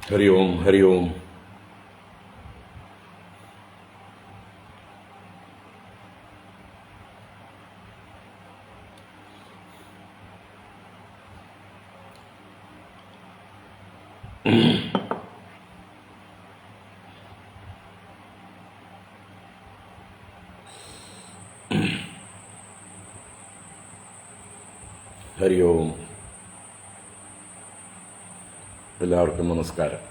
ഹരി ഓം ഹരി ഓം. ഹരി ഓം. എല്ലാവർക്കും നമസ്കാരം.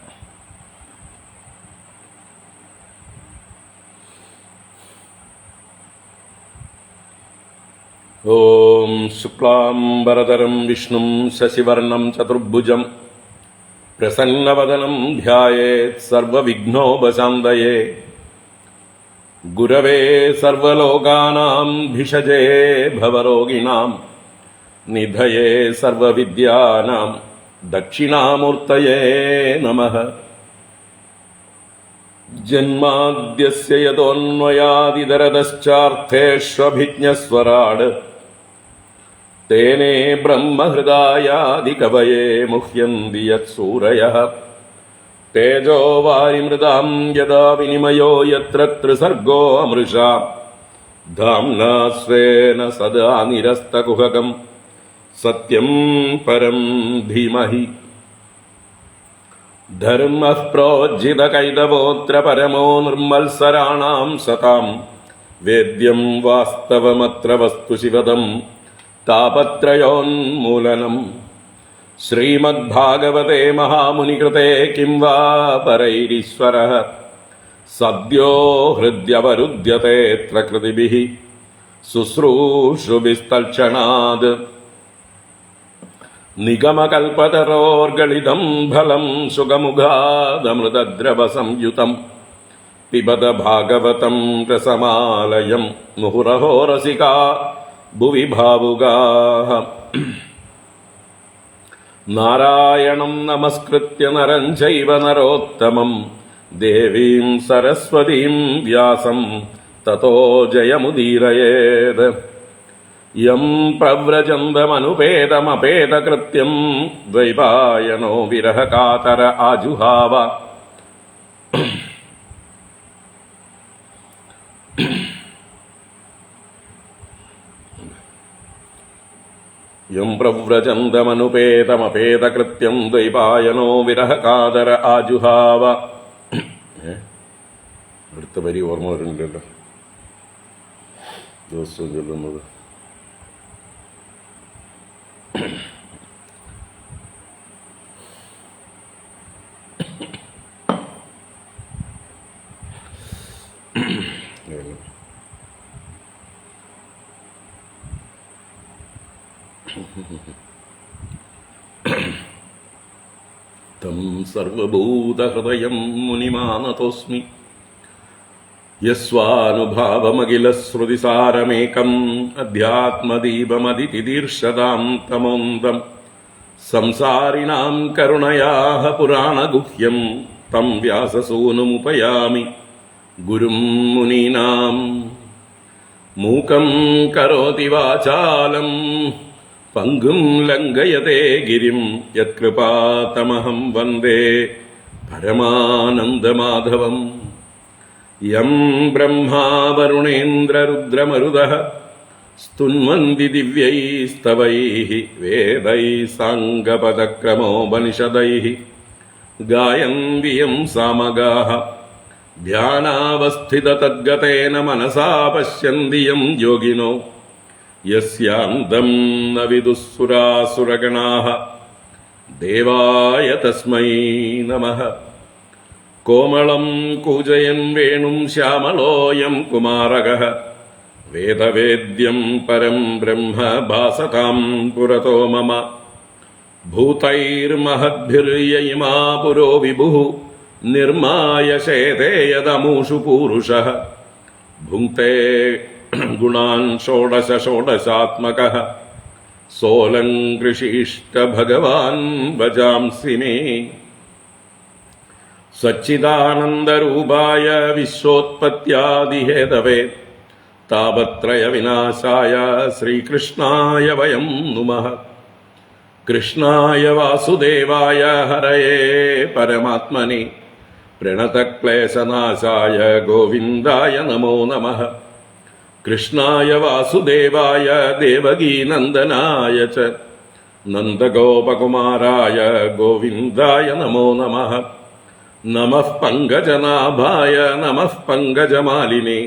ഓം ശുക്ലാംബരധരം വിഷ്ണും ശശിവർണം ചതുർഭുജം പ്രസന്നവദനം ധ്യായേത് സർവവിഘ്നോപശാന്തയേ. ഗുരവേ സർവലോകാനാം ഭിഷജേ ഭവരോഗിണാം നിധയേ സർവവിദ്യാനാം ദക്ഷിണാമൂർത്തയേ നമഃ. ജന്മാദ്യസ്യ യതോന്വയാദിതരതശ്ചാർത്ഥേഷ്വഭിജ്ഞസ്വരാട് തേനേ ബ്രഹ്മഹൃദായാദികവയേ മുഹ്യന്തി യത്സൂരയഃ. തേജോ വാരിമൃതാം യദാ വിനിമയോ യത്ര ത്രിസർഗോ അമൃഷാ ധാംനാ സ്വേന സദാ നിരസ്തകുഹകം സത്യം പരം ധീമഹി. ധർമ്മഃ പ്രോജ്ജിതകൈതവോത്ര പരമോ നിർമ്മത്സരാണാം സതാം വേദ്യം വാസ്തവമത്ര വസ്തു ശിവദം താപത്രയോന്മൂലനം. ശ്രീമദ്ഭാഗവതേ മഹാമുനികൃതേ കിം വാ പരൈരീശ്വരഃ സദ്യോ ഹൃദ്യവരുദ്ധ്യതേത്ര കൃതിഭിഃ ശുശ്രൂഷുഭിസ്തൽക്ഷണാത്. നിഗമകൽപതരോർഗളിതം ഫലം സുഖമുഖാദമൃതദ്രവസംയുതം പിബത ഭാഗവതം രസമാലയം മുഹുരഹോ രസികാ ഭുവി ഭാവുകാഃ. നാരായണം നമസ്കൃത്യ നരം ചൈവ നരോത്തമം ദേവീം സരസ്വതീം വ്യാസം തതോ ജയമുദീരയേത്. യം പ്രവ്രജന്തമനുപേതമപേതകൃത്യം ദ്വൈപായനോ വിരഹകാതര ആജുഹാവ. യം പ്രവ്രജന്തമനുപേതമപേതകൃത്യം ദ്വൈപായനോ വിരഹകാതര ആജുഹാവ. അടുത്ത വരി ഓർമ്മ വരുന്നില്ലല്ലോ, ദിവസവും ചൊല്ലുന്നത്. തം സർവഭൂതഹൃദയം മുനിമാനതോസ്മി യസ്വാനുഭാവമഖിലശ്രുതിസാരമേകം അധ്യാത്മദീപമതിതിദീർഷതാം തമോന്തം. സംസാരിണാം കരുണയാഃ പുരാണഗുഹ്യം തം വ്യാസസൂനുമുപയാമി ഗുരും മുനീനാം. മൂകം കരോതി വാചാലം പങ്കും ലംഘയതേ ഗിരിം യത്കൃപാതമഹം വന്ദേ പരമാനന്ദമാധവം. യം ബ്രഹ്മാ വരുണേന്ദ്രരുദ്രമരുതഃ സ്തുന്വന്തി ദിവ്യൈസ്തവൈഃ വേദൈഃ സാംഗപദക്രമോപനിഷദൈഃ ഗായന്തി യം സാമഗാഃ. ധ്യാനാവസ്ഥിതതദ്ഗതേന മനസാ പശ്യന്തി യം യോഗിനോ യസ്യാന്തം ന വിദുഃസുരാസുരഗണാഃ. ദേവായ തസ്മൈ നമഃ. കോമളം കൂജയൻ വേണും ശ്യാമളോയം കുമാരകഃ വേദവേദ്യം പരം ബ്രഹ്മ ഭാസതാം പുരതോ മമ. ഭൂതൈർമഹദ്ഭിർയയിമാ പുരോ വിഭുഃ നിർമായശേതേ യദമൂഷു പൂരുഷഃ ഭുങ്ക്തേ ഗുണാൻ ഷോഡശ ഷോഡശാത്മകഃ സോലങ്കൃഷിഷ്ട ഭഗവാൻ വജാംസി മേ. സച്ചിദാനന്ദരൂപായ വിശ്വോത്പത്യാദിഹേതവേ താപത്രയ വിനാശായ ശ്രീകൃഷ്ണായ വയം നുമഃ. കൃഷ്ണായ വാസുദേവായ ഹരയേ പരമാത്മനി പ്രണതക്ലേശനാശായ ഗോവിന്ദായ നമോ നമഃ. കൃഷ്ണായ വാസുദേവായ ദേവകീനന്ദനായ ച നന്ദഗോപകുമാരായ ഗോവിന്ദായ നമോ നമഃ. നമഃ പങ്കജനാഭായ നമഃ പങ്കജമാലിനേ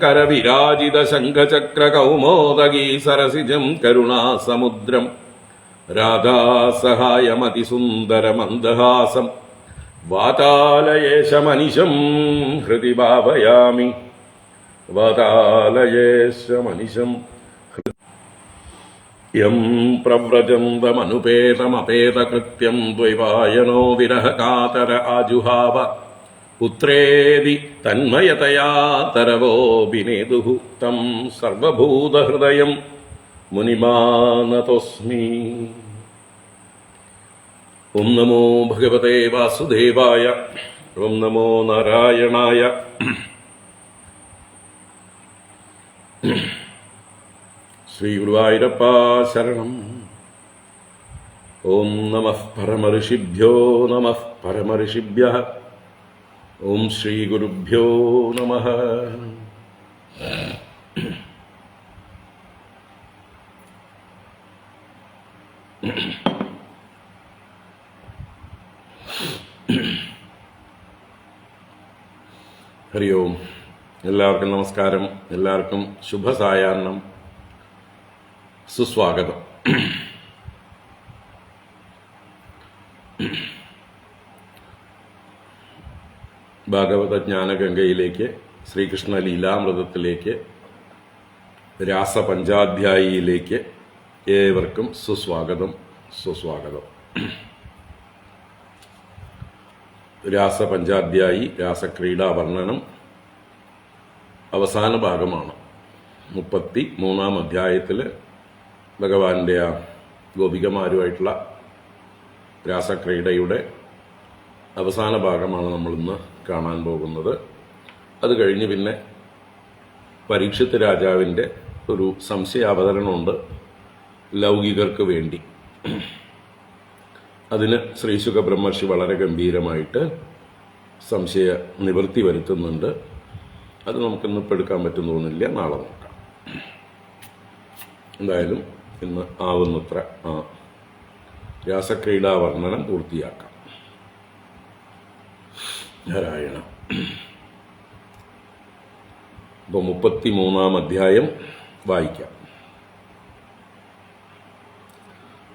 കരവിരാജിത ശംഖചക്രകൗമോദഗീ സരസിജം കരുണാസമുദ്രം രാധാസഹായമതിസുന്ദരമന്ദഹാസം വാതാലയേശമനിശം ഹൃദി ഭാവയാമി. വാതാലയേശമനിശം യം പ്രവ്രജന്തമനുപേതമപേതകൃത്യം ദ്വൈവായനോ വിരഹകാതര ആജുഹാവ പുത്രേതി തന്മയതയാ തരവോഭിനേതുഃ തം സർവഭൂതഹൃദയം മുനിമാനതോസ്മി. ഓം നമോ ഭഗവതേ വാസുദേവായ. ഓം നമോ നാരായണായ. ശ്രീ ഗുരുവായൂരപ്പ ശരണം. ഓം നമഃ പരമഋഷിഭ്യോ നമഃ പരമഋഷിഭ്യഃ. ഓം ശ്രീ ഗുരുഭ്യോ നമഃ. ഹരി ഓം. എല്ലാവർക്കും നമസ്കാരം. എല്ലാവർക്കും ശുഭസായാഹ്നം. സുസ്വാഗതം. ഭാഗവത ജ്ഞാനഗംഗയിലേക്ക്, ശ്രീകൃഷ്ണ ലീലാമൃതത്തിലേക്ക്, രാസപഞ്ചാധ്യായിയിലേക്ക് ഏവർക്കും സുസ്വാഗതം. സുസ്വാഗതം. രാസപഞ്ചാധ്യായി, രാസക്രീഡാവർണ്ണനം അവസാന ഭാഗമാണ്. 33-ാം അധ്യായത്തിൽ ഭഗവാന്റെ ആ ഗോപികമാരുമായിട്ടുള്ള രാസക്രീഡയുടെ അവസാന ഭാഗമാണ് നമ്മളിന്ന് കാണാൻ പോകുന്നത്. അത് കഴിഞ്ഞ് പിന്നെ പരീക്ഷിത്ത് രാജാവിൻ്റെ ഒരു സംശയാവതരണമുണ്ട് ലൗകികർക്ക് വേണ്ടി. അതിന് ശ്രീശുക ബ്രഹ്മർഷി വളരെ ഗംഭീരമായിട്ട് സംശയ നിവൃത്തി വരുത്തുന്നുണ്ട്. അത് നമുക്കിന്ന് ഇപ്പോൾ എടുക്കാൻ പറ്റും തോന്നില്ല, നാളെ നോക്കാം. എന്തായാലും ഇന്ന് ആവുന്നത്ര ആ രാസക്രീഡാവർണ്ണനം പൂർത്തിയാക്കാം. നാരായണ. ഇപ്പോൾ 33-ാം അധ്യായം വായിക്കാം.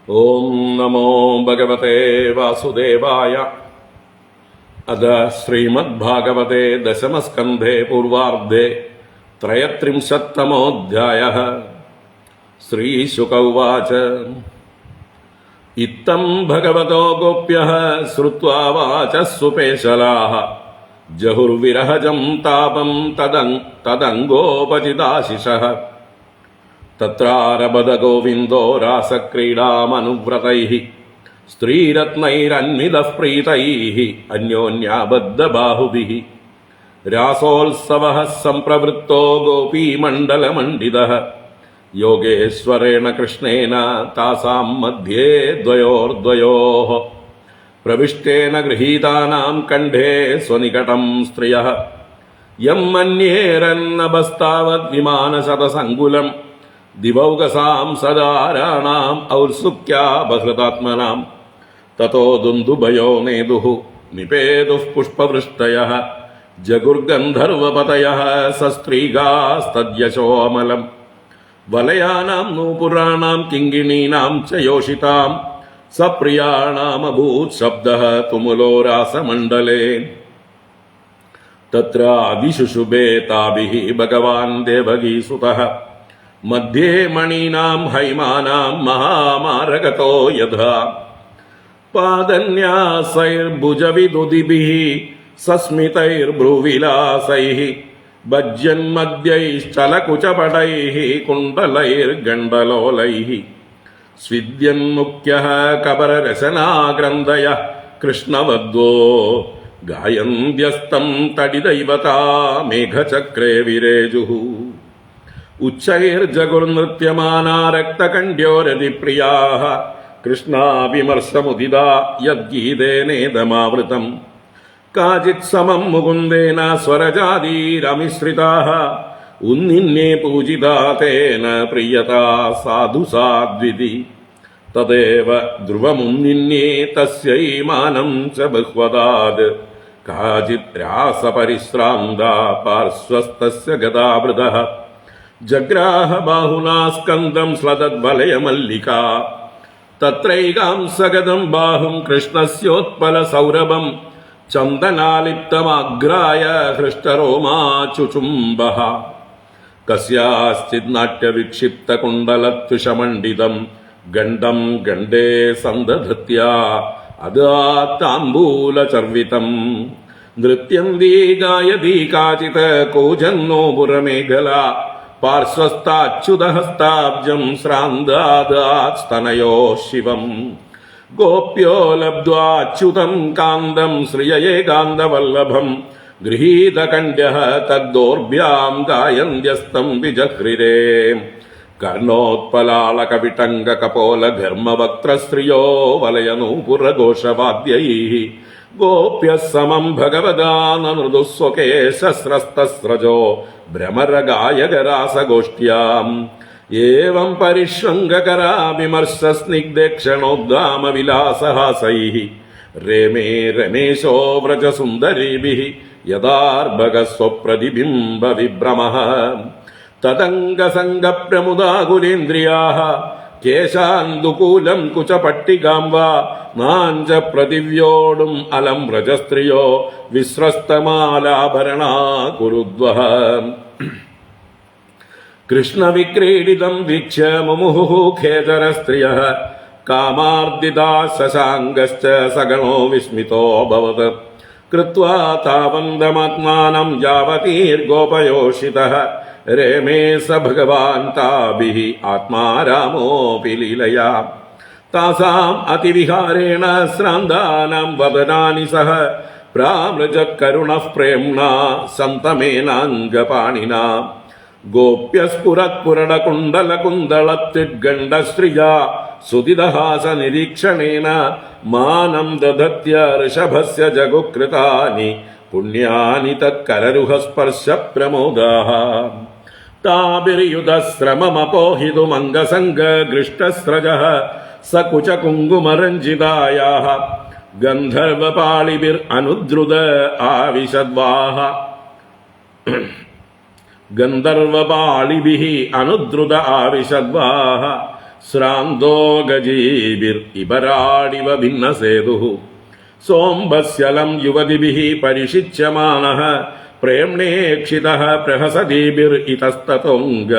ഓം നമോ ഭഗവതേ വാസുദേവായ. അത ശ്രീമദ്ഭാഗവതേ ദശമസ്കന്ധേ പൂർവാർദ്ധേ 33-തമോऽധ്യായഃ. ശ്രീശുക ഉവാച. ഇത്തം ഭഗവതോ ഗോപ്യഃ ശ്രുത്വാ വാചഃ സുപേശലാഃ ജഹുർവിരഹജം താപം തദംഗോപചിതാശിഷഃ. തത്രാരഭത ഗോവിന്ദോ രാസക്രീഡാമനുവ്രതൈഃ സ്ത്രീരത്നൈരന്വിതഃ പ്രീതൈഃ അന്യോന്യാബദ്ധബാഹുഭിഃ. രാസോത്സവഃ സംപ്രവൃത്തോ ഗോപീമണ്ഡലമണ്ഡിതഃ യോഗേശ്വരേണ കൃഷ്ണേന താസാം മധ്യേ ദ്വയോർദ്വയോഃ. പ്രവിഷ്ടേന ഗൃഹീതാനാം കണ്ഠേ സ്വനികടം സ്ത്രിയഃ. യം മന്യേരന്നഭസ്താവത് വിമാനശതസങ്കുലം ദിവൗകസാം സദാരാണാം ഔത്സുക്യാപഹൃതാത്മനാം. തതോ ദുന്ദുഭയോ നേതുഃ നിപേതുഃ പുഷ്പവൃഷ്ടയഃ. ജഗുർഗന്ധർവപതയഃ സസ്ത്രീകാസ്തദ്യശോമലം. വലയാനാം നൂപുരാണാം കിങ്കിണീനാം ച യോഷിതാം സപ്രിയാണാമഭൂത് ശബ്ദഃ തുമുലോ രാസമണ്ഡലേ. തത്ര അഭിശുശുഭേ താഭിഃ ഭഗവാൻ ദേവകീസുതഃ. മധ്യേ മണീനാം ഹൈമാനാം മഹാമാരകതോ യഥാ. പാദന്യാസൈർഭുജവിദുദിഭിः സസ്മിതൈർഭ്രുവിലാസൈः ഭജ്യന്മദ്യൈശ്ചലകുചപടൈः കുണ്ഡലൈർഗണ്ഡലോലൈः സ്വിദ്യന്മുഖ്യഃ കബരരസനാഗ്രന്ഥയഃ കൃഷ്ണവദ്വോ ഗായന്ത്യസ്തം തടിദൈവതാ മേഘചക്രേ വിരേജുഃ ഉച്ചൈർജഗുർനൃത്യമാനാ രക്തകണ്ഠ്യോരതിപ്രിയാഃ കൃഷ്ണാവിമർശമുദിതാ യദ്ഗീതേനേദമാവൃതം കാചിത് സമം മുകുന്ദേന സ്വരജാതീരമിശ്രിതാഃ ഉന്നിന്യേ പൂജിതാ തേന പ്രിയതാ സാധു സാധ്വിതി തദേവ ധ്രുവമുന്നിന്യേ തസ്യൈ മാനം ച ബഹ്വദാത് കാചിത് രാസപരിശ്രാന്താ പാർശ്വസ്തസ്യ ഗദാവൃതഃ ജഗ്രാഹ ബാഹുനാ സ്കന്ദം ശ്ലതദ്വലയമല്ലികാ തത്രൈകാം സഗതം ബാഹും കൃഷ്ണസ്യോത്പലസൗരഭം ചന്ദനാലിപ്തമാഗ്രായ ഹൃഷ്ടരോമാചുചുംബഃ കസ്യാശ്ചിത് നാട്യവിക്ഷിപ്തകുണ്ഡലത്വിഷമണ്ഡിതം ഗണ്ഡം ഗണ്ഡേ സന്ദധത്യാ അദാ താംബൂലചർവിതം നൃത്യന്തി ഗായതി കാചിത് കൂജന്നോ പുരമേഖല പാർശ്വസ്ഥാച്യുതഹസ്താബ്ജം ശ്രാന്താദാസ്തനയോ ശിവം ഗോപ്യോ ലബ്ധ്വാച്യുതം കാന്തം ശ്രിയയേകാന്തവല്ലഭം ഗൃഹീതകണ്ഠ്യഃ തദ്ദോർഭ്യാം ഗായന്ത്യസ്തം വിജഹ്രിരേ കർണോത്പലാളകവിടങ്കകപോലഘർമ്മവക്ത്രശ്രിയോ വലയനൂപുരഘോഷവാദ്യൈः ഗോപ്യഃ സമം ഭഗവദാനമൃദുസ്വകേശസ്രസ്തസ്രജോ ഭ്രമരഗായകരാസഗോഷ്ഠ്യാം ഏവം പരിഷ്വംഗകരാ വിമർശസ്നിഗ്ധേക്ഷണോദ്ദാമവിലാസഹാസൈः രേമേ രമേശോ വ്രജസുന്ദരീഭിः യഥാർഭകസ്വപ്രതിബിംബവിഭ്രമः തദംഗസംഗപ്രമുദാകുലേന്ദ്രിയാः കേശാന്തുകൂലം കുചപട്ടികാം വാ നാഞ്ച പ്രതിവ്യോടും അലം വ്രജസ്ത്രിയോ വിസ്രസ്തമാലാഭരണാ കുരുദ്വഃ കൃഷ്ണവിക്രീഡിതം വീക്ഷ്യ മുമുഹുഃ ഖേചരസ്ത്രിയഃ കാമാർദിതാ ശശാങ്കശ്ച സഗണോ വിസ്മിതോऽഭവത് കൃത്വാ താവന്തമാത്മാനം യാവതീർഗോപയോഷിതഃ രേമേ സ ഭഗവാൻ താഭിഃ ആത്മാരാമോऽപി ലീലയാ താസാം അതിവിഹാരേണ ശ്രാന്താനാം വദനാനി സഹ പ്രാമൃജത്കരുണഃ പ്രേംണാ സന്തമേനാംഗപാണിനാ ഗോപ്യസ്ഫുരത്പുരണകുണ്ടലകുണ്ടളത്യുദ്ഗണ്ഡശ്രിയാ സുദിതഹാസനിരീക്ഷണേന മാനം ദധത്യ ഋഷഭസ്യ ജഗുകൃതാനി പുണ്യാനി തത്കരരുഹസ്പർശപ്രമോദാഃ താഭിർയുധശ്രമമപോഹിതുമംഗസംഗൃഷ്ടസ്രജഃ സകുചകുങ്കുമരഞ്ജിതായാः ഗന്ധർവപാളിഭിരനുദ്രുത ആവിശദ്വാः ഗന്ധർവപാളിഭിः അനുദ്രുത ആവിശദ്വാः ശ്രാന്തോ ഗജീഭിരിബരാടിവ ഭിന്നസേതുഃ സോംബസ്യലം യുവതിഭിः പരിഷിച്യമാനഃ പ്രേംണേക്ഷിതഃ പ്രഹസദീഭിരിതസ്തതോംഗ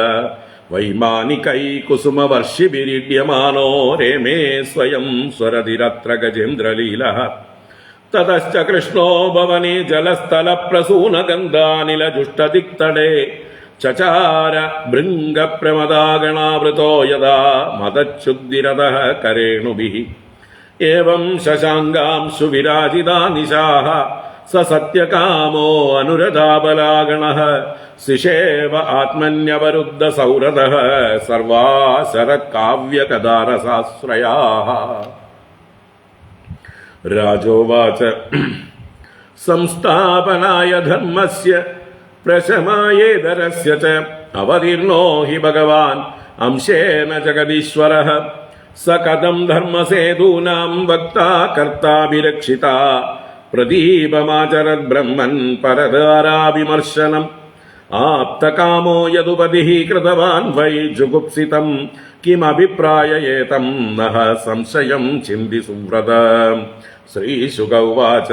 വൈമാനികൈ കുസുമവർഷിഭിരീഡ്യമാനോ രേമേ സ്വയം സ്വരതിരത്ര ഗജേന്ദ്രലീലഃ തതശ്ച കൃഷ്ണോ ഭവനെ ജലസ്ഥലപ്രസൂനഗന്ധാനിലജുഷ്ടദിക്തടേ ചചാര ഭൃംഗപ്രമദാഗണാവൃതോ യദാ മദച്ഛുദ്ധിരതഃ കരേണുഭിः ഏവം ശശാങ്കാംശു വിരാജിതാ നിശാഃ സ സത്യകാമോ അനുരധാബലാഗണഃ ശിശേവ ആത്മന്യവരുദ്ധ സൗരതഃ സർവാ ശരത്കാവ്യകദാരസാശ്രയാഃ രാജോവാച സംസ്ഥാപനായ ധർമ്മസ്യ പ്രശമായേതരസ്യ ച അവതീർണോ ഹി ഭഗവാൻ അംശേന ജഗദീശ്വരഃ സ കഥം ധർമ്മസേതൂനാം വക്താ കർത്താഭിരക്ഷിതാ പ്രദീപമാചരത് ബ്രഹ്മൻ പരദാരാവിമർശനം ആപ്തകാമോ യദുപതിഃ കൃതവാൻ വൈ ജുഗുപ്സിതം കിമഭിപ്രായയേതം നഃ സംശയം ചിന്തി സുവ്രത ശ്രീശുക ഉവാച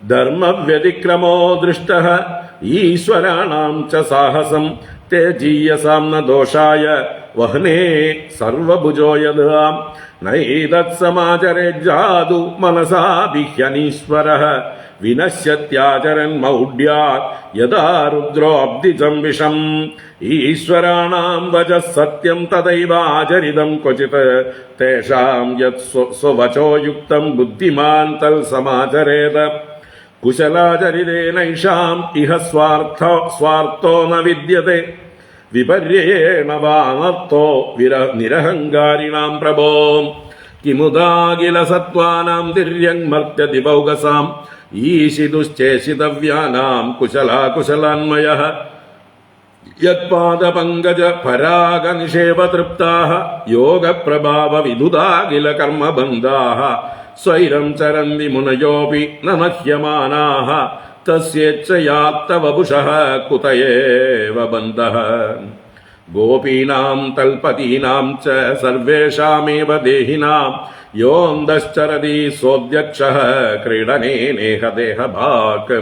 ധർമ്മവ്യതിക്രമോ ദൃഷ്ടഃ ഈശ്വരാണാം ച സാഹസം തേജീയസാം ന ദോഷായ വഹ്നേ സർവഭുജോ യഥാം നൈതത്സമാചരേ ജാതു മനസാദിഹ്യനീശ്വരഃ വിനശ്യത്യാചരൻ മൗഢ്യാത് യഥാ രുദ്രോ അബ്ദിജം വിഷം ഈശ്വരാണാം വചഃ സത്യം തദൈവാചരിതം ക്വചിത് തേഷാം യത് സ്വവചോ യുക്തം ബുദ്ധിമാൻ തൽ സമാചരേത് കുശലാചരിതേനൈഷാം ഇഹ സ്വാർത്ഥോ ന വിദ്യത്തെ വിപര്യേണ വാനർത്ഥോ നിരഹങ്കാരിണാം പ്രഭോ കിമുദാഖില സത്വാനാം തിര്യങ്മർത്യതിപൗകസാം ഈശിതുശ്ചേഷിതവ്യാനാം കുശലാകുശലാന്മയഃ യത്പാദപങ്കജ പരാഗ നിഷേവ തൃപ്താഃ യോഗപ്രഭാവ വിദുദാഖില കർമ്മബന്ധാഃ സ്വൈരം ചരന്തി മുനയോപി ന മഹ്യമാനാഃ തസ്യേച്ഛയാത്തവപുഷഃ കുത ഏവ ബന്ധഃ ഗോപീനാം തൽപതീനാം ച സർവേഷാമേവ ദേഹിനാം യോऽന്തശ്ചരതി സോऽധ്യക്ഷഃ ക്രീഡനേ നേഹദേഹഭാക്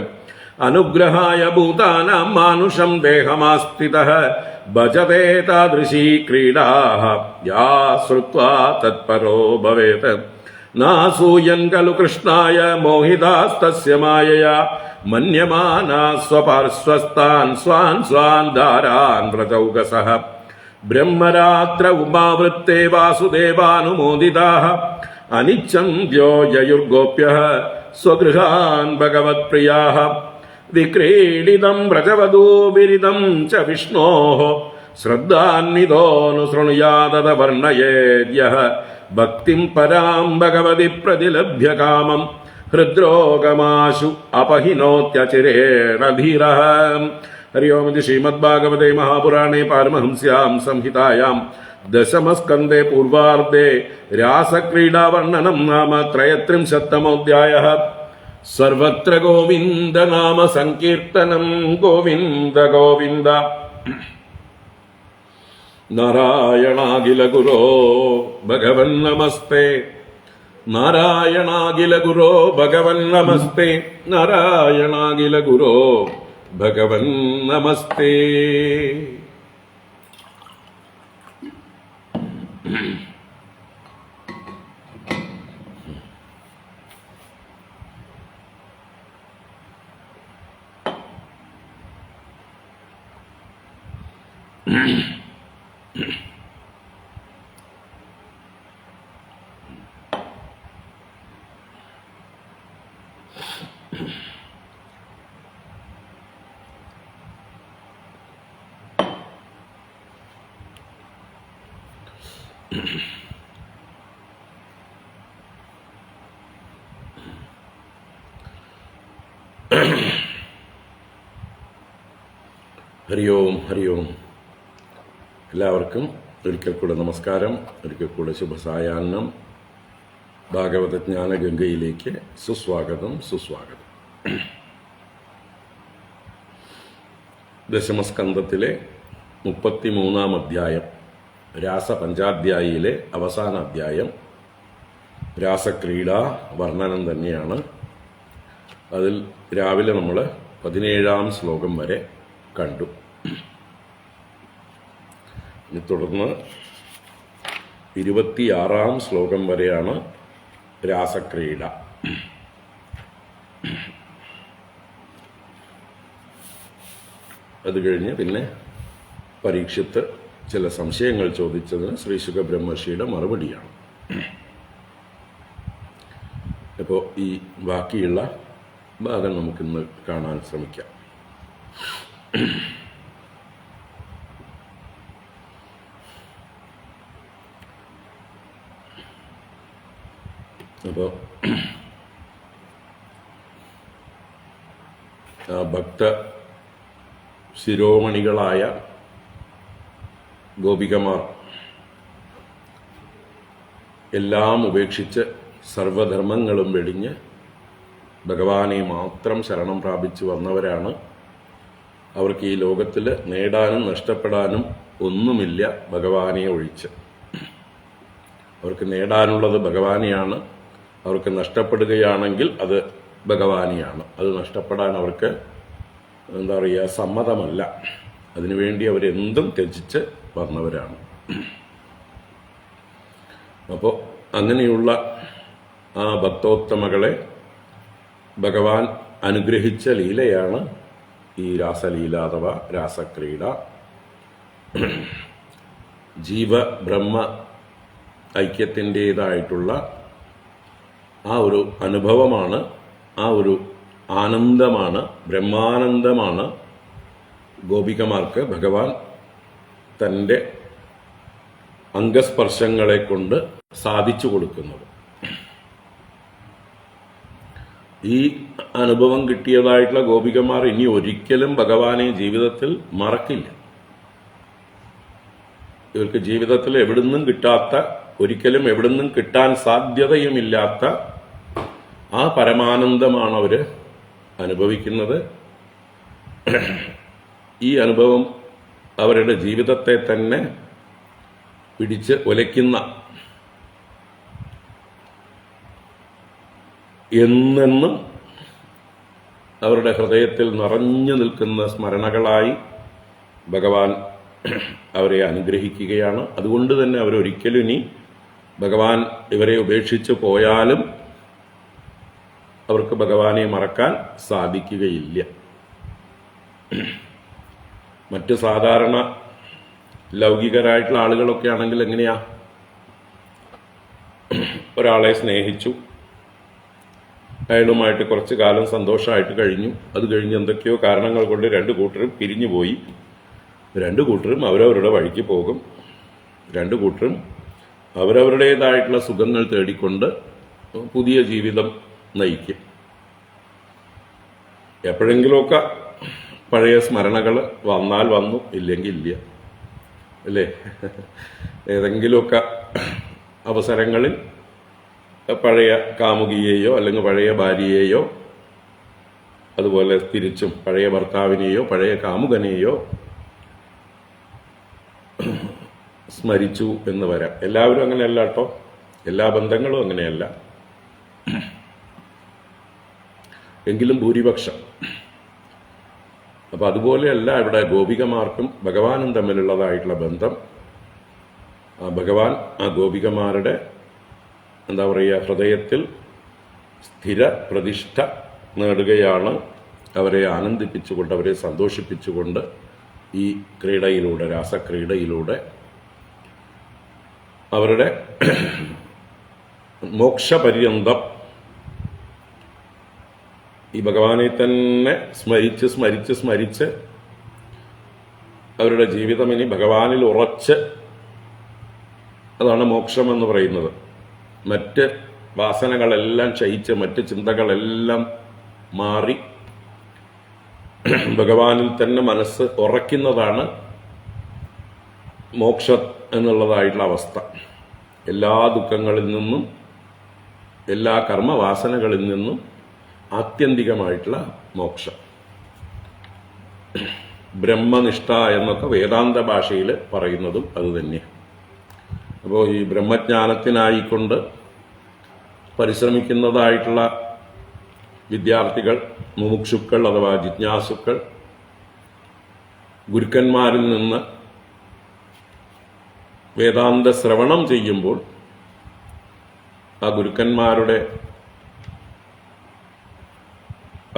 അനുഗ്രഹായ ഭൂതാനാം മാനുഷം ദേഹമാസ്ഥിതഃ ഭജതേ താദൃശീ ക്രീഡാഃ യാ ശ്രുത്വാ തത്പരോ ഭവേത് നാസൂയൻ ഖലു കൃഷ്ണായ മോഹിതാസ്തസ്യ മായയാ മന്യമാനാ സ്വപാർശ്വസ്താൻ സ്വാൻ സ്വാൻ ധാരാൻ വ്രതൗകസഃ ബ്രഹ്മരാത്ര ഉപാവൃത്തെ വാസുദേവാനുമോദിതാഃ അനിച്ഛം ദ്യോജയുർഗോപ്യഃ സ്വഗൃഹാൻ ഭഗവത്പ്രിയാഃ വിക്രീഡിതം വ്രജവധൂവിരിതം ച വിഷ്ണോഃ ശ്രദ്ധാന്വിതോऽനു ശൃണുയാതത വർണ്ണയേദ്യഃ ഭക്തിം പരാം ഭഗവതി പ്രതിലഭ്യ കാമം ഹൃദ്രോഗമാശു അപഹിനോത്യചിരേണ ധീരഃ. ഹരി ഓം. ഇത് ശ്രീമദ്ഭാഗവതേ മഹാപുരാണേ പാരമഹംസ്യാം സംഹിതായാം ദശമസ്കന്ധേ പൂർവാർദ്ധേ രാസക്രീഡാവർണ്ണനം നാമ ത്രയത്രിംശത്തമോऽധ്യായഃ. സർവത്ര ഗോവിന്ദ നാമ സങ്കീർത്തനം. ഗോവിന്ദ ഗോവിന്ദ. നാരായണാഖില ഗുരോ ഭഗവൻ നമസ്തേ. നാരായണാഖില ഗുരോ ഭഗവൻ നമസ്തേ. നാരായണാഖില ഗുരോ ഭഗവൻ നമസ്തേ. ഹരി ഓം. ഹരി ഓം. എല്ലാവർക്കും ഒരിക്കൽ കൂടെ നമസ്കാരം. ഒരിക്കൽ കൂടെ ശുഭസായാഹ്നം. ഭാഗവത ജ്ഞാനഗംഗയിലേക്ക് സുസ്വാഗതം. സുസ്വാഗതം. ദശമസ്കന്ധത്തിലെ 33-ാം അധ്യായം, രാസപഞ്ചാധ്യായിയിലെ അവസാന അധ്യായം രാസക്രീഡാ വർണ്ണനം തന്നെയാണ്. അതിൽ രാവിലെ നമ്മൾ 17-ാം ശ്ലോകം വരെ കണ്ടു. ഇനി തുടർന്ന് 26-ാം ശ്ലോകം വരെയാണ് രാസക്രീഡ. അത് കഴിഞ്ഞ് പിന്നെ പരീക്ഷിത്ത് ചില സംശയങ്ങൾ ചോദിച്ചതിന് ശ്രീ ശുകബ്രഹ്മർഷിയുടെ മറുപടിയാണ്. അപ്പോൾ ഈ ബാക്കിയുള്ള ഭാഗം നമുക്കിന്ന് കാണാൻ ശ്രമിക്കാം. അപ്പോൾ ഭക്ത ശിരോമണികളായ ഗോപികമാർ എല്ലാം ഉപേക്ഷിച്ച് സർവധർമ്മങ്ങളും വെടിഞ്ഞ് ഭഗവാനെ മാത്രം ശരണം പ്രാപിച്ചു വന്നവരാണ്. അവർക്ക് ഈ ലോകത്തിൽ നേടാനും നഷ്ടപ്പെടാനും ഒന്നുമില്ല ഭഗവാനെ ഒഴിച്ച്. അവർക്ക് നേടാനുള്ളത് ഭഗവാനെയാണ്. അവർക്ക് നഷ്ടപ്പെടുകയാണെങ്കിൽ അത് ഭഗവാനെയാണ്. അത് നഷ്ടപ്പെടാൻ അവർക്ക് എന്താ പറയുക, സമ്മതമല്ല. അതിനുവേണ്ടി അവരെന്തും ത്യജിച്ച് വന്നവരാണ്. അപ്പോൾ അങ്ങനെയുള്ള ആ ഭക്തോത്തമകളെ ഭഗവാൻ അനുഗ്രഹിച്ച ലീലയാണ് ഈ രാസലീല അഥവാ രാസക്രീഡ. ജീവബ്രഹ്മ ഐക്യത്തിൻ്റേതായിട്ടുള്ള ആ ഒരു അനുഭവമാണ്, ആ ഒരു ആനന്ദമാണ്, ബ്രഹ്മാനന്ദമാണ് ഗോപികമാർക്ക് ഭഗവാൻ തൻ്റെ അംഗസ്പർശങ്ങളെ കൊണ്ട് സാധിച്ചു കൊടുക്കുന്നത്. ഈ അനുഭവം കിട്ടിയതായിട്ടുള്ള ഗോപികമാർ ഇനി ഒരിക്കലും ഭഗവാനെ ജീവിതത്തിൽ മറക്കില്ല. ഇവർക്ക് ജീവിതത്തിൽ എവിടുന്നും കിട്ടാത്ത, ഒരിക്കലും എവിടുന്നും കിട്ടാൻ സാധ്യതയുമില്ലാത്ത ആ പരമാനന്ദമാണ് അവർ അനുഭവിക്കുന്നത്. ഈ അനുഭവം അവരുടെ ജീവിതത്തെ തന്നെ പിടിച്ച് ഉലയ്ക്കുന്ന, എന്നെന്നും അവരുടെ ഹൃദയത്തിൽ നിറഞ്ഞു നിൽക്കുന്ന സ്മരണകളായി ഭഗവാൻ അവരെ അനുഗ്രഹിക്കുകയാണ്. അതുകൊണ്ട് തന്നെ അവരൊരിക്കലും ഇനി ഭഗവാൻ ഇവരെ ഉപേക്ഷിച്ച് പോയാലും അവർക്ക് ഭഗവാനെ മറക്കാൻ സാധിക്കുകയില്ല. മറ്റ് സാധാരണ ലൗകികരായിട്ടുള്ള ആളുകളൊക്കെ ആണെങ്കിൽ എങ്ങനെയാ, ഒരാളെ സ്നേഹിച്ചു, അയാളുമായിട്ട് കുറച്ച് കാലം സന്തോഷമായിട്ട് കഴിഞ്ഞു. അത് കഴിഞ്ഞ് എന്തൊക്കെയോ കാരണങ്ങൾ കൊണ്ട് രണ്ടു കൂട്ടരും പിരിഞ്ഞു പോയി. രണ്ടു കൂട്ടരും അവരവരുടെ വഴിക്ക് പോകും. രണ്ടു കൂട്ടരും അവരവരുടേതായിട്ടുള്ള സുഖങ്ങൾ തേടിക്കൊണ്ട് പുതിയ ജീവിതം നയിക്കും. എപ്പോഴെങ്കിലുമൊക്കെ പഴയ സ്മരണകൾ വന്നാൽ വന്നു, ഇല്ലെങ്കിൽ ഇല്ല, അല്ലേ? ഏതെങ്കിലുമൊക്കെ അവസരങ്ങളിൽ പഴയ കാമുകിയെയോ അല്ലെങ്കിൽ പഴയ ഭാര്യയെയോ, അതുപോലെ തിരിച്ചും പഴയ ഭർത്താവിനെയോ പഴയ കാമുകനെയോ സ്മരിച്ചു എന്ന് വരാം. എല്ലാവരും അങ്ങനെയല്ല കേട്ടോ, എല്ലാ ബന്ധങ്ങളും അങ്ങനെയല്ല. എങ്കിലും ഭൂരിപക്ഷം. അപ്പം അതുപോലെയല്ല ഇവിടെ ഗോപികമാർക്കും ഭഗവാനും തമ്മിലുള്ളതായിട്ടുള്ള ബന്ധം. ഭഗവാൻ ആ ഗോപികമാരുടെ എന്താ പറയുക, ഹൃദയത്തിൽ സ്ഥിര പ്രതിഷ്ഠ നേടുകയാണ്. അവരെ ആനന്ദിപ്പിച്ചുകൊണ്ട്, അവരെ സന്തോഷിപ്പിച്ചുകൊണ്ട് ഈ ക്രീഡയിലൂടെ, രാസക്രീഡയിലൂടെ അവരുടെ മോക്ഷപര്യന്തം ഈ ഭഗവാനെ തന്നെ സ്മരിച്ച് സ്മരിച്ച് സ്മരിച്ച് അവരുടെ ജീവിതം ഇനി ഭഗവാനിൽ ഉറച്ച്, അതാണ് മോക്ഷം എന്ന് പറയുന്നത്. മറ്റ് വാസനകളെല്ലാം ക്ഷയിച്ച്, മറ്റ് ചിന്തകളെല്ലാം മാറി ഭഗവാനിൽ തന്നെ മനസ്സ് ഉറയ്ക്കുന്നതാണ് മോക്ഷം എന്നുള്ളതായിട്ടുള്ള അവസ്ഥ. എല്ലാ ദുഃഖങ്ങളിൽ നിന്നും, എല്ലാ കർമ്മവാസനകളിൽ നിന്നും ആത്യന്തികമായിട്ടുള്ള മോക്ഷം. ബ്രഹ്മനിഷ്ഠ എന്നൊക്കെ വേദാന്ത ഭാഷയിൽ പറയുന്നതും അതുതന്നെ. അപ്പോൾ ഈ ബ്രഹ്മജ്ഞാനത്തിനായിക്കൊണ്ട് പരിശ്രമിക്കുന്നതായിട്ടുള്ള വിദ്യാർത്ഥികൾ, മുമുക്ഷുക്കൾ അഥവാ ജിജ്ഞാസുക്കൾ ഗുരുക്കന്മാരിൽ നിന്ന് വേദാന്ത ശ്രവണം ചെയ്യുമ്പോൾ ആ ഗുരുക്കന്മാരുടെ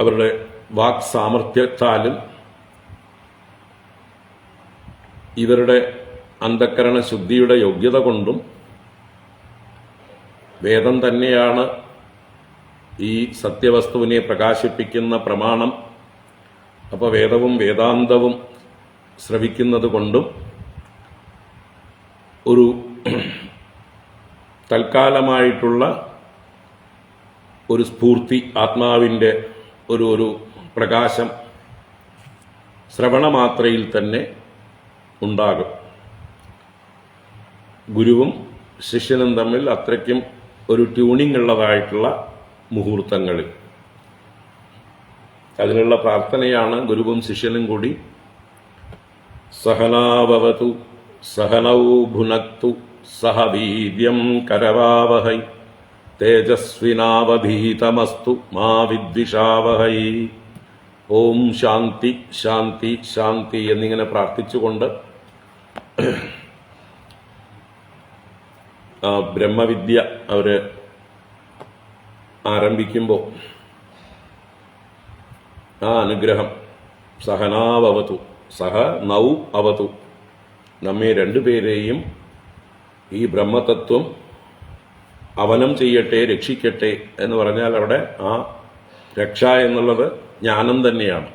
അവരുടെ വാക് സാമർഥ്യത്താലും ഇവരുടെ അന്ധക്കരണ ശുദ്ധിയുടെ യോഗ്യത കൊണ്ടും വേദം തന്നെയാണ് ഈ സത്യവസ്തുവിനെ പ്രകാശിപ്പിക്കുന്ന പ്രമാണം. അപ്പോൾ വേദവും വേദാന്തവും ശ്രവിക്കുന്നത് കൊണ്ടും ഒരു തൽക്കാലമായിട്ടുള്ള ഒരു സ്ഫൂർത്തി, ആത്മാവിൻ്റെ ഒരു പ്രകാശം ശ്രവണമാത്രയിൽ തന്നെ ഉണ്ടാകും. ഗുരുവും ശിഷ്യനും തമ്മിൽ അത്രയ്ക്കും ഒരു ട്യൂണിംഗ് ഉള്ളതായിട്ടുള്ള മുഹൂർത്തങ്ങളിൽ അതിനുള്ള പ്രാർത്ഥനയാണ് ഗുരുവും ശിഷ്യനും കൂടി സഹനാവവതു സഹനൗ ഭുനക്തു സഹ വീര്യം കരവാവഹൈ തേജസ്വിനാവധീതമസ്തു മാ വിദ്വിഷാവഹൈ ഓം ശാന്തി ശാന്തി ശാന്തി എന്നിങ്ങനെ പ്രാർത്ഥിച്ചുകൊണ്ട് ബ്രഹ്മവിദ്യ അവർ ആരംഭിക്കുമ്പോൾ ആ അനുഗ്രഹം സഹനാവവതു സഹ നൗ അവതു നമ്മെ രണ്ടുപേരെയും ഈ ബ്രഹ്മതത്വം അവനം ചെയ്യട്ടെ, രക്ഷിക്കട്ടെ എന്ന് പറഞ്ഞാൽ അവിടെ ആ രക്ഷ എന്നുള്ളത് ജ്ഞാനം തന്നെയാണ്.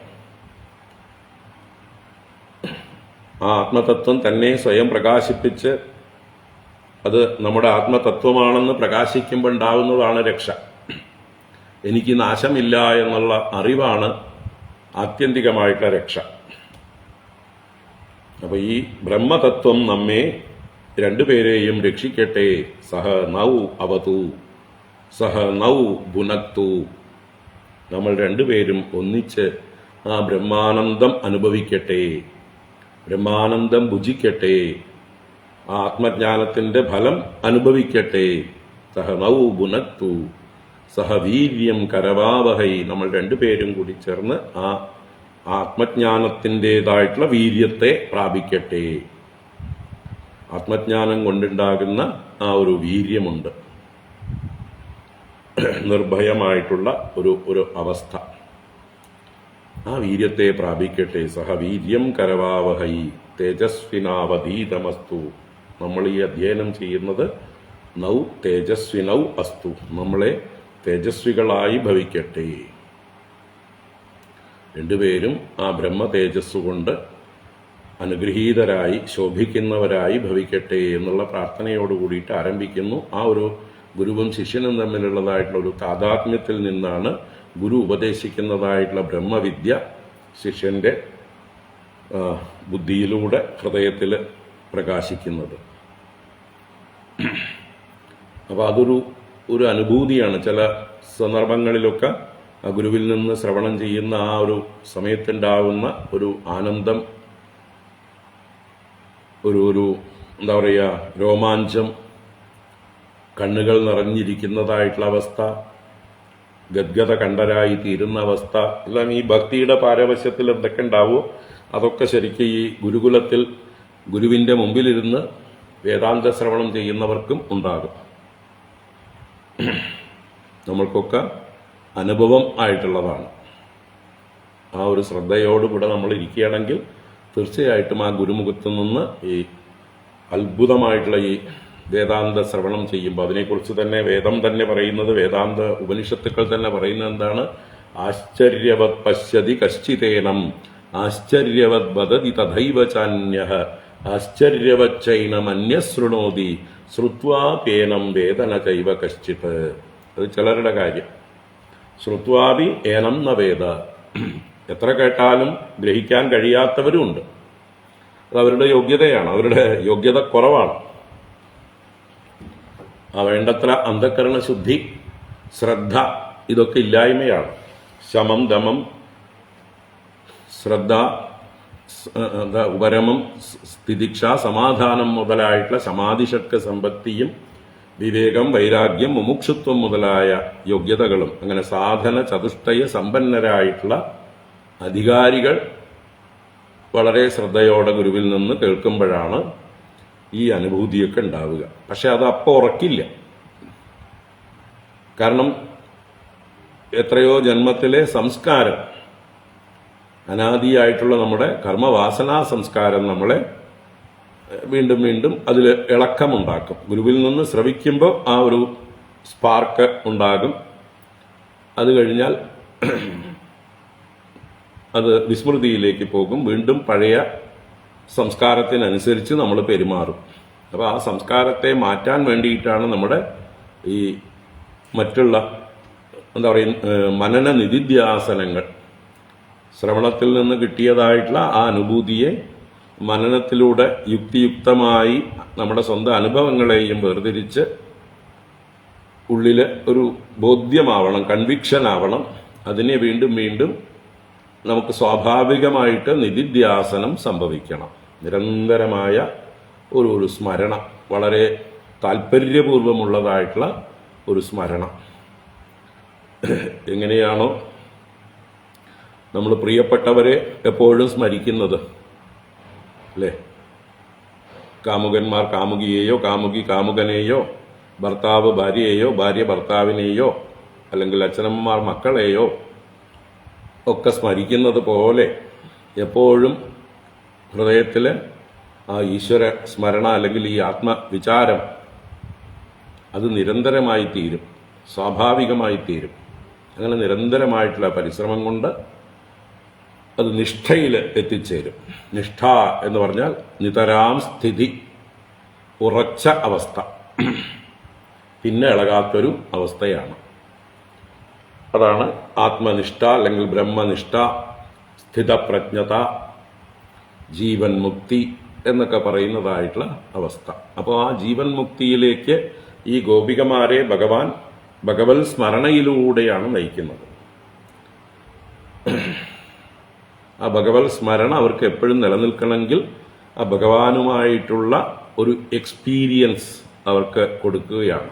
ആ ആത്മതത്വം തന്നെ സ്വയം പ്രകാശിപ്പിച്ച് അത് നമ്മുടെ ആത്മതത്വമാണെന്ന് പ്രകാശിക്കുമ്പോൾ ഉണ്ടാവുന്നതാണ് രക്ഷ. എനിക്ക് നാശമില്ല എന്നുള്ള അറിവാണ് ആത്യന്തികമായിട്ടുള്ള രക്ഷ. അപ്പൊ ഈ ബ്രഹ്മതത്വം നമ്മെ രണ്ടുപേരെയും രക്ഷിക്കട്ടെ. സഹ നൗ അവതു സഹ നൗ ഭുനക്തു. നമ്മൾ രണ്ടുപേരും ഒന്നിച്ച് ആ ബ്രഹ്മാനന്ദം അനുഭവിക്കട്ടെ, ബ്രഹ്മാനന്ദം ഭുജിക്കട്ടെ, ആ ആത്മജ്ഞാനത്തിന്റെ ഫലം അനുഭവിക്കട്ടെ. സഹ നൗ ഭുനക്തു സഹ വീര്യം കരവാവഹൈ. നമ്മൾ രണ്ടുപേരും കൂടി ചേർന്ന് ആ ആത്മജ്ഞാനത്തിൻ്റെതായിട്ടുള്ള വീര്യത്തെ പ്രാപിക്കട്ടെ. ആത്മജ്ഞാനം കൊണ്ടുണ്ടാകുന്ന ആ ഒരു വീര്യമുണ്ട്, നിർഭയമായിട്ടുള്ള ഒരു അവസ്ഥ. ആ വീര്യത്തെ പ്രാപിക്കട്ടെ. സഹ വീര്യം കരവാവഹൈ തേജസ്വിനാവധീതമസ്തു. നമ്മൾ ഈ അധ്യയനം ചെയ്യുന്നത് നൗ തേജസ്വിനൗ അസ്തു, നമ്മളെ തേജസ്വികളായി ഭവിക്കട്ടെ. രണ്ടുപേരും ആ ബ്രഹ്മ തേജസ്സുകൊണ്ട് അനുഗ്രഹീതരായി ശോഭിക്കുന്നവരായി ഭവിക്കട്ടെ എന്നുള്ള പ്രാർത്ഥനയോട് കൂടിയിട്ട് ആരംഭിക്കുന്നു. ആ ഒരു ഗുരുവും ശിഷ്യനും തമ്മിലുള്ളതായിട്ടുള്ള ഒരു താതാത്മ്യത്തിൽ നിന്നാണ് ഗുരു ഉപദേശിക്കുന്നതായിട്ടുള്ള ബ്രഹ്മവിദ്യ ശിഷ്യന്റെ ബുദ്ധിയിലൂടെ ഹൃദയത്തിൽ പ്രകാശിക്കുന്നത്. അപ്പോൾ ഒരു അനുഭൂതിയാണ്. ചില സന്ദർഭങ്ങളിലൊക്കെ ആ ഗുരുവിൽ നിന്ന് ശ്രവണം ചെയ്യുന്ന ആ ഒരു സമയത്തുണ്ടാവുന്ന ഒരു ആനന്ദം, ഒരു എന്താ പറയുക, രോമാഞ്ചം, കണ്ണുകൾ നിറഞ്ഞിരിക്കുന്നതായിട്ടുള്ള അവസ്ഥ, ഗദ്ഗത കണ്ഠരായി തീരുന്ന അവസ്ഥ എല്ലാം ഈ ഭക്തിയുടെ പാരവശ്യത്തിൽ എന്തൊക്കെ ഉണ്ടാവുമോ അതൊക്കെ ശരിക്കും ഈ ഗുരുകുലത്തിൽ ഗുരുവിൻ്റെ മുമ്പിലിരുന്ന് വേദാന്ത ശ്രവണം ചെയ്യുന്നവർക്കും ഉണ്ടാകും. നമ്മൾക്കൊക്കെ അനുഭവം ആയിട്ടുള്ളതാണ്. ആ ഒരു ശ്രദ്ധയോടുകൂടെ നമ്മൾ ഇരിക്കുകയാണെങ്കിൽ തീർച്ചയായിട്ടും ആ ഗുരുമുഖത്ത് നിന്ന് ഈ അത്ഭുതമായിട്ടുള്ള ഈ വേദാന്ത ശ്രവണം ചെയ്യുമ്പോൾ അതിനെക്കുറിച്ച് തന്നെ വേദം തന്നെ പറയുന്നത്, വേദാന്ത ഉപനിഷത്തുക്കൾ തന്നെ പറയുന്നത് എന്താണ്? ആശ്ചര്യവത് പശ്യതി കശ്ചിതേനം ആശ്ചര്യവത് വദതി തഥൈവ ചാന്യഃ ആശ്ചര്യവച്ചൈനമന്യശൃണോതി ശ്രുത്വാപ്യേനം വേദന ചൈവ കശ്ചിത്. അത് ചിലരുടെ കാര്യം. ശ്രുത്വാപി ഏനം ന വേദ. എത്ര കേട്ടാലും ഗ്രഹിക്കാൻ കഴിയാത്തവരുമുണ്ട്. അത് അവരുടെ യോഗ്യതയാണ്, അവരുടെ യോഗ്യത കുറവാണ്. ആ വേണ്ടത്ര അന്ധകരണ ശുദ്ധി, ശ്രദ്ധ ഇതൊക്കെ ഇല്ലായ്മയാണ്. ശമം, ദമം, ശ്രദ്ധ, ഉപരമം, സ്ഥിതിക്ഷ, സമാധാനം മുതലായിട്ടുള്ള സമാധിഷട്ക സമ്പത്തിയും വിവേകം, വൈരാഗ്യം, മുമുക്ഷുത്വം മുതലായ യോഗ്യതകളും അങ്ങനെ സാധന ചതുഷ്ടയ സമ്പന്നരായിട്ടുള്ള അധികാരികൾ വളരെ ശ്രദ്ധയോടെ ഗുരുവിൽ നിന്ന് കേൾക്കുമ്പോഴാണ് ഈ അനുഭൂതിയൊക്കെ ഉണ്ടാവുക. പക്ഷെ അത് അപ്പോൾ ഉറക്കില്ല. കാരണം എത്രയോ ജന്മത്തിലെ സംസ്കാരം, അനാദിയായിട്ടുള്ള നമ്മുടെ കർമ്മവാസനാ സംസ്കാരം നമ്മളെ വീണ്ടും വീണ്ടും അതിൽ ഇളക്കമുണ്ടാക്കും. ഗുരുവിൽ നിന്ന് ശ്രവിക്കുമ്പോൾ ആ ഒരു സ്പാർക്ക് ഉണ്ടാകും. അത് കഴിഞ്ഞാൽ അത് വിസ്മൃതിയിലേക്ക് പോകും. വീണ്ടും പഴയ സംസ്കാരത്തിനനുസരിച്ച് നമ്മൾ പെരുമാറും. അപ്പോൾ ആ സംസ്കാരത്തെ മാറ്റാൻ വേണ്ടിയിട്ടാണ് നമ്മുടെ ഈ മറ്റുള്ള എന്താ പറയുക മനന നിധിധ്യാസനങ്ങൾ. ശ്രവണത്തിൽ നിന്ന് കിട്ടിയതായിട്ടുള്ള ആ അനുഭൂതിയെ മനനത്തിലൂടെ യുക്തിയുക്തമായി നമ്മുടെ സ്വന്തം അനുഭവങ്ങളെയും വേർതിരിച്ച് ഉള്ളിൽ ഒരു ബോധ്യമാവണം, കൺവിക്ഷൻ ആവണം. അതിനെ വീണ്ടും വീണ്ടും നമുക്ക് സ്വാഭാവികമായിട്ട് നിധിധ്യാസനം സംഭവിക്കണം. നിരന്തരമായ ഒരു സ്മരണ, വളരെ താല്പര്യപൂർവമുള്ളതായിട്ടുള്ള ഒരു സ്മരണ. എങ്ങനെയാണോ നമ്മൾ പ്രിയപ്പെട്ടവരെ എപ്പോഴും സ്മരിക്കുന്നത്, അല്ലേ? കാമുകന്മാർ കാമുകിയെയോ, കാമുകി കാമുകനെയോ, ഭർത്താവ് ഭാര്യയെയോ, ഭാര്യ ഭർത്താവിനെയോ, അല്ലെങ്കിൽ അച്ഛനമ്മമാർ മക്കളെയോ ഒക്കെ സ്മരിക്കുന്നത് പോലെ എപ്പോഴും ഹൃദയത്തിൽ ആ ഈശ്വര സ്മരണ അല്ലെങ്കിൽ ഈ ആത്മവിചാരം അത് നിരന്തരമായി തീരും, സ്വാഭാവികമായി തീരും. അങ്ങനെ നിരന്തരമായിട്ടുള്ള പരിശ്രമം കൊണ്ട് അത് നിഷ്ഠയിൽ എത്തിച്ചേരും. നിഷ്ഠ എന്ന് പറഞ്ഞാൽ നിതരാം സ്ഥിതി, ഉറച്ച അവസ്ഥ, പിന്നെ ഇളകാത്തൊരു അവസ്ഥയാണ്. അതാണ് ആത്മനിഷ്ഠ അല്ലെങ്കിൽ ബ്രഹ്മനിഷ്ഠ, സ്ഥിതപ്രജ്ഞത, ജീവൻ മുക്തി എന്നൊക്കെ പറയുന്നതായിട്ടുള്ള അവസ്ഥ. അപ്പോൾ ആ ജീവൻ മുക്തിയിലേക്ക് ഈ ഗോപികമാരെ ഭഗവാൻ ഭഗവത് സ്മരണയിലൂടെയാണ് നയിക്കുന്നത്. ആ ഭഗവത് സ്മരണ അവർക്ക് എപ്പോഴും നിലനിൽക്കണമെങ്കിൽ ആ ഭഗവാനുമായിട്ടുള്ള ഒരു എക്സ്പീരിയൻസ് അവർക്ക് കൊടുക്കുകയാണ്.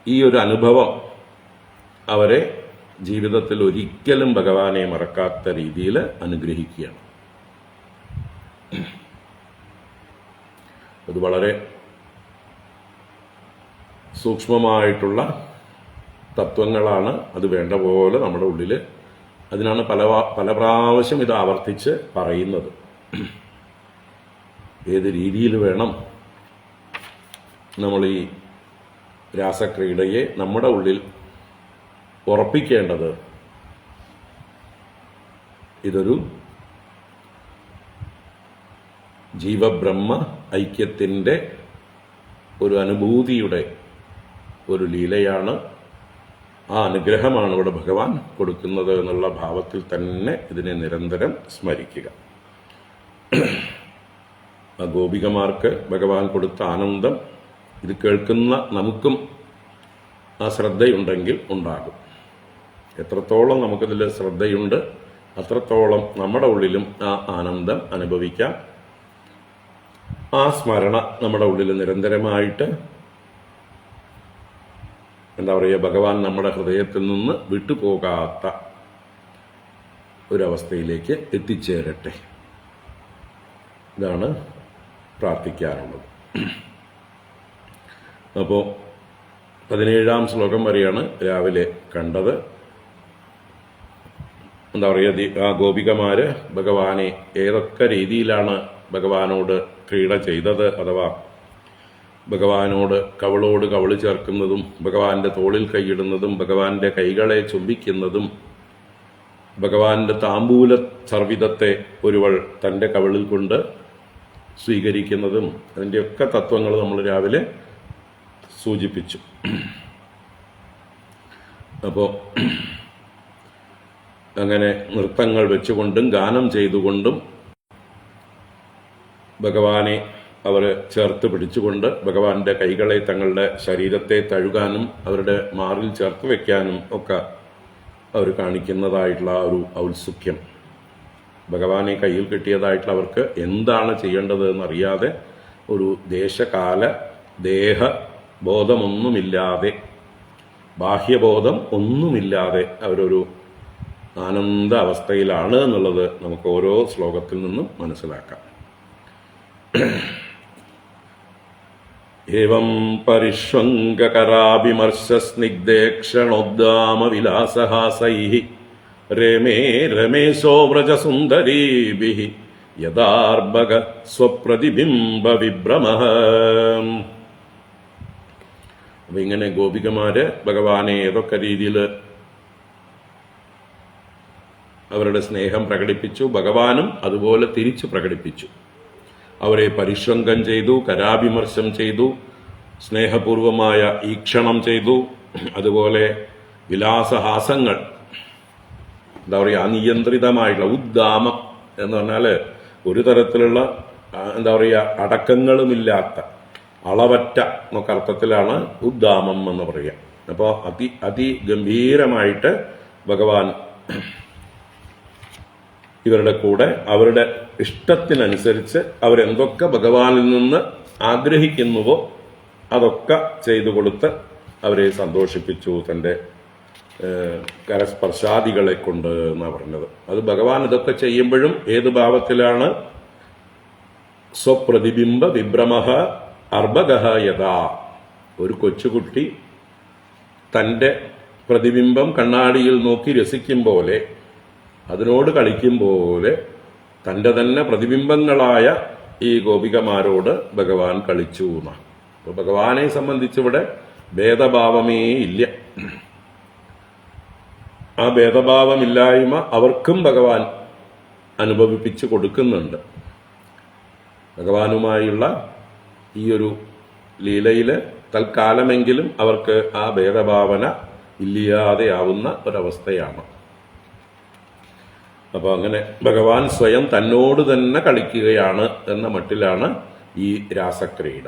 ഈ ഒരു അനുഭവം അവരെ ജീവിതത്തിൽ ഒരിക്കലും ഭഗവാനെ മറക്കാത്ത രീതിയിൽ അനുഗ്രഹിക്കുകയാണ്. അത് വളരെ സൂക്ഷ്മമായിട്ടുള്ള തത്വങ്ങളാണ്. അത് വേണ്ട പോലെ നമ്മുടെ ഉള്ളിൽ, അതിനാണ് പല പ്രാവശ്യം ഇത് ആവർത്തിച്ച് പറയുന്നത്. ഏത് രീതിയിൽ വേണം നമ്മൾ ഈ രാസക്രീഡയെ നമ്മുടെ ഉള്ളിൽ ഉറപ്പിക്കേണ്ടത്? ഇതൊരു ജീവബ്രഹ്മ ഐക്യത്തിൻ്റെ ഒരു അനുഭൂതിയുടെ ഒരു ലീലയാണ്. ആ അനുഗ്രഹമാണ് ഇവിടെ ഭഗവാൻ കൊടുക്കുന്നത് എന്നുള്ള ഭാവത്തിൽ തന്നെ ഇതിനെ നിരന്തരം സ്മരിക്കുക. ആ ഗോപികമാർക്ക് ഭഗവാൻ കൊടുത്ത ആനന്ദം ഇത് കേൾക്കുന്ന നമുക്കും ആ ശ്രദ്ധയുണ്ടെങ്കിൽ ഉണ്ടാകും. എത്രത്തോളം നമുക്കിതിൽ ശ്രദ്ധയുണ്ട് അത്രത്തോളം നമ്മുടെ ഉള്ളിലും ആ ആനന്ദം അനുഭവിക്കാം. ആ സ്മരണ നമ്മുടെ ഉള്ളിൽ നിരന്തരമായിട്ട് എന്താ പറയുക, ഭഗവാൻ നമ്മുടെ ഹൃദയത്തിൽ നിന്ന് വിട്ടുപോകാത്ത ഒരവസ്ഥയിലേക്ക് എത്തിച്ചേരട്ടെ. ഇതാണ് പ്രാർത്ഥിക്കാറുള്ളത്. അപ്പോൾ 17-ാം ശ്ലോകം വരെയാണ് രാവിലെ കണ്ടത്. എന്താ പറയുക, ആ ഗോപികമാര് ഭഗവാനെ ഏതൊക്കെ രീതിയിലാണ് ഭഗവാനോട് ക്രീഡ ചെയ്തത്, അഥവാ ഭഗവാനോട് കവളോട് കവള് ചേർക്കുന്നതും, ഭഗവാന്റെ തോളിൽ കൈയിടുന്നതും, ഭഗവാന്റെ കൈകളെ ചുംബിക്കുന്നതും, ഭഗവാന്റെ താമ്പൂല സർവിതത്തെ ഒരുവൾ തൻ്റെ കവളിൽ കൊണ്ട് സ്വീകരിക്കുന്നതും, അതിൻ്റെയൊക്കെ തത്വങ്ങൾ നമ്മൾ രാവിലെ സൂചിപ്പിച്ചു. അപ്പോൾ അങ്ങനെ നൃത്തങ്ങൾ വെച്ചുകൊണ്ടും ഗാനം ചെയ്തുകൊണ്ടും ഭഗവാനെ അവർ ചേർത്ത് പിടിച്ചുകൊണ്ട് ഭഗവാന്റെ കൈകളെ തങ്ങളുടെ ശരീരത്തെ തഴുകാനും അവരുടെ മാറിൽ ചേർത്ത് വയ്ക്കാനും ഒക്കെ അവർ കാണിക്കുന്നതായിട്ടുള്ള ഒരു ഔത്സുക്യം, ഭഗവാനെ കയ്യിൽ കിട്ടിയതായിട്ടുള്ള അവർക്ക് എന്താണ് ചെയ്യേണ്ടത് എന്നറിയാതെ ഒരു ദേശകാല ദേഹ ബോധമൊന്നുമില്ലാതെ, ബാഹ്യബോധം ഒന്നുമില്ലാതെ അവരൊരു ആനന്ദ അവസ്ഥയിലാണ് എന്നുള്ളത് നമുക്ക് ഓരോ ശ്ലോകത്തിൽ നിന്നും മനസ്സിലാക്കാം. ഏവം പരിഷ്വംഗകരാഭിമർശസ്നിഗ്ധേക്ഷണോദ്ദാമവിലാസഹാസൈഃ രമേ രമേശോ വ്രജസുന്ദരീഭിഃ യഥാർഭക സ്വപ്രതിബിംബ വിഭ്രമഃ. അപ്പം ഇങ്ങനെ ഗോപികമാര് ഭഗവാനെ ഏതൊക്കെ രീതിയിൽ അവരുടെ സ്നേഹം പ്രകടിപ്പിച്ചു, ഭഗവാനും അതുപോലെ തിരിച്ചു പ്രകടിപ്പിച്ചു. അവരെ പരിഷ്വംഗം ചെയ്തു, കരാഭിമർശം ചെയ്തു, സ്നേഹപൂർവമായ ഈക്ഷണം ചെയ്തു. അതുപോലെ വിലാസഹാസങ്ങൾ, എന്താ പറയുക, അനിയന്ത്രിതമായിട്ടുള്ള ഉദ്ദാമം എന്ന് പറഞ്ഞാൽ ഒരു തരത്തിലുള്ള എന്താ പറയുക അടക്കങ്ങളുമില്ലാത്ത അളവറ്റ എന്നൊക്കെ അർത്ഥത്തിലാണ് ഉദ്ദാമം എന്ന് പറയുക. അപ്പോൾ അതിഗംഭീരമായിട്ട് ഭഗവാൻ ഇവരുടെ കൂടെ അവരുടെ ഇഷ്ടത്തിനനുസരിച്ച് അവരെന്തൊക്കെ ഭഗവാനിൽ നിന്ന് ആഗ്രഹിക്കുന്നുവോ അതൊക്കെ ചെയ്തു കൊടുത്ത് അവരെ സന്തോഷിപ്പിച്ചു, തൻ്റെ കരസ്പർശാദികളെ കൊണ്ട് എന്നാണ് പറഞ്ഞത്. അത് ഭഗവാൻ ഇതൊക്കെ ചെയ്യുമ്പോഴും ഏത് ഭാവത്തിലാണ്? സ്വപ്രതിബിംബ വിഭ്രമഃ അർഭകഃ യഥാ. ഒരു കൊച്ചുകുട്ടി തൻ്റെ പ്രതിബിംബം കണ്ണാടിയിൽ നോക്കി രസിക്കും പോലെ, അതിനോട് കളിക്കും പോലെ തൻ്റെ തന്നെ പ്രതിബിംബങ്ങളായ ഈ ഗോപികമാരോട് ഭഗവാൻ കളിച്ചു എന്നാണ്. അപ്പോൾ ഭഗവാനെ സംബന്ധിച്ചിവിടെ ഭേദഭാവമേ ഇല്ല. ആ ഭേദഭാവമില്ലായ്മ അവർക്കും ഭഗവാൻ അനുഭവിപ്പിച്ചു കൊടുക്കുന്നുണ്ട്. ഭഗവാനുമായുള്ള ഈ ഒരു ലീലയിൽ തൽക്കാലമെങ്കിലും അവർക്ക് ആ ഭേദഭാവന ഇല്ലാതെയാവുന്ന ഒരവസ്ഥയാണ്. അപ്പോൾ അങ്ങനെ ഭഗവാൻ സ്വയം തന്നോട് തന്നെ കളിക്കുകയാണ് എന്ന മട്ടിലാണ് ഈ രാസക്രീഡ.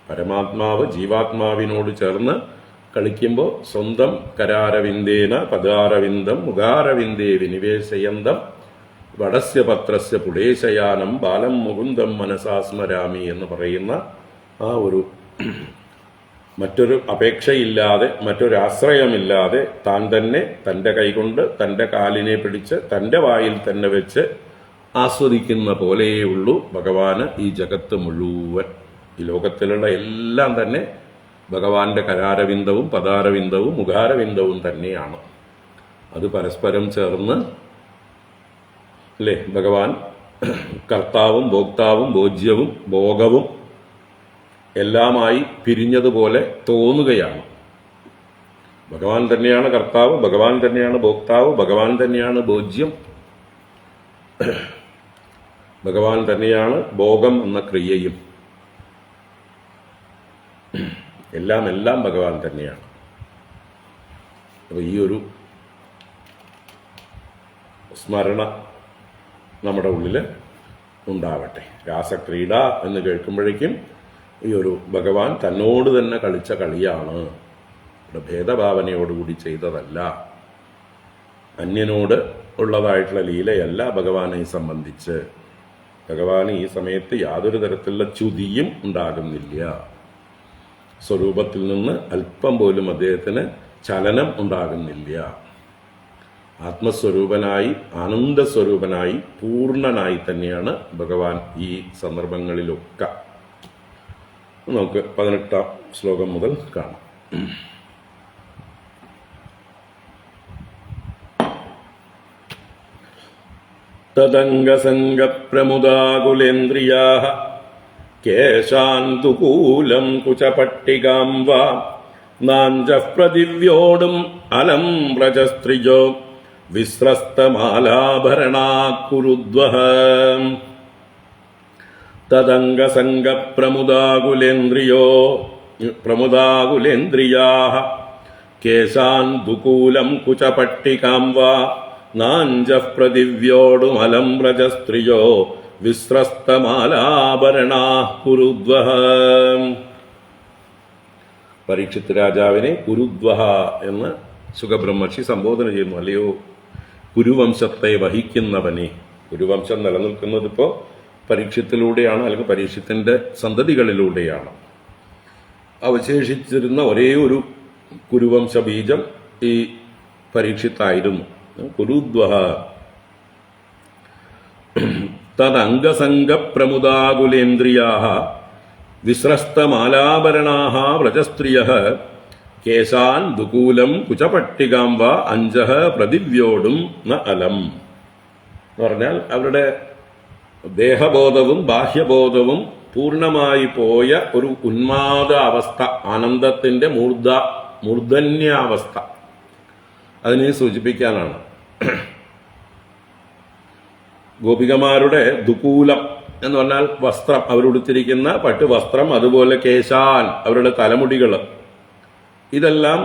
പരമാത്മാവ് ജീവാത്മാവിനോട് ചേർന്ന് കളിക്കുമ്പോൾ സ്വന്തം കരാരവിന്ദേന പദാരവിന്ദം മുഖാരവിന്ദേ വിനിവേശയന്തം വടസ്യ പത്രസ്യ പുടേശയാനം ബാലം മുകുന്ദം മനസാസ്മരാമി എന്ന് പറയുന്ന ആ ഒരു മറ്റൊരു അപേക്ഷയില്ലാതെ മറ്റൊരു ആശ്രയമില്ലാതെ താൻ തന്നെ തൻ്റെ കൈകൊണ്ട് തൻ്റെ കാലിനെ പിടിച്ച് തൻ്റെ വായിൽ തന്നെ വെച്ച് ആസ്വദിക്കുന്ന പോലെയുള്ളൂ ഭഗവാന് ഈ ജഗത്ത് മുഴുവൻ. ഈ ലോകത്തിലുള്ള എല്ലാം തന്നെ ഭഗവാന്റെ കരാരവിന്ദവും പദാരവിന്ദവും മുഖാരവിന്ദവും തന്നെയാണ്. അത് പരസ്പരം ചേർന്ന് അല്ലേ ഭഗവാൻ കർത്താവും ഭോക്താവും ഭോജ്യവും ഭോഗവും എല്ലാമായി പിരിഞ്ഞതുപോലെ തോന്നുകയാണ്. ഭഗവാൻ തന്നെയാണ് കർത്താവ്, ഭഗവാൻ തന്നെയാണ് ഭോക്താവ്, ഭഗവാൻ തന്നെയാണ് ഭോജ്യം, ഭഗവാൻ തന്നെയാണ് ഭോഗം എന്ന ക്രിയയും. എല്ലാം ഭഗവാൻ തന്നെയാണ്. അപ്പോൾ ഈ ഒരു സ്മരണ നമ്മുടെ ഉള്ളിൽ ഉണ്ടാവട്ടെ. രാസക്രീഡ എന്ന് കേൾക്കുമ്പോഴേക്കും ഈ ഒരു ഭഗവാൻ തന്നോട് തന്നെ കളിച്ച കളിയാണ്, ഭേദഭാവനയോടുകൂടി ചെയ്തതല്ല, അന്യനോട് ഉള്ളതായിട്ടുള്ള ലീലയല്ല ഭഗവാനെ സംബന്ധിച്ച്. ഭഗവാന് ഈ സമയത്ത് യാതൊരു തരത്തിലുള്ള ച്യുതിയും ഉണ്ടാകുന്നില്ല. സ്വരൂപത്തിൽ നിന്ന് അല്പം പോലും അദ്ദേഹത്തിന് ചലനം ഉണ്ടാകുന്നില്ല. ആത്മസ്വരൂപനായി ആനന്ദസ്വരൂപനായി പൂർണ്ണനായി തന്നെയാണ് ഭഗവാൻ ഈ സന്ദർഭങ്ങളിലൊക്കെ. നമുക്ക് 18-ാം ശ്ലോകം മുതൽ കാണാം. തദംഗസംഗപ്രമുദാകുലേന്ദ്രിയാഃ കേശാന്തുകൂലം കുചപട്ടികാം വാ നാഞ്ചഃ പ്രതിവ്യോടും അലം വ്രജസ്ത്രിജോ വിസ്രസ്തമാലാഭരണാക്കുരുദ്വഃ. തദംഗസംഗപ്രമുദാകുലേന്ദ്രിയാഃ കേശാന്തുകൂലം കുചപട്ടികാം വാ നാഞ്ചഃ പ്രതിവ്യോടും അലം വ്രജസ്ത്രിയോ വിസ്രസ്തമാലാഭരണാഃ കുരുദ്വഃ. പരീക്ഷിത്ത് രാജാവിനെ കുരുദ്വഃ എന്ന് സുഖബ്രഹ്മർഷി സംബോധന ചെയ്യുന്നു. അല്ലയോ കുരുവംശത്തെ വഹിക്കുന്നവനെ. കുരുവംശം നിലനിൽക്കുന്നത് ഇപ്പോൾ പരീക്ഷത്തിലൂടെയാണ്, അല്ലെങ്കിൽ പരീക്ഷത്തിന്റെ സന്തതികളിലൂടെയാണ്. അവശേഷിച്ചിരുന്ന ഒരേ ഒരു കുരുവംശ ബീജം ഈ പരീക്ഷിത്തായിരുന്നു. കുരുദ്വഃ. തദംഗസംഗപ്രമുദാകുലേന്ദ്രിയാഃ വിസ്രസ്തമാലാഭരണാഃ വ്രജസ്ത്രിയഃ കേശാൻ ദുകൂലം കുചപട്ടികാം വാ അഞ്ചഃ പ്രതിവ്യോടും ന അലം എന്ന് പറഞ്ഞാൽ അവരുടെ ദേഹബോധവും ബാഹ്യബോധവും പൂർണ്ണമായി പോയ ഒരു ഉന്മാദ അവസ്ഥ, ആനന്ദത്തിന്റെ മൂർധന്യാവസ്ഥ, അതിനെ സൂചിപ്പിക്കാനാണ്. ഗോപികമാരുടെ ദുകൂലം എന്ന് പറഞ്ഞാൽ വസ്ത്രം, അവരുടുത്തിരിക്കുന്ന പട്ടുവസ്ത്രം, അതുപോലെ കേശാൻ അവരുടെ തലമുടികൾ, ഇതെല്ലാം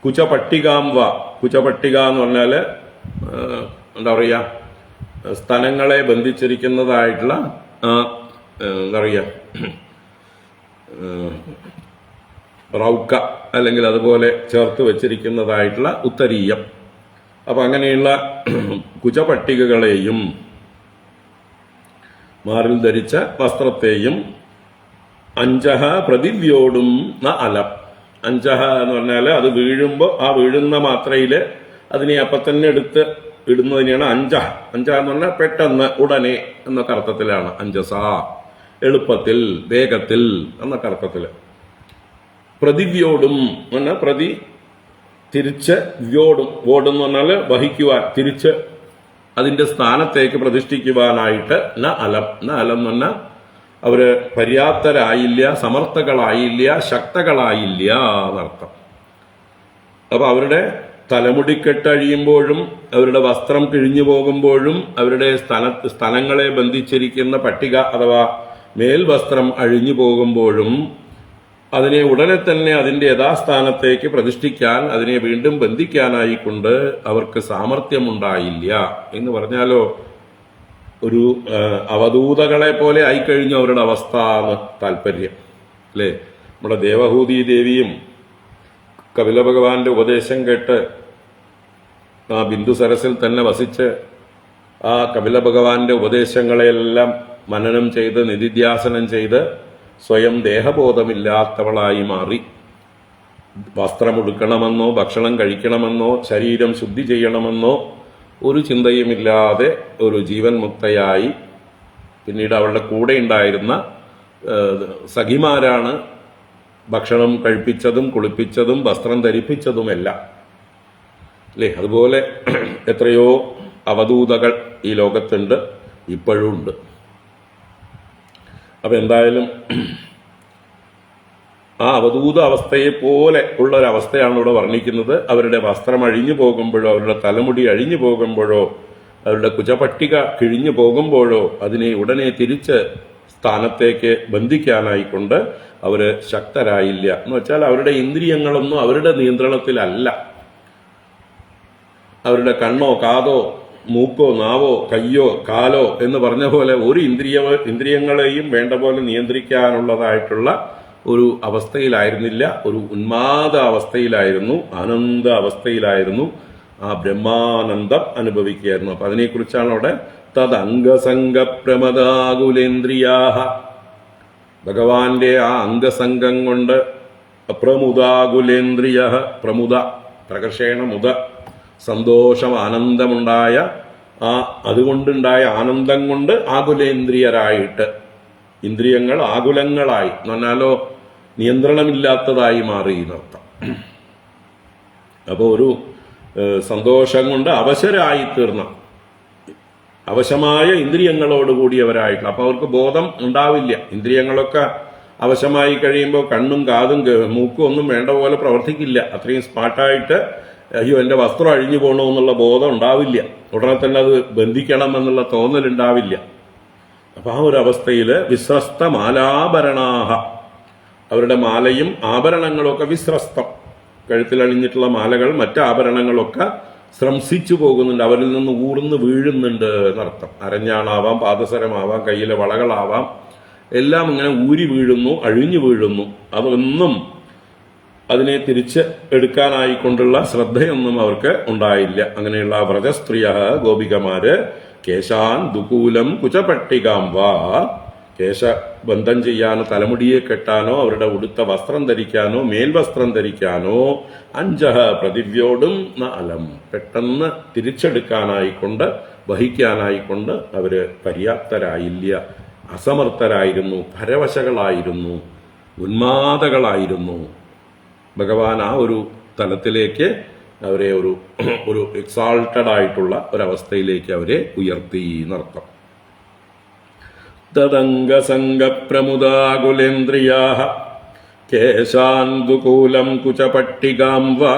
കുചപട്ടികാംവ. കുചപട്ടിക എന്ന് പറഞ്ഞാൽ എന്താ പറയുക, സ്ഥലങ്ങളെ ബന്ധിച്ചിരിക്കുന്നതായിട്ടുള്ള എന്താ പറയുക റൗക്ക, അല്ലെങ്കിൽ അതുപോലെ ചേർത്ത് വെച്ചിരിക്കുന്നതായിട്ടുള്ള ഉത്തരീയം. അപ്പം അങ്ങനെയുള്ള കുചപട്ടികകളെയും മാറിൽ ധരിച്ച വസ്ത്രത്തെയും അഞ്ചഹ പ്രതിവ്യോടും ന അലം, അഞ്ചഹ എന്ന് പറഞ്ഞാൽ അത് വീഴുമ്പോൾ ആ വീഴുന്ന മാത്രയിൽ അതിനെ അപ്പം തന്നെ എടുത്ത് ഇടുന്നതിനെയാണ് അഞ്ചഹ. അഞ്ചഹ എന്ന് പറഞ്ഞാൽ പെട്ടെന്ന്, ഉടനെ എന്നൊക്കെ അർത്ഥത്തിലാണ്. അഞ്ചസ, എളുപ്പത്തിൽ, വേഗത്തിൽ എന്നൊക്കെ അർത്ഥത്തിൽ. പ്രതിവ്യോടും എന്ന് പറഞ്ഞാൽ പ്രതി തിരിച്ച്, വ്യോടും, വോടും എന്ന് പറഞ്ഞാൽ വഹിക്കുവാൻ, തിരിച്ച് അതിന്റെ സ്ഥാനത്തേക്ക് പ്രതിഷ്ഠിക്കുവാനായിട്ട് അലം എന്ന് പറഞ്ഞാൽ അവര് പര്യാപ്തരായില്ല, സമർത്ഥകളായില്ല, ശക്തകളായില്ല എന്നർത്ഥം. അപ്പൊ അവരുടെ തലമുടിക്കെട്ടഴിയുമ്പോഴും അവരുടെ വസ്ത്രം കിഴിഞ്ഞു പോകുമ്പോഴും അവരുടെ സ്ഥലങ്ങളെ ബന്ധിച്ചിരിക്കുന്ന പട്ടിക അഥവാ മേൽവസ്ത്രം അഴിഞ്ഞു പോകുമ്പോഴും അതിനെ ഉടനെ തന്നെ അതിന്റെ യഥാസ്ഥാനത്തേക്ക് പ്രതിഷ്ഠിക്കാൻ, അതിനെ വീണ്ടും ബന്ധിക്കാനായിക്കൊണ്ട് അവർക്ക് സാമർഥ്യമുണ്ടായില്ല എന്ന് പറഞ്ഞാലോ, ഒരു അവധൂതകളെ പോലെ ആയിക്കഴിഞ്ഞു അവരുടെ അവസ്ഥ എന്ന് താല്പര്യം അല്ലേ. നമ്മുടെ ദേവഹൂതി ദേവിയും കപില ഭഗവാന്റെ ഉപദേശം കേട്ട് ആ ബിന്ദു സരസിൽ തന്നെ വസിച്ച് ആ കപില ഭഗവാന്റെ ഉപദേശങ്ങളെല്ലാം മനനം ചെയ്ത് നിധിധ്യാസനം ചെയ്ത് സ്വയം ദേഹബോധമില്ലാത്തവളായി മാറി. വസ്ത്രമുടുക്കണമെന്നോ ഭക്ഷണം കഴിക്കണമെന്നോ ശരീരം ശുദ്ധി ചെയ്യണമെന്നോ ഒരു ചിന്തയുമില്ലാതെ ഒരു ജീവൻ മുക്തയായി. പിന്നീട് അവളുടെ കൂടെ ഉണ്ടായിരുന്ന സഖിമാരാണ് ഭക്ഷണം കഴിപ്പിച്ചതും കുളിപ്പിച്ചതും വസ്ത്രം ധരിപ്പിച്ചതുമെല്ലാം അല്ലേ. അതുപോലെ എത്രയോ അവധൂതകൾ ഈ ലോകത്തുണ്ട്, ഇപ്പോഴും ഉണ്ട്. അപ്പൊ എന്തായാലും ആ അവധൂത അവസ്ഥയെ പോലെ ഉള്ള ഒരവസ്ഥയാണ് ഇവിടെ വർണ്ണിക്കുന്നത്. അവരുടെ വസ്ത്രം അഴിഞ്ഞു പോകുമ്പോഴോ, അവരുടെ തലമുടി അഴിഞ്ഞു പോകുമ്പോഴോ, അവരുടെ കുചപട്ടിക കിഴിഞ്ഞു പോകുമ്പോഴോ അതിനെ ഉടനെ തിരിച്ച് സ്ഥാനത്തേക്ക് ബന്ധിക്കാനായിക്കൊണ്ട് അവര് ശക്തരായില്ല എന്ന് വെച്ചാൽ അവരുടെ ഇന്ദ്രിയങ്ങളൊന്നും അവരുടെ നിയന്ത്രണത്തിലല്ല. അവരുടെ കണ്ണോ കാതോ മൂക്കോ നാവോ കയ്യോ കാലോ എന്ന് പറഞ്ഞ പോലെ ഒരു ഇന്ദ്രിയങ്ങളെയും വേണ്ട പോലെ നിയന്ത്രിക്കാനുള്ളതായിട്ടുള്ള ഒരു അവസ്ഥയിലായിരുന്നില്ല. ഒരു ഉന്മാദ അവസ്ഥയിലായിരുന്നു, ആനന്ദ അവസ്ഥയിലായിരുന്നു, ആ ബ്രഹ്മാനന്ദം അനുഭവിക്കുകയായിരുന്നു. അപ്പൊ അതിനെക്കുറിച്ചാണ് അവിടെ തദംഗസംഗപ്രമദാകുലേന്ദ്രിയാഹ, ഭഗവാന്റെ ആ അംഗസംഗം കൊണ്ട് അപ്രമുദാകുലേന്ദ്രിയ, പ്രമുദ പ്രകർഷേണ മുദ, സന്തോഷം ആനന്ദമുണ്ടായ ആ അതുകൊണ്ടുണ്ടായ ആനന്ദം കൊണ്ട് ആകുലേന്ദ്രിയരായിട്ട്, ഇന്ദ്രിയങ്ങൾ ആകുലങ്ങളായി എന്ന് പറഞ്ഞാലോ നിയന്ത്രണമില്ലാത്തതായി മാറി എന്നർത്ഥം. അപ്പോൾ ഒരു സന്തോഷം കൊണ്ട് അവശരായി തീർന്ന, അവശമായ ഇന്ദ്രിയങ്ങളോടുകൂടിയവരായിട്ടുള്ള, അപ്പോൾ അവർക്ക് ബോധം ഉണ്ടാവില്ല. ഇന്ദ്രിയങ്ങളൊക്കെ അവശമായി കഴിയുമ്പോൾ കണ്ണും കാതും മൂക്കും ഒന്നും വേണ്ട പോലെ പ്രവർത്തിക്കില്ല. അത്രയും സ്മാർട്ടായിട്ട് അയ്യോ എൻ്റെ വസ്ത്രം അഴിഞ്ഞു പോകണമെന്നുള്ള ബോധം ഉണ്ടാവില്ല. ഉടനെ തന്നെ അത് ബന്ധിക്കണം എന്നുള്ള തോന്നലുണ്ടാവില്ല. അപ്പൊ ആ ഒരു അവസ്ഥയിൽ വിസ്രസ്ത മാലാഭരണാഹ, അവരുടെ മാലയും ആഭരണങ്ങളൊക്കെ വിസ്രസ്തം, കഴുത്തിലണിഞ്ഞിട്ടുള്ള മാലകൾ മറ്റ് ആഭരണങ്ങളൊക്കെ ശ്രംസിച്ചു പോകുന്നുണ്ട്, അവരിൽ നിന്ന് ഊർന്ന് വീഴുന്നുണ്ട് എന്നർത്ഥം. അരഞ്ഞാണാവാം, പാദസരമാവാം, കയ്യിലെ വളകളാവാം, എല്ലാം ഇങ്ങനെ ഊരി വീഴുന്നു, അഴിഞ്ഞു വീഴുന്നു. അതൊന്നും അതിനെ തിരിച്ച് എടുക്കാനായിക്കൊണ്ടുള്ള ശ്രദ്ധയൊന്നും അവർക്ക് ഉണ്ടായില്ല. അങ്ങനെയുള്ള വ്രജസ്ത്രീയ ഗോപികമാര് കേശാൻ ദുകൂലം കുചപട്ടികാം വാ, കേശബന്ധം ചെയ്യാനോ തലമുടിയെ കെട്ടാനോ അവരുടെ ഉടുത്ത വസ്ത്രം ധരിക്കാനോ മേൽവസ്ത്രം ധരിക്കാനോ അഞ്ചഹ പ്രതിവ്യോടും അലം, പെട്ടെന്ന് തിരിച്ചെടുക്കാനായിക്കൊണ്ട് വഹിക്കാനായിക്കൊണ്ട് അവര് പര്യാപ്തരായില്ല, അസമർത്ഥരായിരുന്നു, പരവശകളായിരുന്നു, ഉന്മാദകളായിരുന്നു. ഭഗവാൻ ആ ഒരു തലത്തിലേക്ക് അവരെ ഒരു എക്സാൾട്ടഡ് ആയിട്ടുള്ള ഒരവസ്ഥയിലേക്ക് അവരെ ഉയർത്തി എന്നർത്ഥം. തദംഗസംഗപ്രമുദാകുലേന്ദ്രിയാഹ കേശാന്തുകൂലം കുചപട്ടികാം വാ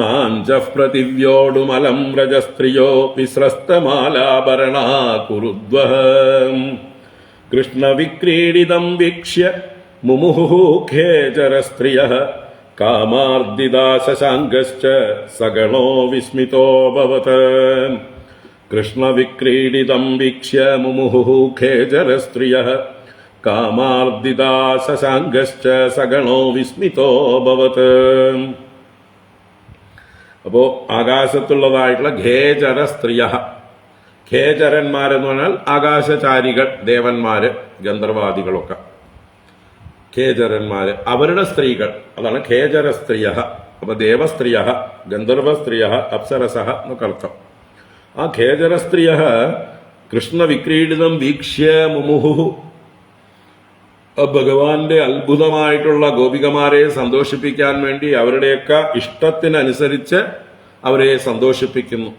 നാഞ്ചഃ പ്രതിവ്യോടുമലം വ്രജസ്ത്രിയോ വിസ്രസ്തമാലാഭരണാ കുരുദ്വഃ കൃഷ്ണവിക്രീഡിതം വീക്ഷ്യ മുമുഹുഃ ഖേചരസ്ത്രിയഃ കാമാർദിതാ ശശാങ്കശ്ച സഗണോ വിസ്മിതോഭവത്. കൃഷ്ണവിക്രീഡിതം വീക്ഷ്യ മുമുഹുഃ ഖേചരസ്ത്രിയഃ കാമാർദിതാ ശശാങ്കശ്ച സഗണോ വിസ്മിതോഭവത്. അപ്പോ ആകാശത്തുള്ളതായിട്ടുള്ള ഖേചര സ്ത്രീയ, ഖേചരന്മാരെന്ന് പറഞ്ഞാൽ ആകാശചാരികൾ, ദേവന്മാര്, ഗന്ധർവാദികളൊക്കെ. ഖേചരന്മാര് അവരുടെ സ്ത്രീകൾ, അതാണ് ഖേചര സ്ത്രീയ. അപ്പൊ ദേവസ്ത്രീയ, ഗന്ധർവ സ്ത്രീയ, അപ്സരസ എന്നൊക്കെ അർത്ഥം. ആ ഖേചര സ്ത്രീയ കൃഷ്ണവിക്രീഡിതം വീക്ഷ്യ മുമുഹു, ഭഗവാന്റെ അത്ഭുതമായിട്ടുള്ള ഗോപികമാരെ സന്തോഷിപ്പിക്കാൻ വേണ്ടി അവരുടെയൊക്കെ ഇഷ്ടത്തിനനുസരിച്ച് അവരെ സന്തോഷിപ്പിക്കുന്നു.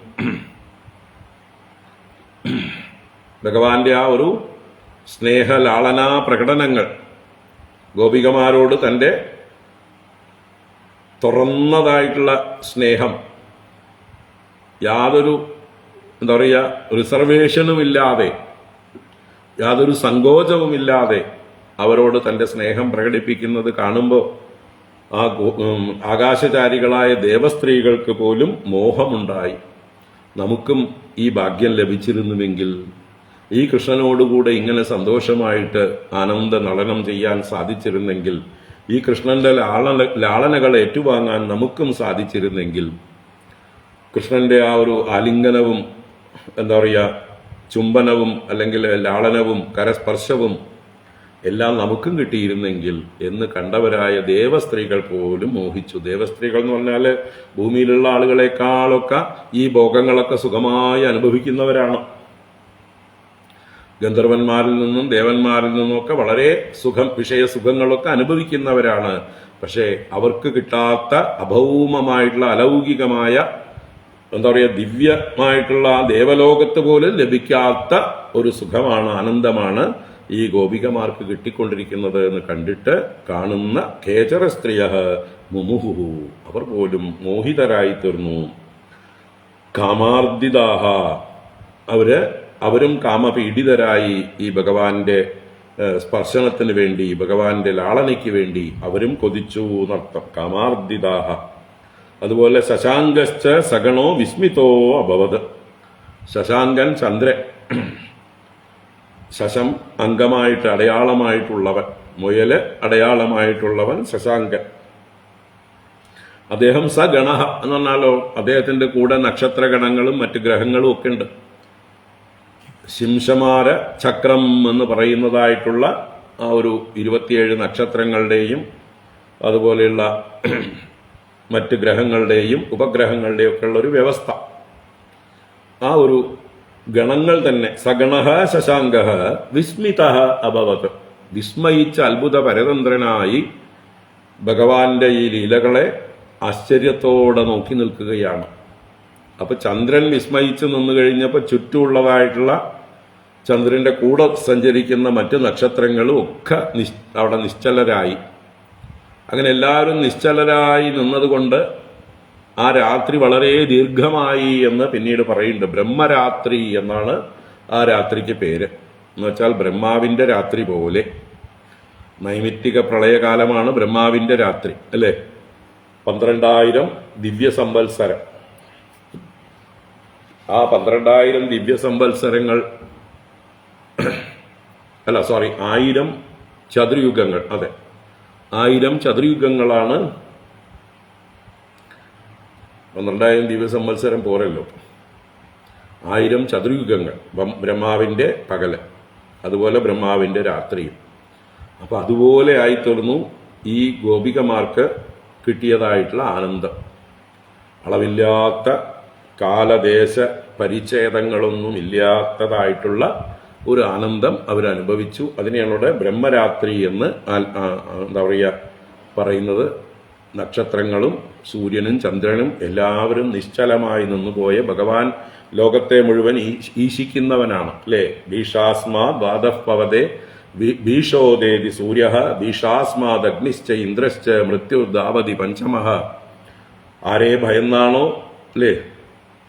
ഭഗവാന്റെ ആ ഒരു സ്നേഹലാളനാ പ്രകടനങ്ങൾ, ഗോപികമാരോട് തൻ്റെ തുറന്നതായിട്ടുള്ള സ്നേഹം, യാതൊരു എന്താ പറയുക റിസർവേഷനുമില്ലാതെ, യാതൊരു സങ്കോചവുമില്ലാതെ അവരോട് തൻ്റെ സ്നേഹം പ്രകടിപ്പിക്കുന്നത് കാണുമ്പോൾ ആ ആകാശചാരികളായ ദേവസ്ത്രീകൾക്ക് പോലും മോഹമുണ്ടായി. നമുക്കും ഈ ഭാഗ്യം ലഭിച്ചിരുന്നുവെങ്കിൽ, ഈ കൃഷ്ണനോടുകൂടെ ഇങ്ങനെ സന്തോഷമായിട്ട് ആനന്ദ നളനം ചെയ്യാൻ സാധിച്ചിരുന്നെങ്കിൽ, ഈ കൃഷ്ണന്റെ ലാളനകൾ ഏറ്റുവാങ്ങാൻ നമുക്കും സാധിച്ചിരുന്നെങ്കിൽ, കൃഷ്ണന്റെ ആ ഒരു ആലിംഗനവും എന്താ പറയുക ചുംബനവും അല്ലെങ്കിൽ ലാളനവും കരസ്പർശവും എല്ലാം നമുക്കും കിട്ടിയിരുന്നെങ്കിൽ എന്ന് കണ്ടവരായ ദേവസ്ത്രീകൾ പോലും മോഹിച്ചു. ദേവസ്ത്രീകൾ എന്ന് പറഞ്ഞാൽ ഭൂമിയിലുള്ള ആളുകളെക്കാളൊക്കെ ഈ ഭോഗങ്ങളൊക്കെ സുഖമായി അനുഭവിക്കുന്നവരാണ്. ഗന്ധർവന്മാരിൽ നിന്നും ദേവന്മാരിൽ നിന്നുമൊക്കെ വളരെ വിഷയസുഖങ്ങളൊക്കെ അനുഭവിക്കുന്നവരാണ്. പക്ഷേ അവർക്ക് കിട്ടാത്ത അഭൗമമായിട്ടുള്ള അലൗകികമായ എന്താ പറയുക ദിവ്യമായിട്ടുള്ള ആ ദേവലോകത്ത് പോലും ലഭിക്കാത്ത ഒരു സുഖമാണ്, ആനന്ദമാണ് ഈ ഗോപികമാർക്ക് കിട്ടിക്കൊണ്ടിരിക്കുന്നത് എന്ന് കണ്ടിട്ട് കാണുന്ന ഖേചര സ്ത്രീയ മുമുഹു, അവർ പോലും മോഹിതരായി തീർന്നു. കാമാർദിതാഹ, അവരും കാമപീഡിതരായി ഈ ഭഗവാന്റെ സ്പർശനത്തിന് വേണ്ടി, ഭഗവാന്റെ ലാളനയ്ക്ക് വേണ്ടി അവരും കൊതിച്ചു എന്നർത്ഥം. കാമാർദിതാഹ. അതുപോലെ ശശാങ്കശ്ച സഗണോ വിസ്മിതോ അഭവത്. ശശാങ്കൻ ചന്ദ്രൻ, ശശം അംഗമായിട്ട് അടയാളമായിട്ടുള്ളവൻ, മുയല് അടയാളമായിട്ടുള്ളവൻ ശശാങ്കൻ. അദ്ദേഹം സഗണ എന്ന് പറഞ്ഞാലോ അദ്ദേഹത്തിന്റെ കൂടെ നക്ഷത്രഗണങ്ങളും മറ്റ് ഗ്രഹങ്ങളും ഒക്കെ ഉണ്ട്. ശിംശമാര ചക്രം എന്ന് പറയുന്നതായിട്ടുള്ള ആ ഒരു 27 നക്ഷത്രങ്ങളുടെയും അതുപോലെയുള്ള മറ്റ് ഗ്രഹങ്ങളുടെയും ഉപഗ്രഹങ്ങളുടെയും ഒക്കെ ഉള്ള ഒരു വ്യവസ്ഥ, ആ ഒരു ഗണങ്ങൾ തന്നെ. സഗണഃ ശശാങ്കഃ വിസ്മിതഃ അഭവത്. വിസ്മയിച്ച അത്ഭുത പരതന്ത്രനായി ഭഗവാന്റെ ഈ ലീലകളെ ആശ്ചര്യത്തോടെ നോക്കി നിൽക്കുകയാണ്. അപ്പൊ ചന്ദ്രൻ വിസ്മയിച്ച് നിന്നു കഴിഞ്ഞപ്പോൾ ചുറ്റുമുള്ളതായിട്ടുള്ള ചന്ദ്രന്റെ കൂടെ സഞ്ചരിക്കുന്ന മറ്റ് നക്ഷത്രങ്ങളും ഒക്കെ അവിടെ നിശ്ചലരായി. അങ്ങനെ എല്ലാവരും നിശ്ചലരായി നിന്നതുകൊണ്ട് ആ രാത്രി വളരെ ദീർഘമായി എന്ന് പിന്നീട് പറയുന്നുണ്ട്. ബ്രഹ്മരാത്രി എന്നാണ് ആ രാത്രിക്ക് പേര്. എന്ന് വെച്ചാൽ ബ്രഹ്മാവിന്റെ രാത്രി പോലെ. നൈമിത്തിക പ്രളയകാലമാണ് ബ്രഹ്മാവിന്റെ രാത്രി, അല്ലേ? 12,000 ദിവ്യ സംവത്സരം. ആ 12,000 ദിവ്യ സംവത്സരങ്ങൾ 1000 ചതുർയുഗങ്ങൾ. അതെ, 1000 ചതുർയുഗങ്ങളാണ്. 12,000 ദിവ്യ സംവത്സരം പോരല്ലോ, 1000 ചതുർയുഗങ്ങൾ. ബ്രഹ്മാവിന്റെ പകല്, അതുപോലെ ബ്രഹ്മാവിന്റെ രാത്രിയും. അപ്പൊ അതുപോലെ ആയിത്തീർന്നു ഈ ഗോപികമാർക്ക് കിട്ടിയതായിട്ടുള്ള ആനന്ദം. അളവില്ലാത്ത കാലദേശ പരിച്ഛേദങ്ങളൊന്നും ഇല്ലാത്തതായിട്ടുള്ള ഒരു ആനന്ദം അവരനുഭവിച്ചു. അതിനെയാണ് ബ്രഹ്മരാത്രി എന്ന് എന്താ പറയുക പറയുന്നത്. നക്ഷത്രങ്ങളും സൂര്യനും ചന്ദ്രനും എല്ലാവരും നിശ്ചലമായി നിന്നുപോയ ഭഗവാൻ ലോകത്തെ മുഴുവൻ ഈശിക്കുന്നവനാണ്, അല്ലേ? ഭീഷാസ്മാ ദ്വാദഃപവതേ ഭീഷോദേതി സൂര്യ ഭീഷാസ്മാദ് അഗ്നിശ്ച ഇന്ദ്രശ്ച മൃത്യുർദാവതി പഞ്ചമഃ. ആരെ ഭയന്നാണോ, അല്ലേ,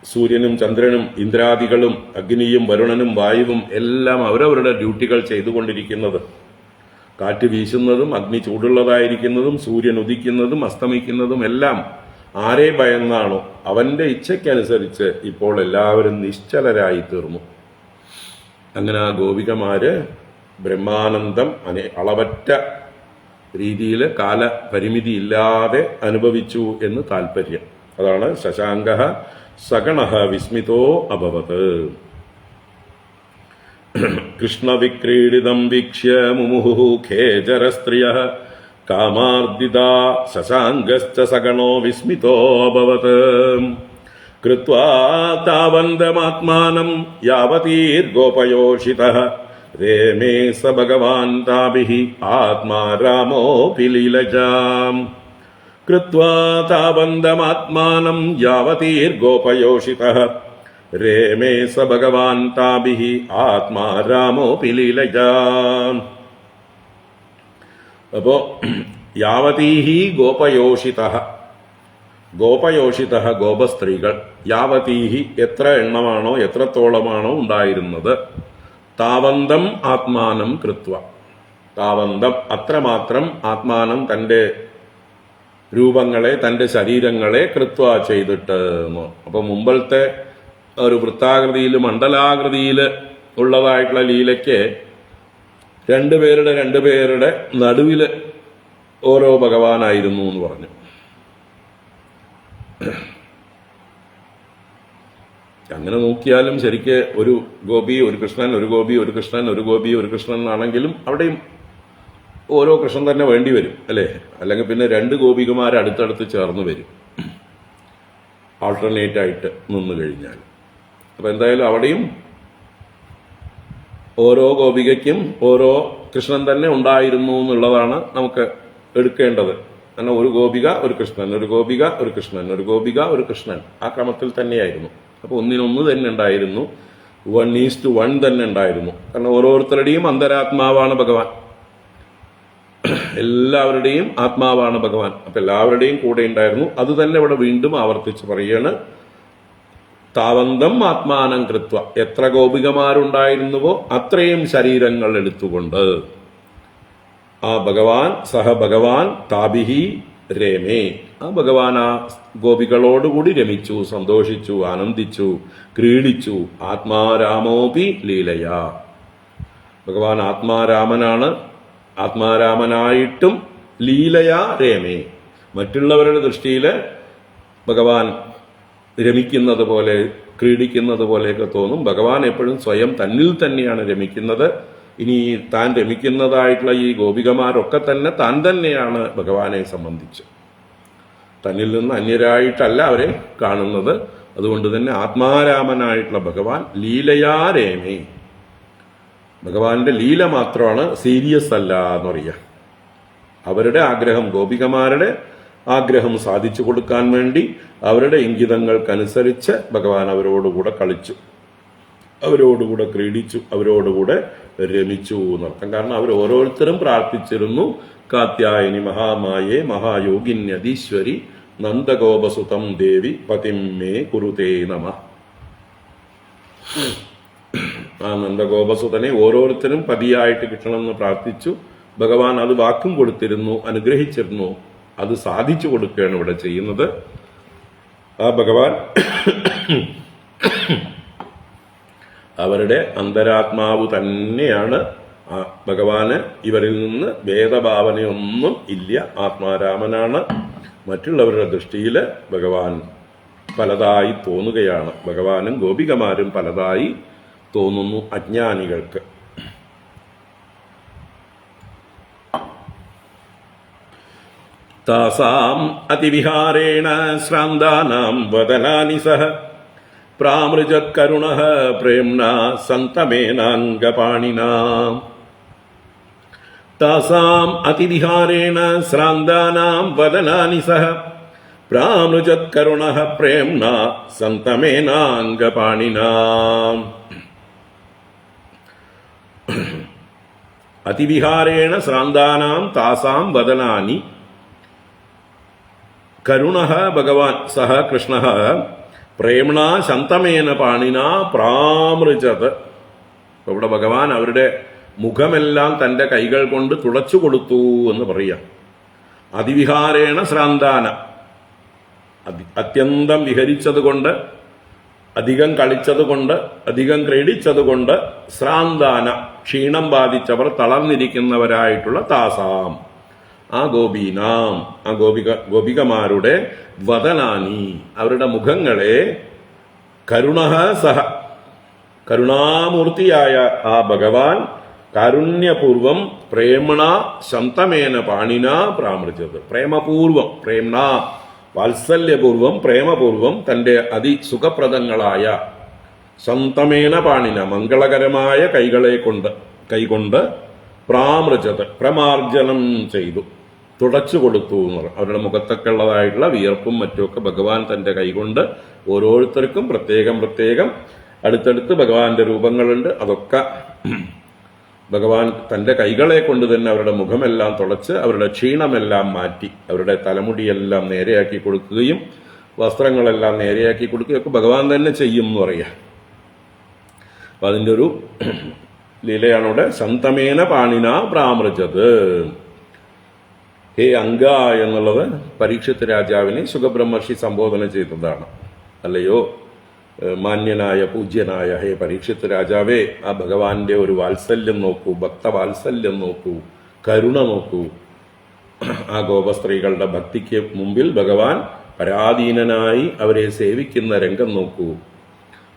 സൂര്യനും ചന്ദ്രനും ഇന്ദ്രാദികളും അഗ്നിയും വരുണനും വായുവും എല്ലാം അവരവരുടെ ഡ്യൂട്ടികൾ ചെയ്തുകൊണ്ടിരിക്കുന്നത്, കാറ്റ് വീശുന്നതും അഗ്നി ചൂടുള്ളതായിരിക്കുന്നതും സൂര്യൻ ഉദിക്കുന്നതും അസ്തമിക്കുന്നതും എല്ലാം ആരെ ഭയന്നാണോ അവന്റെ ഇച്ഛയ്ക്കനുസരിച്ച് ഇപ്പോൾ എല്ലാവരും നിശ്ചലരായി തീർന്നു. അങ്ങനെ ആ ഗോപികമാര് ബ്രഹ്മാനന്ദം അളവറ്റ രീതിയിൽ കാലപരിമിതി ഇല്ലാതെ അനുഭവിച്ചു എന്ന് താല്പര്യം. അതാണ് ശശാങ്കഃ സഗണഃ വിസ്മിതോ അഭവത്. കൃഷ്ണവിക്രീഡിതം വീക്ഷ്യ മുമുഹു ഖേചരസ്ത്രിയഃ കാമാർദിതാ ശശാങ്കശ്ച സഗണോ വിസ്മിതോऽഭവത് കൃത്വാ താവന്തമാത്മാനം യാവതീർഗോപയോഷിതഃ രേമേ സ ഭഗവാൻ താഭിഃ ആത്മാ രാമോऽപി ലീലജാം കൃത്വാ താവന്തമാത്മാനം യാവതീർഗോപയോഷിതഃ രേമേ സ ഭഗവാൻ താഭിഃ ആത്മാ രാമോऽപി ലീലജാം. അപ്പോ യാവതീഹി ഗോപയോഷിതഃ, ഗോപയോഷിതഃ ഗോപസ്ത്രീകൾ, യാവതീഹി എത്ര എണ്ണമാണോ എത്രത്തോളമാണോ ഉണ്ടായിരുന്നത്, താവന്തം ആത്മാനം കൃത്വ, താവന്തം അത്രമാത്രം ആത്മാനം തൻ്റെ രൂപങ്ങളെ തൻ്റെ ശരീരങ്ങളെ കൃത്വ ചെയ്തിട്ട്. അപ്പൊ മുമ്പത്തെ ഒരു വൃത്താകൃതിയിൽ മണ്ഡലാകൃതിയിൽ ഉള്ളതായിട്ടുള്ള ലീലയ്ക്ക് രണ്ടുപേരുടെ നടുവിൽ ഓരോ ഭഗവാനായിരുന്നു എന്ന് പറഞ്ഞു. അങ്ങനെ നോക്കിയാലും ശരിക്ക് ഒരു ഗോപി ഒരു കൃഷ്ണൻ, ഒരു ഗോപി ഒരു കൃഷ്ണൻ, ഒരു ഗോപി ഒരു കൃഷ്ണൻ ആണെങ്കിലും അവിടെയും ഓരോ കൃഷ്ണൻ തന്നെ വേണ്ടി വരും അല്ലേ? അല്ലെങ്കിൽ പിന്നെ രണ്ട് ഗോപികമാർ അടുത്തടുത്ത് ചേർന്ന് വരും ആൾട്ടർനേറ്റ് ആയിട്ട് നിന്ന് കഴിഞ്ഞാൽ. അപ്പൊ എന്തായാലും അവിടെയും ഓരോ ഗോപികയ്ക്കും ഓരോ കൃഷ്ണൻ തന്നെ ഉണ്ടായിരുന്നു എന്നുള്ളതാണ് നമുക്ക് എടുക്കേണ്ടത്. കാരണം ഒരു ഗോപിക ഒരു കൃഷ്ണൻ, ഒരു ഗോപിക ഒരു കൃഷ്ണൻ, ഒരു ഗോപിക ഒരു കൃഷ്ണൻ, ആ ക്രമത്തിൽ തന്നെയായിരുന്നു. അപ്പോൾ ഒന്നിനൊന്ന് തന്നെ ഉണ്ടായിരുന്നു, 1:1 തന്നെ ഉണ്ടായിരുന്നു. കാരണം ഓരോരുത്തരുടെയും അന്തരാത്മാവാണ് ഭഗവാൻ, എല്ലാവരുടെയും ആത്മാവാണ് ഭഗവാൻ. അപ്പൊ എല്ലാവരുടെയും കൂടെ ഉണ്ടായിരുന്നു. അത് തന്നെ ഇവിടെ വീണ്ടും ആവർത്തിച്ച് പറയാണ്, താവന്തം ആത്മാനം കൃത്വ, എത്ര ഗോപികമാരുണ്ടായിരുന്നുവോ അത്രയും ശരീരങ്ങൾ എടുത്തുകൊണ്ട് ആ ഭഗവാൻ സഹ ഭഗവാൻ താഭിഹി രേമേ, ആ ഭഗവാൻ ആ ഗോപികളോടുകൂടി രമിച്ചു, സന്തോഷിച്ചു, ആനന്ദിച്ചു, ക്രീഡിച്ചു. ആത്മാരാമോപി ലീലയാ, ഭഗവാൻ ആത്മാരാമനാണ്. ആത്മാരാമനായിട്ടും ലീലയാ രേമേ, മറ്റുള്ളവരുടെ ദൃഷ്ടിയിൽ ഭഗവാൻ രമിക്കുന്നത് പോലെ ക്രീഡിക്കുന്നത് പോലെയൊക്കെ തോന്നും. ഭഗവാൻ എപ്പോഴും സ്വയം തന്നിൽ തന്നെയാണ് രമിക്കുന്നത്. ഇനി താൻ രമിക്കുന്നതായിട്ടുള്ള ഈ ഗോപികമാരൊക്കെ തന്നെ താൻ തന്നെയാണ് ഭഗവാനെ സംബന്ധിച്ച്, തന്നിൽ നിന്ന് അന്യരായിട്ടല്ല അവരെ കാണുന്നത്. അതുകൊണ്ട് തന്നെ ആത്മാരാമനായിട്ടുള്ള ഭഗവാൻ ലീലയാ രേമേ, ഭഗവാന്റെ ലീല മാത്രമാണ്, സീരിയസ് അല്ല എന്ന് പറയുക. അവരുടെ ആഗ്രഹം, ഗോപികമാരുടെ ആഗ്രഹം സാധിച്ചു കൊടുക്കാൻ വേണ്ടി അവരുടെ ഇംഗിതങ്ങൾക്കനുസരിച്ച് ഭഗവാൻ അവരോടുകൂടെ കളിച്ചു, അവരോടുകൂടെ ക്രീഡിച്ചു, അവരോടുകൂടെ രമിച്ചു എന്നർത്ഥം. കാരണം അവർ ഓരോരുത്തരും പ്രാർത്ഥിച്ചിരുന്നു, കാത്യായനി മഹാമായേ മഹായോഗിന്യതീശ്വരി നന്ദഗോപസുതം ദേവി പതിമേ കുരുതേ നമ. ആ നന്ദഗോപസുതനെ ഓരോരുത്തരും പതിയായിട്ട് കിട്ടണമെന്ന് പ്രാർത്ഥിച്ചു. ഭഗവാൻ അത് വാക്കും കൊടുത്തിരുന്നു, അനുഗ്രഹിച്ചിരുന്നു. അത് സാധിച്ചു കൊടുക്കുകയാണ് ഇവിടെ ചെയ്യുന്നത്. ആ ഭഗവാൻ അവരുടെ അന്തരാത്മാവ് തന്നെയാണ്. ആ ഭഗവാന് ഇവരിൽ നിന്ന് ഭേദഭാവനയൊന്നും ഇല്ല, ആത്മാരാമനാണ്. മറ്റുള്ളവരുടെ ദൃഷ്ടിയിൽ ഭഗവാൻ പലതായി തോന്നുകയാണ്. ഭഗവാനും ഗോപികമാരും പലതായി തോന്നുന്നു അജ്ഞാനികൾക്ക്. താസാം അതിവിഹാരേണ ശ്രാന്താനാം വദനാനി സഹ പ്രാമൃജത്കരുണഃ പ്രേംണാ സന്തമേനാംഗപാണിനാ. താസാം അതിവിഹാരേണ ശ്രാന്താനാം വദനാനി സഹ പ്രാമൃജത്കരുണഃ പ്രേംണാ സന്തമേനാംഗപാണിനാ. അതിവിഹാരേണ ശ്രാന്താനാം താസാം വദനാനി കരുണഃ ഭഗവാൻ സഹ കൃഷ്ണഃ പ്രേംണാ ശന്തമേന പാണിനാ പ്രാമൃജത്. ഇവിടെ ഭഗവാൻ അവരുടെ മുഖമെല്ലാം തൻ്റെ കൈകൾ കൊണ്ട് തുടച്ചു കൊടുത്തു എന്ന് പറയാം. അതിവിഹാരേണ ശ്രാന്താന, അത്യന്തം വിഹരിച്ചതുകൊണ്ട്, അധികം കളിച്ചതുകൊണ്ട്, അധികം ക്രീഡിച്ചതുകൊണ്ട്, ശ്രാന്താന ക്ഷീണം ബാധിച്ചവർ, തളർന്നിരിക്കുന്നവരായിട്ടുള്ള താസാം ആ ഗോപീനാം ആ ഗോപികമാരുടെ വദനാനി അവരുടെ മുഖങ്ങളെ കരുണഃ സഹ കരുണാമൂർത്തിയായ ആ ഭഗവാൻ കാരുണ്യപൂർവം പ്രേമണ ശന്തമേന പാണിന പ്രാമൃജത്. പ്രേമപൂർവം, പ്രേംണ വാത്സല്യപൂർവം, പ്രേമപൂർവം തൻ്റെ അതിസുഖപ്രദങ്ങളായ ശന്തമേന പാണിന മംഗളകരമായ കൈകൊണ്ട് പ്രാമൃജത് പ്രമാർജനം ചെയ്തു, തുടച്ചു കൊടുത്തു എന്ന് പറയും. അവരുടെ മുഖത്തൊക്കെ ഉള്ളതായിട്ടുള്ള വിയർപ്പും മറ്റുമൊക്കെ ഭഗവാൻ തൻ്റെ കൈകൊണ്ട് ഓരോരുത്തർക്കും പ്രത്യേകം അടുത്തടുത്ത് ഭഗവാന്റെ രൂപങ്ങളുണ്ട്. അതൊക്കെ ഭഗവാൻ തൻ്റെ കൈകളെ കൊണ്ട് തന്നെ അവരുടെ മുഖമെല്ലാം തുടച്ച് അവരുടെ ക്ഷീണമെല്ലാം മാറ്റി അവരുടെ തലമുടിയെല്ലാം നേരെയാക്കി കൊടുക്കുകയും വസ്ത്രങ്ങളെല്ലാം നേരെയാക്കി കൊടുക്കുകയും ഒക്കെ ഭഗവാൻ തന്നെ ചെയ്യും എന്ന് പറയാം. അപ്പം അതിൻ്റെ ഒരു ലീലയാണ് ഇവിടെ. ശന്തമേന പാണിന പ്രാമൃജത്. ഹേ അംഗ എന്നുള്ളത് പരീക്ഷിത് രാജാവിനെ സുഖബ്രഹ്മർഷി സംബോധന ചെയ്തതാണ്. അല്ലയോ മാന്യനായ പൂജ്യനായ ഹേ പരീക്ഷിത് രാജാവേ, ആ ഭഗവാന്റെ ഒരു വാത്സല്യം നോക്കൂ, ഭക്തവാത്സല്യം നോക്കൂ, കരുണ നോക്കൂ. ആ ഗോപസ്ത്രീകളുടെ ഭക്തിക്ക് മുമ്പിൽ ഭഗവാൻ പരാധീനനായി അവരെ സേവിക്കുന്ന രംഗം നോക്കൂ.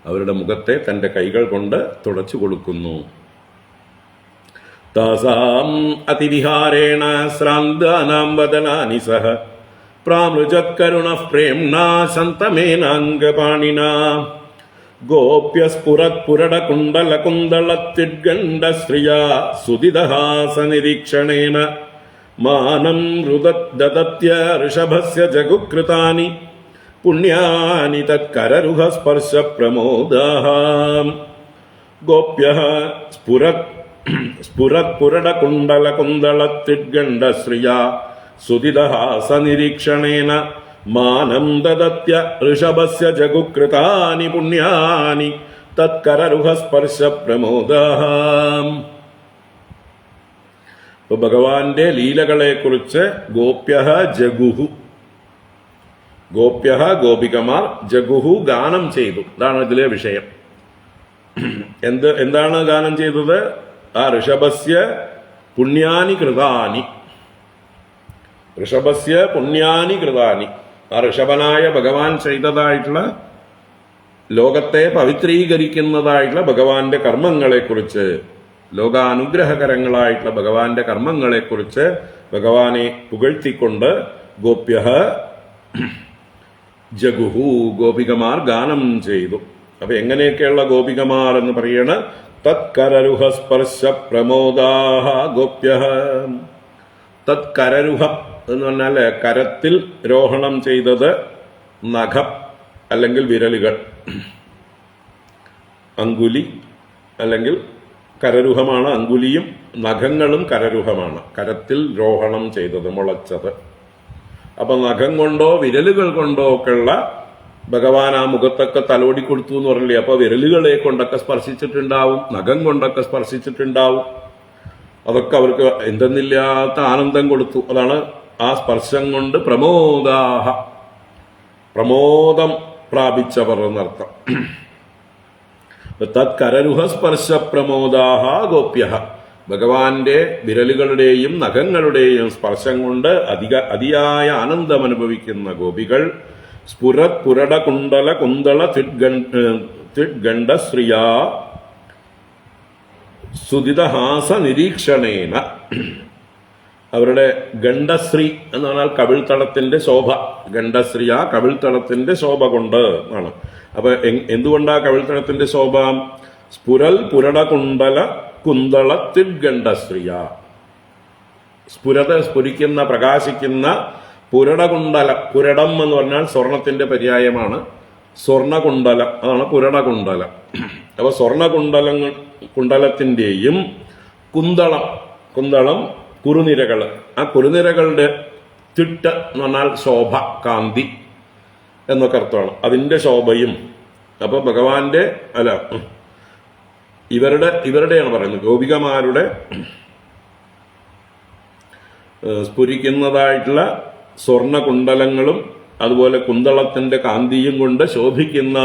അവരുടെ മുഖത്തെ തൻ്റെ കൈകൾ കൊണ്ട് തുടച്ചു കൊടുക്കുന്നു. താസാം അതിവിഹാരേണ ശ്രാന്താനാം വദനാനി സഹ പ്രാമൃജത്കരുണഃ പ്രേംണാ ശന്തമേനാംഗപാണിനാ ഗോപ്യസ്ഫുരത്പുരടകുണ്ടലകുന്തളത്വിദ്ഗണ്ഡശ്രിയാ സുദിതഹാസനിരീക്ഷണേന മാനം രുദത്യർഷഭസ്യ ജഗുകൃതാനി പുണ്യാനി തത്കരരുഹസ്പർശപ്രമോദാഃ ഗോപ്യഃ സ്ഫുരത്പുരടകുണ്ടലകുന്തളത്വിദ്ഗണ്ഡശ്രിയാ സുദിതഹാസനിരീക്ഷണേന മാനം ദദത്യ ഋഷഭസ്യ ജഗുകൃതാനി പുണ്യാനി തത്കരരുഹസ്പർശപ്രമോദാഃ. ഇപ്പൊ ഭഗവാന്റെ ലീലകളെക്കുറിച്ച് ഗോപ്യഃ ജഗുഹു, ഗോപ്യഃ ഗോപികമാർ, ജഗുഹു ഗാനം ചെയ്തു. ഇതാണ് ഇതിലെ വിഷയം. എന്താണ് ഗാനം ചെയ്തത്? ആ ഋഷഭസ്യ പുണ്യാനി കൃതാനി, ഋഷഭസ്യ പുണ്യാനി കൃതാനി, ആ ഋഷഭനായ ഭഗവാൻ ചെയ്തതായിട്ടുള്ള ലോകത്തെ പവിത്രീകരിക്കുന്നതായിട്ടുള്ള ഭഗവാന്റെ കർമ്മങ്ങളെക്കുറിച്ച്, ലോകാനുഗ്രഹകരങ്ങളായിട്ടുള്ള ഭഗവാന്റെ കർമ്മങ്ങളെക്കുറിച്ച് ഭഗവാനെ പുകഴ്ത്തിക്കൊണ്ട് ഗോപ്യഃ ജഗുഹു, ഗോപികമാർ ഗാനം ചെയ്തു. അപ്പൊ എങ്ങനെയൊക്കെയുള്ള ഗോപികമാർ എന്ന് പറയണ? തത്കരരുഹസ്പർശ പ്രമോദാഃ ഗോപ്യഃ. തത്കരരുഹ എന്ന് പറഞ്ഞാൽ കരത്തിൽ രോഹണം ചെയ്തത് നഖം അല്ലെങ്കിൽ വിരലുകൾ, അങ്കുലി അല്ലെങ്കിൽ കരരുഹമാണ്. അങ്കുലിയും നഖങ്ങളും കരരുഹമാണ്. കരത്തിൽ രോഹണം ചെയ്തത്, മുളച്ചത്. അപ്പൊ നഖം കൊണ്ടോ വിരലുകൾ കൊണ്ടോ ഒക്കെയുള്ള ഭഗവാൻ ആ മുഖത്തൊക്കെ തലോടി കൊടുത്തു എന്ന് പറഞ്ഞില്ലേ. അപ്പൊ വിരലുകളെ കൊണ്ടൊക്കെ സ്പർശിച്ചിട്ടുണ്ടാവും, നഖം കൊണ്ടൊക്കെ സ്പർശിച്ചിട്ടുണ്ടാവും. അതൊക്കെ അവർക്ക് എന്തെന്നില്ലാത്ത ആനന്ദം കൊടുത്തു. അതാണ് ആ സ്പർശം കൊണ്ട് പ്രമോദാഹ, പ്രമോദം പ്രാപിച്ചവർ എന്നർത്ഥം. തത്കരരുഹസ്പർശ പ്രമോദാഹ ഗോപ്യഃ. ഭഗവാന്റെ വിരലുകളുടെയും നഖങ്ങളുടെയും സ്പർശം കൊണ്ട് അതിയായ ആനന്ദം അനുഭവിക്കുന്ന ഗോപികൾ സ്ഫുരത് പുരട കുണ്ടല കുന്തള ത്വിദ്ഗണ്ഡശ്രിയാ സുദിതഹാസ നിരീക്ഷണേന. അവരുടെ ഗണ്ഡശ്രീ എന്ന് പറഞ്ഞാൽ കവിൾത്തടത്തിന്റെ ശോഭ. ഗണ്ഡശ്രീ ആ കവിൾത്തടത്തിന്റെ ശോഭ കൊണ്ട് ആണ്. അപ്പൊ എന്തുകൊണ്ടാ കവിൾത്തടത്തിന്റെ ശോഭ? സ്ഫുരൽ പുരട കുണ്ടല കുന്തളത്വിദ്ഗണ്ഡശ്രിയ. സ്ഫുരിക്കുന്ന പ്രകാശിക്കുന്ന പുരടകുണ്ടല. പുരടം എന്ന് പറഞ്ഞാൽ സ്വർണത്തിന്റെ പര്യായമാണ്. സ്വർണകുണ്ടലം, അതാണ് പുരടകുണ്ടലം. അപ്പൊ കുണ്ടലത്തിന്റെയും കുന്തളം കുറുനിരകൾ, ആ കുറുനിരകളുടെ തിട്ട് എന്ന് പറഞ്ഞാൽ ശോഭ, കാന്തി എന്നൊക്കെ അർത്ഥമാണ്. അതിന്റെ ശോഭയും. അപ്പൊ ഭഗവാന്റെ ഇവരുടെയാണ് പറയുന്നത്, ഗോപികമാരുടെ സ്ഫുരിക്കുന്നതായിട്ടുള്ള സ്വർണകുണ്ടലങ്ങളും അതുപോലെ കുന്തളത്തിന്റെ കാന്തിയും കൊണ്ട് ശോഭിക്കുന്ന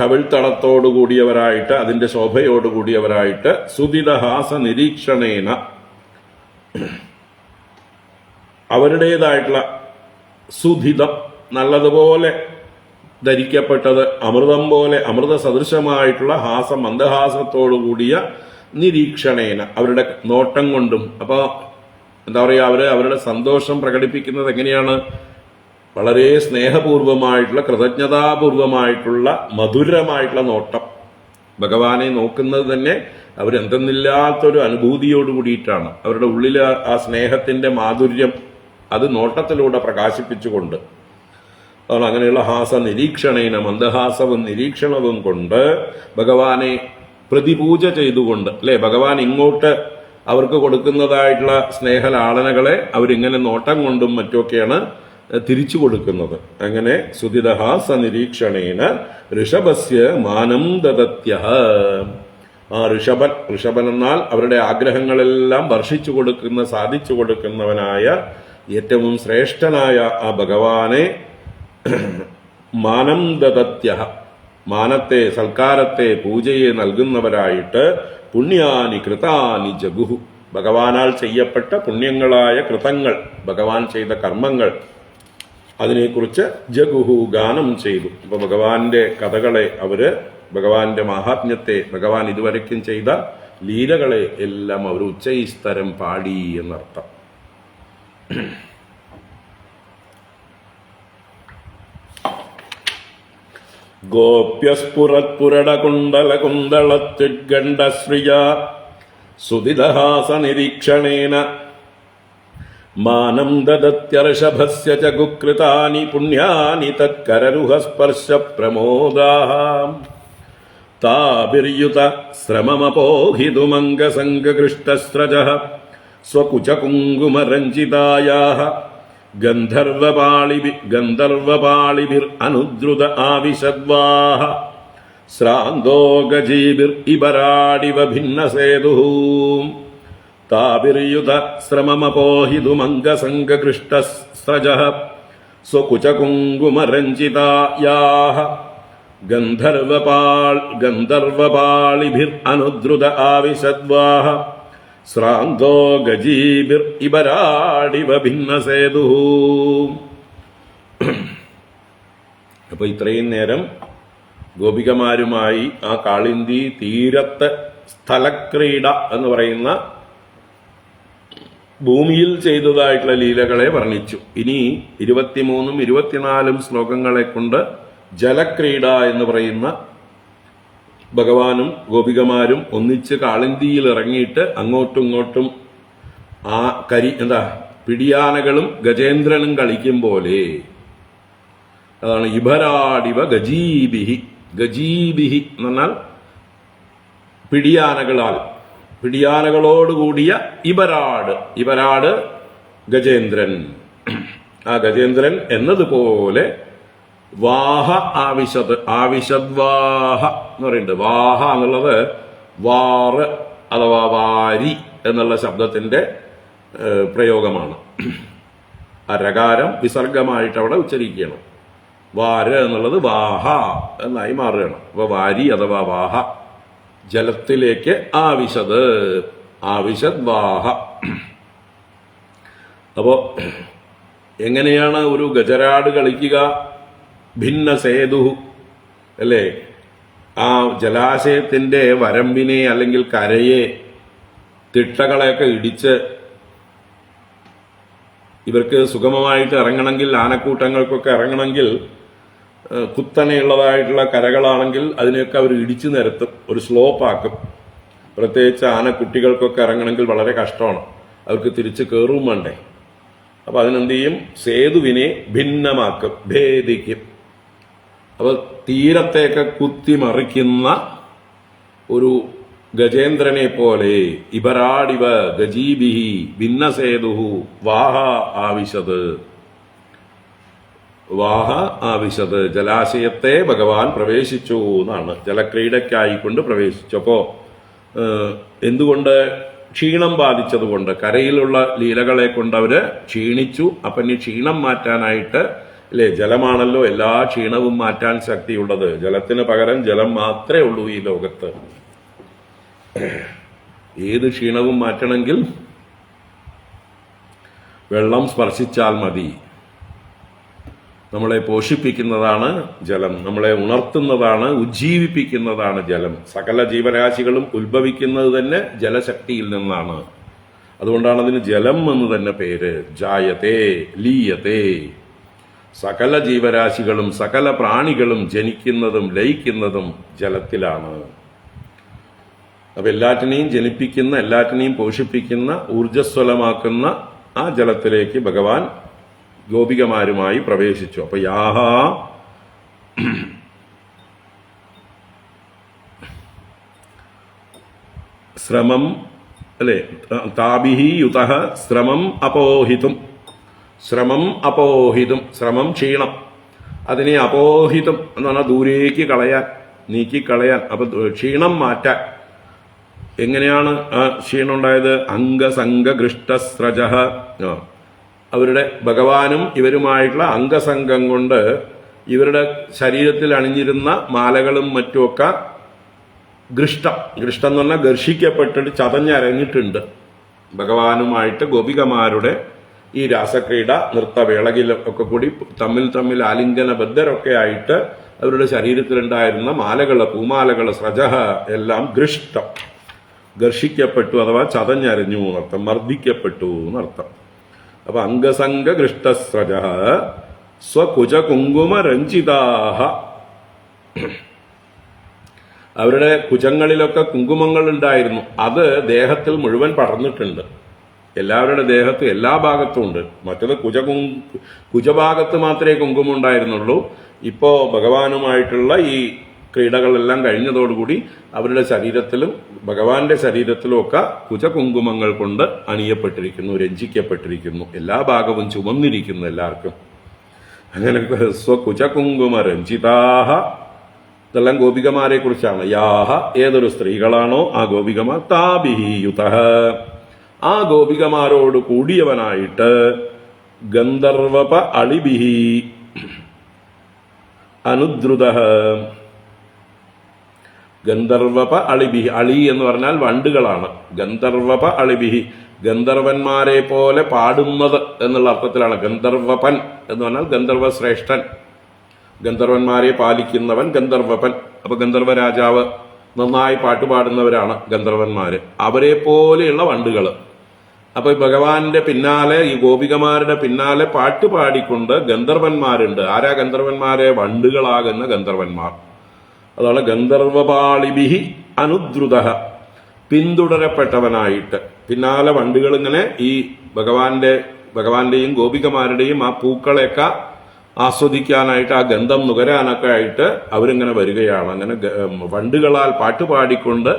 കവിൾത്തടത്തോടുകൂടിയവരായിട്ട്, അതിന്റെ ശോഭയോടുകൂടിയവരായിട്ട് സുദിതഹാസ നിരീക്ഷണേന അവരുടേതായിട്ടുള്ള സുധിതം, നല്ലതുപോലെ ധരിക്കപ്പെട്ടത് അമൃതം പോലെ അമൃത സദൃശമായിട്ടുള്ള മന്ദഹാസത്തോടുകൂടിയ നിരീക്ഷണേന, അവരുടെ നോട്ടം കൊണ്ടും. അപ്പോൾ എന്താ പറയുക, അവരുടെ സന്തോഷം പ്രകടിപ്പിക്കുന്നത് എങ്ങനെയാണ്? വളരെ സ്നേഹപൂർവമായിട്ടുള്ള, കൃതജ്ഞതാപൂർവമായിട്ടുള്ള, മധുരമായിട്ടുള്ള നോട്ടം. ഭഗവാനെ നോക്കുന്നത് തന്നെ അവരെന്തെന്നില്ലാത്തൊരു അനുഭൂതിയോട് കൂടിയിട്ടാണ്. അവരുടെ ഉള്ളിൽ ആ സ്നേഹത്തിന്റെ മാധുര്യം അത് നോട്ടത്തിലൂടെ പ്രകാശിപ്പിച്ചുകൊണ്ട്. അതാണ് അങ്ങനെയുള്ള നിരീക്ഷണേന, മന്ദഹാസവും നിരീക്ഷണവും കൊണ്ട് ഭഗവാനെ പ്രതിപൂജ ചെയ്തുകൊണ്ട്, അല്ലെ, ഭഗവാൻ ഇങ്ങോട്ട് അവർക്ക് കൊടുക്കുന്നതായിട്ടുള്ള സ്നേഹലാളനകളെ അവരിങ്ങനെ നോട്ടം കൊണ്ടും മറ്റുമൊക്കെയാണ് തിരിച്ചു കൊടുക്കുന്നത്. അങ്ങനെ സുതിദഹാസ നിരീക്ഷണേന ഋഷഭസ്യ മാനം ദദത്യഃ. ആ ഋഷഭൻ എന്നാൽ അവരുടെ ആഗ്രഹങ്ങളെല്ലാം വർഷിച്ചു കൊടുക്കുന്ന, സാധിച്ചു കൊടുക്കുന്നവനായ ഏറ്റവും ശ്രേഷ്ഠനായ ആ ഭഗവാനെ മാനം ദദത്യഃ, മാനത്തെ, സൽക്കാരത്തെ, പൂജയെ നൽകുന്നവരായിട്ട് പുണ്യാനി കൃതാനി ജഗുഹു, ഭഗവാനാൽ ചെയ്യപ്പെട്ട പുണ്യങ്ങളായ കൃതങ്ങൾ, ഭഗവാൻ ചെയ്ത കർമ്മങ്ങൾ, അതിനെക്കുറിച്ച് ജഗുഹു ഗാനം ചെയ്തു. അപ്പൊ ഭഗവാന്റെ കഥകളെ ഭഗവാന്റെ മാഹാത്മ്യത്തെ, ഭഗവാൻ ഇതുവരയ്ക്കും ചെയ്ത ലീലകളെ എല്ലാം അവർ ഉച്ചൈസ്തരം പാടി എന്നർത്ഥം. ഗോപ്യസ്ഫുരത്പുരടകുണ്ടലകുന്തളത്യുദ്ഗണ്ഡശ്രിയ സുദിദഹാസ നിരീക്ഷണേന മാനം ദദത്യർഷഭസ്യ ച കുകൃതാനി പുണ്യാനി തത്കരരുഹസ്പർശ പ്രമോദാഃ താഭിർയുത ശ്രമമപോഹിതുമംഗസംഗകൃഷ്ടസ്രജഃ സ്വകുചകുങ്കുമരഞ്ജിതായാഃ ഗന്ധർവപാളിഭിർ അനുദ്രുത ആവിശദ്വാഃ ശ്രാന്തോ ഗജീഭിർ ഇബരാടിവ ഭിന്നസേതുഃ താഭിർയുത ശ്രമമപോഹിതുമംഗസംഗകൃഷ്ടസ്രജഃ സ്വകുചകുങ്കുമരഞ്ജിതായാഃ ഗന്ധർവപാളിഭിർ അനുദ്രുത ആവിശദ്വാഃ ശ്രാന്തോ ഗജീഭിർ ഇബരാടിവ ഭിന്നസേതുഃ. അപ്പൊ ഇത്രയും നേരം ഗോപികമാരുമായി ആ കാളിന്തി തീരത്ത് സ്ഥലക്രീഡ എന്ന് പറയുന്ന ഭൂമിയിൽ ചെയ്തതായിട്ടുള്ള ലീലകളെ വർണ്ണിച്ചു. ഇനി 23ഉം 24ഉം ശ്ലോകങ്ങളെ കൊണ്ട് ജലക്രീഡ എന്ന് പറയുന്ന ഭഗവാനും ഗോപികമാരും ഒന്നിച്ച് കാളിന്തിയിൽ ഇറങ്ങിയിട്ട് അങ്ങോട്ടും ഇങ്ങോട്ടും ആ പിടിയാനകളും ഗജേന്ദ്രനും കളിക്കും പോലെ, അതാണ് ഇഭരാടിവ ഗജീബിഹി. ഗജീബിഹി എന്ന് പറഞ്ഞാൽ പിടിയാനകളോടുകൂടിയ ഇബരാട് ഗജേന്ദ്രൻ. ആ ഗജേന്ദ്രൻ എന്നതുപോലെ വാഹ ആവിശദ്വാഹ എന്ന് പറയുന്നുണ്ട്. വാഹ എന്നുള്ളത് വാറ് അഥവാ വാരി എന്നുള്ള ശബ്ദത്തിന്റെ പ്രയോഗമാണ്. ആ രകാരം വിസർഗമായിട്ട് അവിടെ ഉച്ചരിക്കണം. വാര് എന്നുള്ളത് വാഹ എന്നായി മാറുകയാണ്. അപ്പൊ വാരി അഥവാ വാഹ, ജലത്തിലേക്ക് ആവിശദ്വാഹ. അപ്പോ എങ്ങനെയാണ് ഒരു ഗജരാട് കളിക്കുക? ഭിന്ന സേതു, അല്ലേ? ആ ജലാശയത്തിന്റെ വരമ്പിനെ അല്ലെങ്കിൽ കരയെ, തിട്ടകളെയൊക്കെ ഇടിച്ച് ഇവർക്ക് സുഗമമായിട്ട് ഇറങ്ങണമെങ്കിൽ, ആനക്കൂട്ടങ്ങൾക്കൊക്കെ ഇറങ്ങണമെങ്കിൽ, കുത്തനെയുള്ളതായിട്ടുള്ള കരകളാണെങ്കിൽ അതിനെയൊക്കെ അവർ ഇടിച്ചു നിരത്തും, ഒരു സ്ലോപ്പാക്കും. പ്രത്യേകിച്ച് ആനക്കുട്ടികൾക്കൊക്കെ ഇറങ്ങണമെങ്കിൽ വളരെ കഷ്ടമാണ്, അവർക്ക് തിരിച്ച് കയറും വേണ്ടേ. അപ്പൊ അതിനെന്ത് ചെയ്യും? സേതുവിനെ ഭിന്നമാക്കും, ഭേദിക്കും. അപ്പൊ തീരത്തേക്ക് കുത്തിമറിക്കുന്ന ഒരു ഗജേന്ദ്രനെ പോലെ ഇബരാടിവ ഗജീബിഹി ഭിന്നസേതുഹു വാഹ ആവിശത്. ജലാശയത്തെ ഭഗവാൻ പ്രവേശിച്ചു എന്നാണ്, ജലക്രീഡയ്ക്കായിക്കൊണ്ട് പ്രവേശിച്ചു. അപ്പോ എന്തുകൊണ്ട്? ക്ഷീണം ബാധിച്ചതുകൊണ്ട്, കരയിലുള്ള ലീലകളെ കൊണ്ട് അവര് ക്ഷീണിച്ചു. അപ്പൊ ഇനി ക്ഷീണം മാറ്റാനായിട്ട്, അല്ലേ, ജലമാണല്ലോ എല്ലാ ക്ഷീണവും മാറ്റാൻ ശക്തിയുള്ളത്. ജലത്തിന് പകരം ജലം മാത്രമേ ഉള്ളൂ ഈ ലോകത്ത്. ഏത് ക്ഷീണവും മാറ്റണമെങ്കിൽ വെള്ളം സ്പർശിച്ചാൽ മതി. നമ്മളെ പോഷിപ്പിക്കുന്നതാണ് ജലം, നമ്മളെ ഉണർത്തുന്നതാണ്, ഉജ്ജീവിപ്പിക്കുന്നതാണ് ജലം. സകല ജീവരാശികളും ഉത്ഭവിക്കുന്നത് തന്നെ ജലശക്തിയിൽ നിന്നാണ്. അതുകൊണ്ടാണ് അതിന് ജലം എന്ന് തന്നെ പേര്. ജായതേ ലീയതേ. സകല ജീവരാശികളും സകല പ്രാണികളും ജനിക്കുന്നതും ലയിക്കുന്നതും ജലത്തിലാണ്. അപ്പൊ എല്ലാറ്റിനെയും ജനിപ്പിക്കുന്ന, എല്ലാറ്റിനെയും പോഷിപ്പിക്കുന്ന, ഊർജ്ജസ്വലമാക്കുന്ന ആ ജലത്തിലേക്ക് ഭഗവാൻ ഗോപികമാരുമായി പ്രവേശിച്ചു. അപ്പൊ യാഹ ശ്രമം അല്ലെ, താഭിഹി യുതഃ ശ്രമം അപോഹിതും. ശ്രമം അപോഹിതും, ശ്രമം ക്ഷീണം, അതിനെ അപോഹിതം എന്ന് പറഞ്ഞാൽ ദൂരേക്ക് കളയാൻ, നീക്കിക്കളയാൻ. അപ്പൊ ക്ഷീണം മാറ്റാൻ. എങ്ങനെയാണ് ആ ക്ഷീണം ഉണ്ടായത്? അംഗസംഗൃഷ്ടസ്രജ. അവരുടെ ഭഗവാനും ഇവരുമായിട്ടുള്ള അംഗസംഗം കൊണ്ട് ഇവരുടെ ശരീരത്തിൽ അണിഞ്ഞിരുന്ന മാലകളും മറ്റുമൊക്കെ ഗൃഷ്ടം എന്ന് പറഞ്ഞാൽ ഘർഷിക്കപ്പെട്ടിട്ട് ചതഞ്ഞരങ്ങിട്ടുണ്ട്. ഭഗവാനുമായിട്ട് ഗോപികമാരുടെ ഈ രാസക്രീഡ നൃത്തവേളകിലൊക്കെ കൂടി തമ്മിൽ ആലിംഗനബദ്ധരൊക്കെ ആയിട്ട് അവരുടെ ശരീരത്തിലുണ്ടായിരുന്ന മാലകള്, പൂമാലകള്, സ്രജഹ എല്ലാം ഗൃഷ്ടം, ഘർഷിക്കപ്പെട്ടു അഥവാ ചതഞ്ഞരഞ്ഞു എന്നർത്ഥം, മർദ്ദിക്കപ്പെട്ടു എന്നർത്ഥം. അപ്പൊ അംഗസംഗൃഷ്ടസ്രജ സ്വകുജ കുങ്കുമ രഞ്ജിതാഹ. അവരുടെ കുജങ്ങളിലൊക്കെ കുങ്കുമങ്ങൾ ഉണ്ടായിരുന്നു. അത് ദേഹത്തിൽ മുഴുവൻ പടർന്നിട്ടുണ്ട്. എല്ലാവരുടെ ദേഹത്ത് എല്ലാ ഭാഗത്തും ഉണ്ട്. മറ്റത് കുജഭാഗത്ത് മാത്രമേ കുങ്കുമം ഉണ്ടായിരുന്നുള്ളൂ. ഇപ്പോ ഭഗവാനുമായിട്ടുള്ള ഈ ക്രീഡകളെല്ലാം കഴിഞ്ഞതോടുകൂടി അവരുടെ ശരീരത്തിലും ഭഗവാന്റെ ശരീരത്തിലും ഒക്കെ കുജകുങ്കുമങ്ങൾ കൊണ്ട് അണിയപ്പെട്ടിരിക്കുന്നു, രഞ്ജിക്കപ്പെട്ടിരിക്കുന്നു. എല്ലാ ഭാഗവും ചുമന്നിരിക്കുന്നു എല്ലാവർക്കും. അങ്ങനെ സ്വകുജകുങ്കുമ രഞ്ജിതാഹ. ഇതെല്ലാം ഗോപികമാരെ കുറിച്ചാണ്. യാഹ, ഏതൊരു സ്ത്രീകളാണോ ആ ഗോപികമാർ, താഭിഹി യുതഃ, ആ ഗോപികമാരോട് കൂടിയവനായിട്ട്, ഗന്ധർവപ അളിഭിഹി അനുദ്രുതഃ. ഗന്ധർവപ അളിഭിഹി, അളി എന്ന് പറഞ്ഞാൽ വണ്ടുകളാണ്. ഗന്ധർവപ അളിഭിഹി, ഗന്ധർവന്മാരെ പോലെ പാടുന്നത് എന്നുള്ള അർത്ഥത്തിലാണ്. ഗന്ധർവപൻ എന്ന് പറഞ്ഞാൽ ഗന്ധർവ ശ്രേഷ്ഠൻ, ഗന്ധർവന്മാരെ പാലിക്കുന്നവൻ ഗന്ധർവപൻ. അപ്പൊ ഗന്ധർവ രാജാവ്, നന്നായി പാട്ടുപാടുന്നവരാണ് ഗന്ധർവന്മാര്. അവരെ പോലെയുള്ള വണ്ടുകള്. അപ്പൊ ഭഗവാന്റെ പിന്നാലെ, ഈ ഗോപികമാരുടെ പിന്നാലെ പാട്ടുപാടിക്കൊണ്ട് ഗന്ധർവന്മാരുണ്ട്. ആരാ ഗന്ധർവന്മാരെ? വണ്ടുകളാകുന്ന ഗന്ധർവന്മാർ. അതാണ് ഗന്ധർവപാളിഭിഹി അനുദ്രുതഃ, പിന്തുടരപ്പെട്ടവനായിട്ട്. പിന്നാലെ വണ്ടുകൾ ഇങ്ങനെ ഈ ഭഗവാന്റെയും ഗോപികമാരുടെയും ആ പൂക്കളെയൊക്കെ ആസ്വദിക്കാനായിട്ട്, ആ ഗന്ധം നുകരാനൊക്കെ ആയിട്ട് അവരിങ്ങനെ വരികയാണ്. അങ്ങനെ വണ്ടുകളാൽ പാട്ടുപാടിക്കൊണ്ട്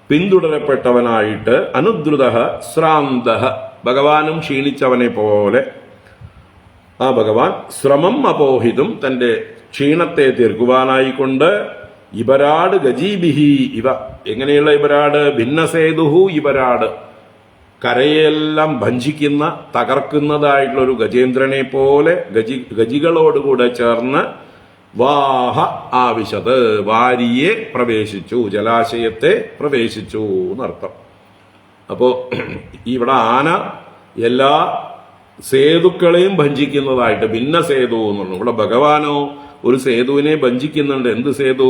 പിന്തുടരപ്പെട്ടവനായിട്ട്, അനുദ്രുതഃ ശ്രാന്തഃ, ഭഗവാനും ക്ഷീണിച്ചവനെ പോലെ ആ ഭഗവാൻ ശ്രമം അപോഹിതും, തന്റെ ക്ഷീണത്തെ തീർക്കുവാനായിക്കൊണ്ട്, ഇബരാട് ഗജീബിഹി ഇവ. എങ്ങനെയുള്ള ഇബരാട്? ഭിന്നസേതുഹു ഇബരാട്, കരയെല്ലാം ഭഞ്ചിക്കുന്ന, തകർക്കുന്നതായിട്ടുള്ള ഒരു ഗജേന്ദ്രനെ പോലെ ഗജികളോടുകൂടെ ചേർന്ന് വാഹ ആവിശത്, വാരിയെ പ്രവേശിച്ചു, ജലാശയത്തെ പ്രവേശിച്ചു എന്നർത്ഥം. അപ്പോ ഇവിടെ ആന എല്ലാ സേതുക്കളെയും ഭഞ്ചിക്കുന്നതായിട്ട് ഭിന്ന സേതു എന്നുള്ളു. ഇവിടെ ഭഗവാനോ ഒരു സേതുവിനെ ഭഞ്ചിക്കുന്നുണ്ട്. എന്ത് സേതു?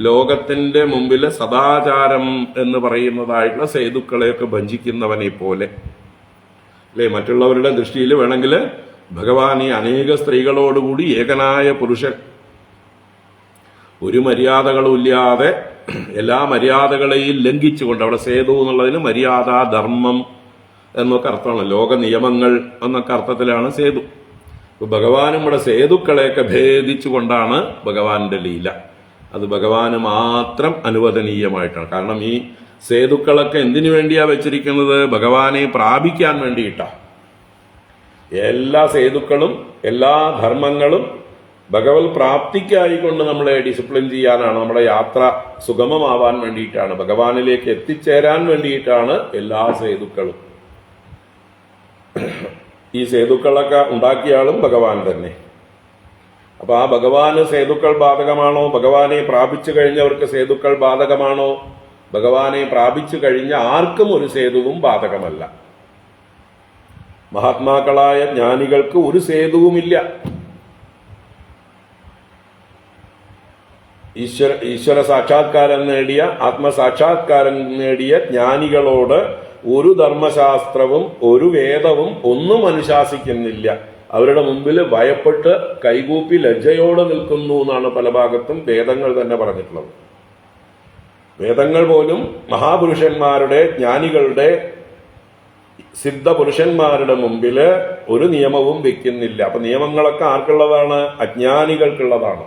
ലോകത്തിന്റെ മുമ്പില് സദാചാരം എന്ന് പറയുന്നതായിട്ടുള്ള സേതുക്കളെയൊക്കെ ഭഞ്ചിക്കുന്നവനെ പോലെ അല്ലെ. മറ്റുള്ളവരുടെ ദൃഷ്ടിയിൽ വേണമെങ്കിൽ ഭഗവാൻ ഈ അനേക സ്ത്രീകളോടുകൂടി ഏകനായ പുരുഷൻ, ഒരു മര്യാദകളും ഇല്ലാതെ എല്ലാ മര്യാദകളെയും ലംഘിച്ചുകൊണ്ട്, അവിടെ സേതു എന്നുള്ളതിന് മര്യാദ, ധർമ്മം എന്നൊക്കെ അർത്ഥമാണ്. ലോക നിയമങ്ങൾ എന്നൊക്കെ അർത്ഥത്തിലാണ് സേതു. ഭഗവാനും ഇവിടെ സേതുക്കളെയൊക്കെ ഭേദിച്ചുകൊണ്ടാണ് ഭഗവാന്റെ ലീല. അത് ഭഗവാന് മാത്രം അനുവദനീയമായിട്ടാണ്. കാരണം ഈ സേതുക്കളൊക്കെ എന്തിനു വേണ്ടിയാ വെച്ചിരിക്കുന്നത്? ഭഗവാനെ പ്രാപിക്കാൻ വേണ്ടിയിട്ടാണ്. എല്ലാ സേതുക്കളും എല്ലാ ധർമ്മങ്ങളും ഭഗവത് പ്രാപ്തിക്കായിക്കൊണ്ട് നമ്മളെ ഡിസിപ്ലിൻ ചെയ്യാനാണ്, നമ്മുടെ യാത്ര സുഗമമാവാൻ വേണ്ടിയിട്ടാണ്, ഭഗവാനിലേക്ക് എത്തിച്ചേരാൻ വേണ്ടിയിട്ടാണ് എല്ലാ സേതുക്കളും. ഈ സേതുക്കളൊക്കെ ഉണ്ടാക്കിയാളും ഭഗവാൻ തന്നെ. അപ്പൊ ആ ഭഗവാന് സേതുക്കൾ ബാധകമാണോ? ഭഗവാനെ പ്രാപിച്ചു കഴിഞ്ഞവർക്ക് സേതുക്കൾ ബാധകമാണോ? ഭഗവാനെ പ്രാപിച്ചു കഴിഞ്ഞ ആർക്കും ഒരു സേതുവും ബാധകമല്ല. മഹാത്മാക്കളായ ജ്ഞാനികൾക്ക് ഒരു സേതുവുമില്ല. ഈശ്വര സാക്ഷാത്കാരം നേടിയ, ആത്മസാക്ഷാത്കാരം നേടിയ ജ്ഞാനികളോട് ഒരു ധർമ്മശാസ്ത്രവും ഒരു വേദവും ഒന്നും അനുശാസിക്കുന്നില്ല. അവരുടെ മുമ്പിൽ ഭയപ്പെട്ട് കൈകൂപ്പി ലജ്ജയോടെ നിൽക്കുന്നു എന്നാണ് പല ഭാഗത്തും വേദങ്ങൾ തന്നെ പറഞ്ഞിട്ടുള്ളത്. വേദങ്ങൾ പോലും മഹാപുരുഷന്മാരുടെ, ജ്ഞാനികളുടെ, സിദ്ധപുരുഷന്മാരുടെ മുമ്പിൽ ഒരു നിയമവും വെക്കുന്നില്ല. അപ്പൊ നിയമങ്ങളൊക്കെ ആർക്കുള്ളതാണ്? അജ്ഞാനികൾക്കുള്ളതാണ്.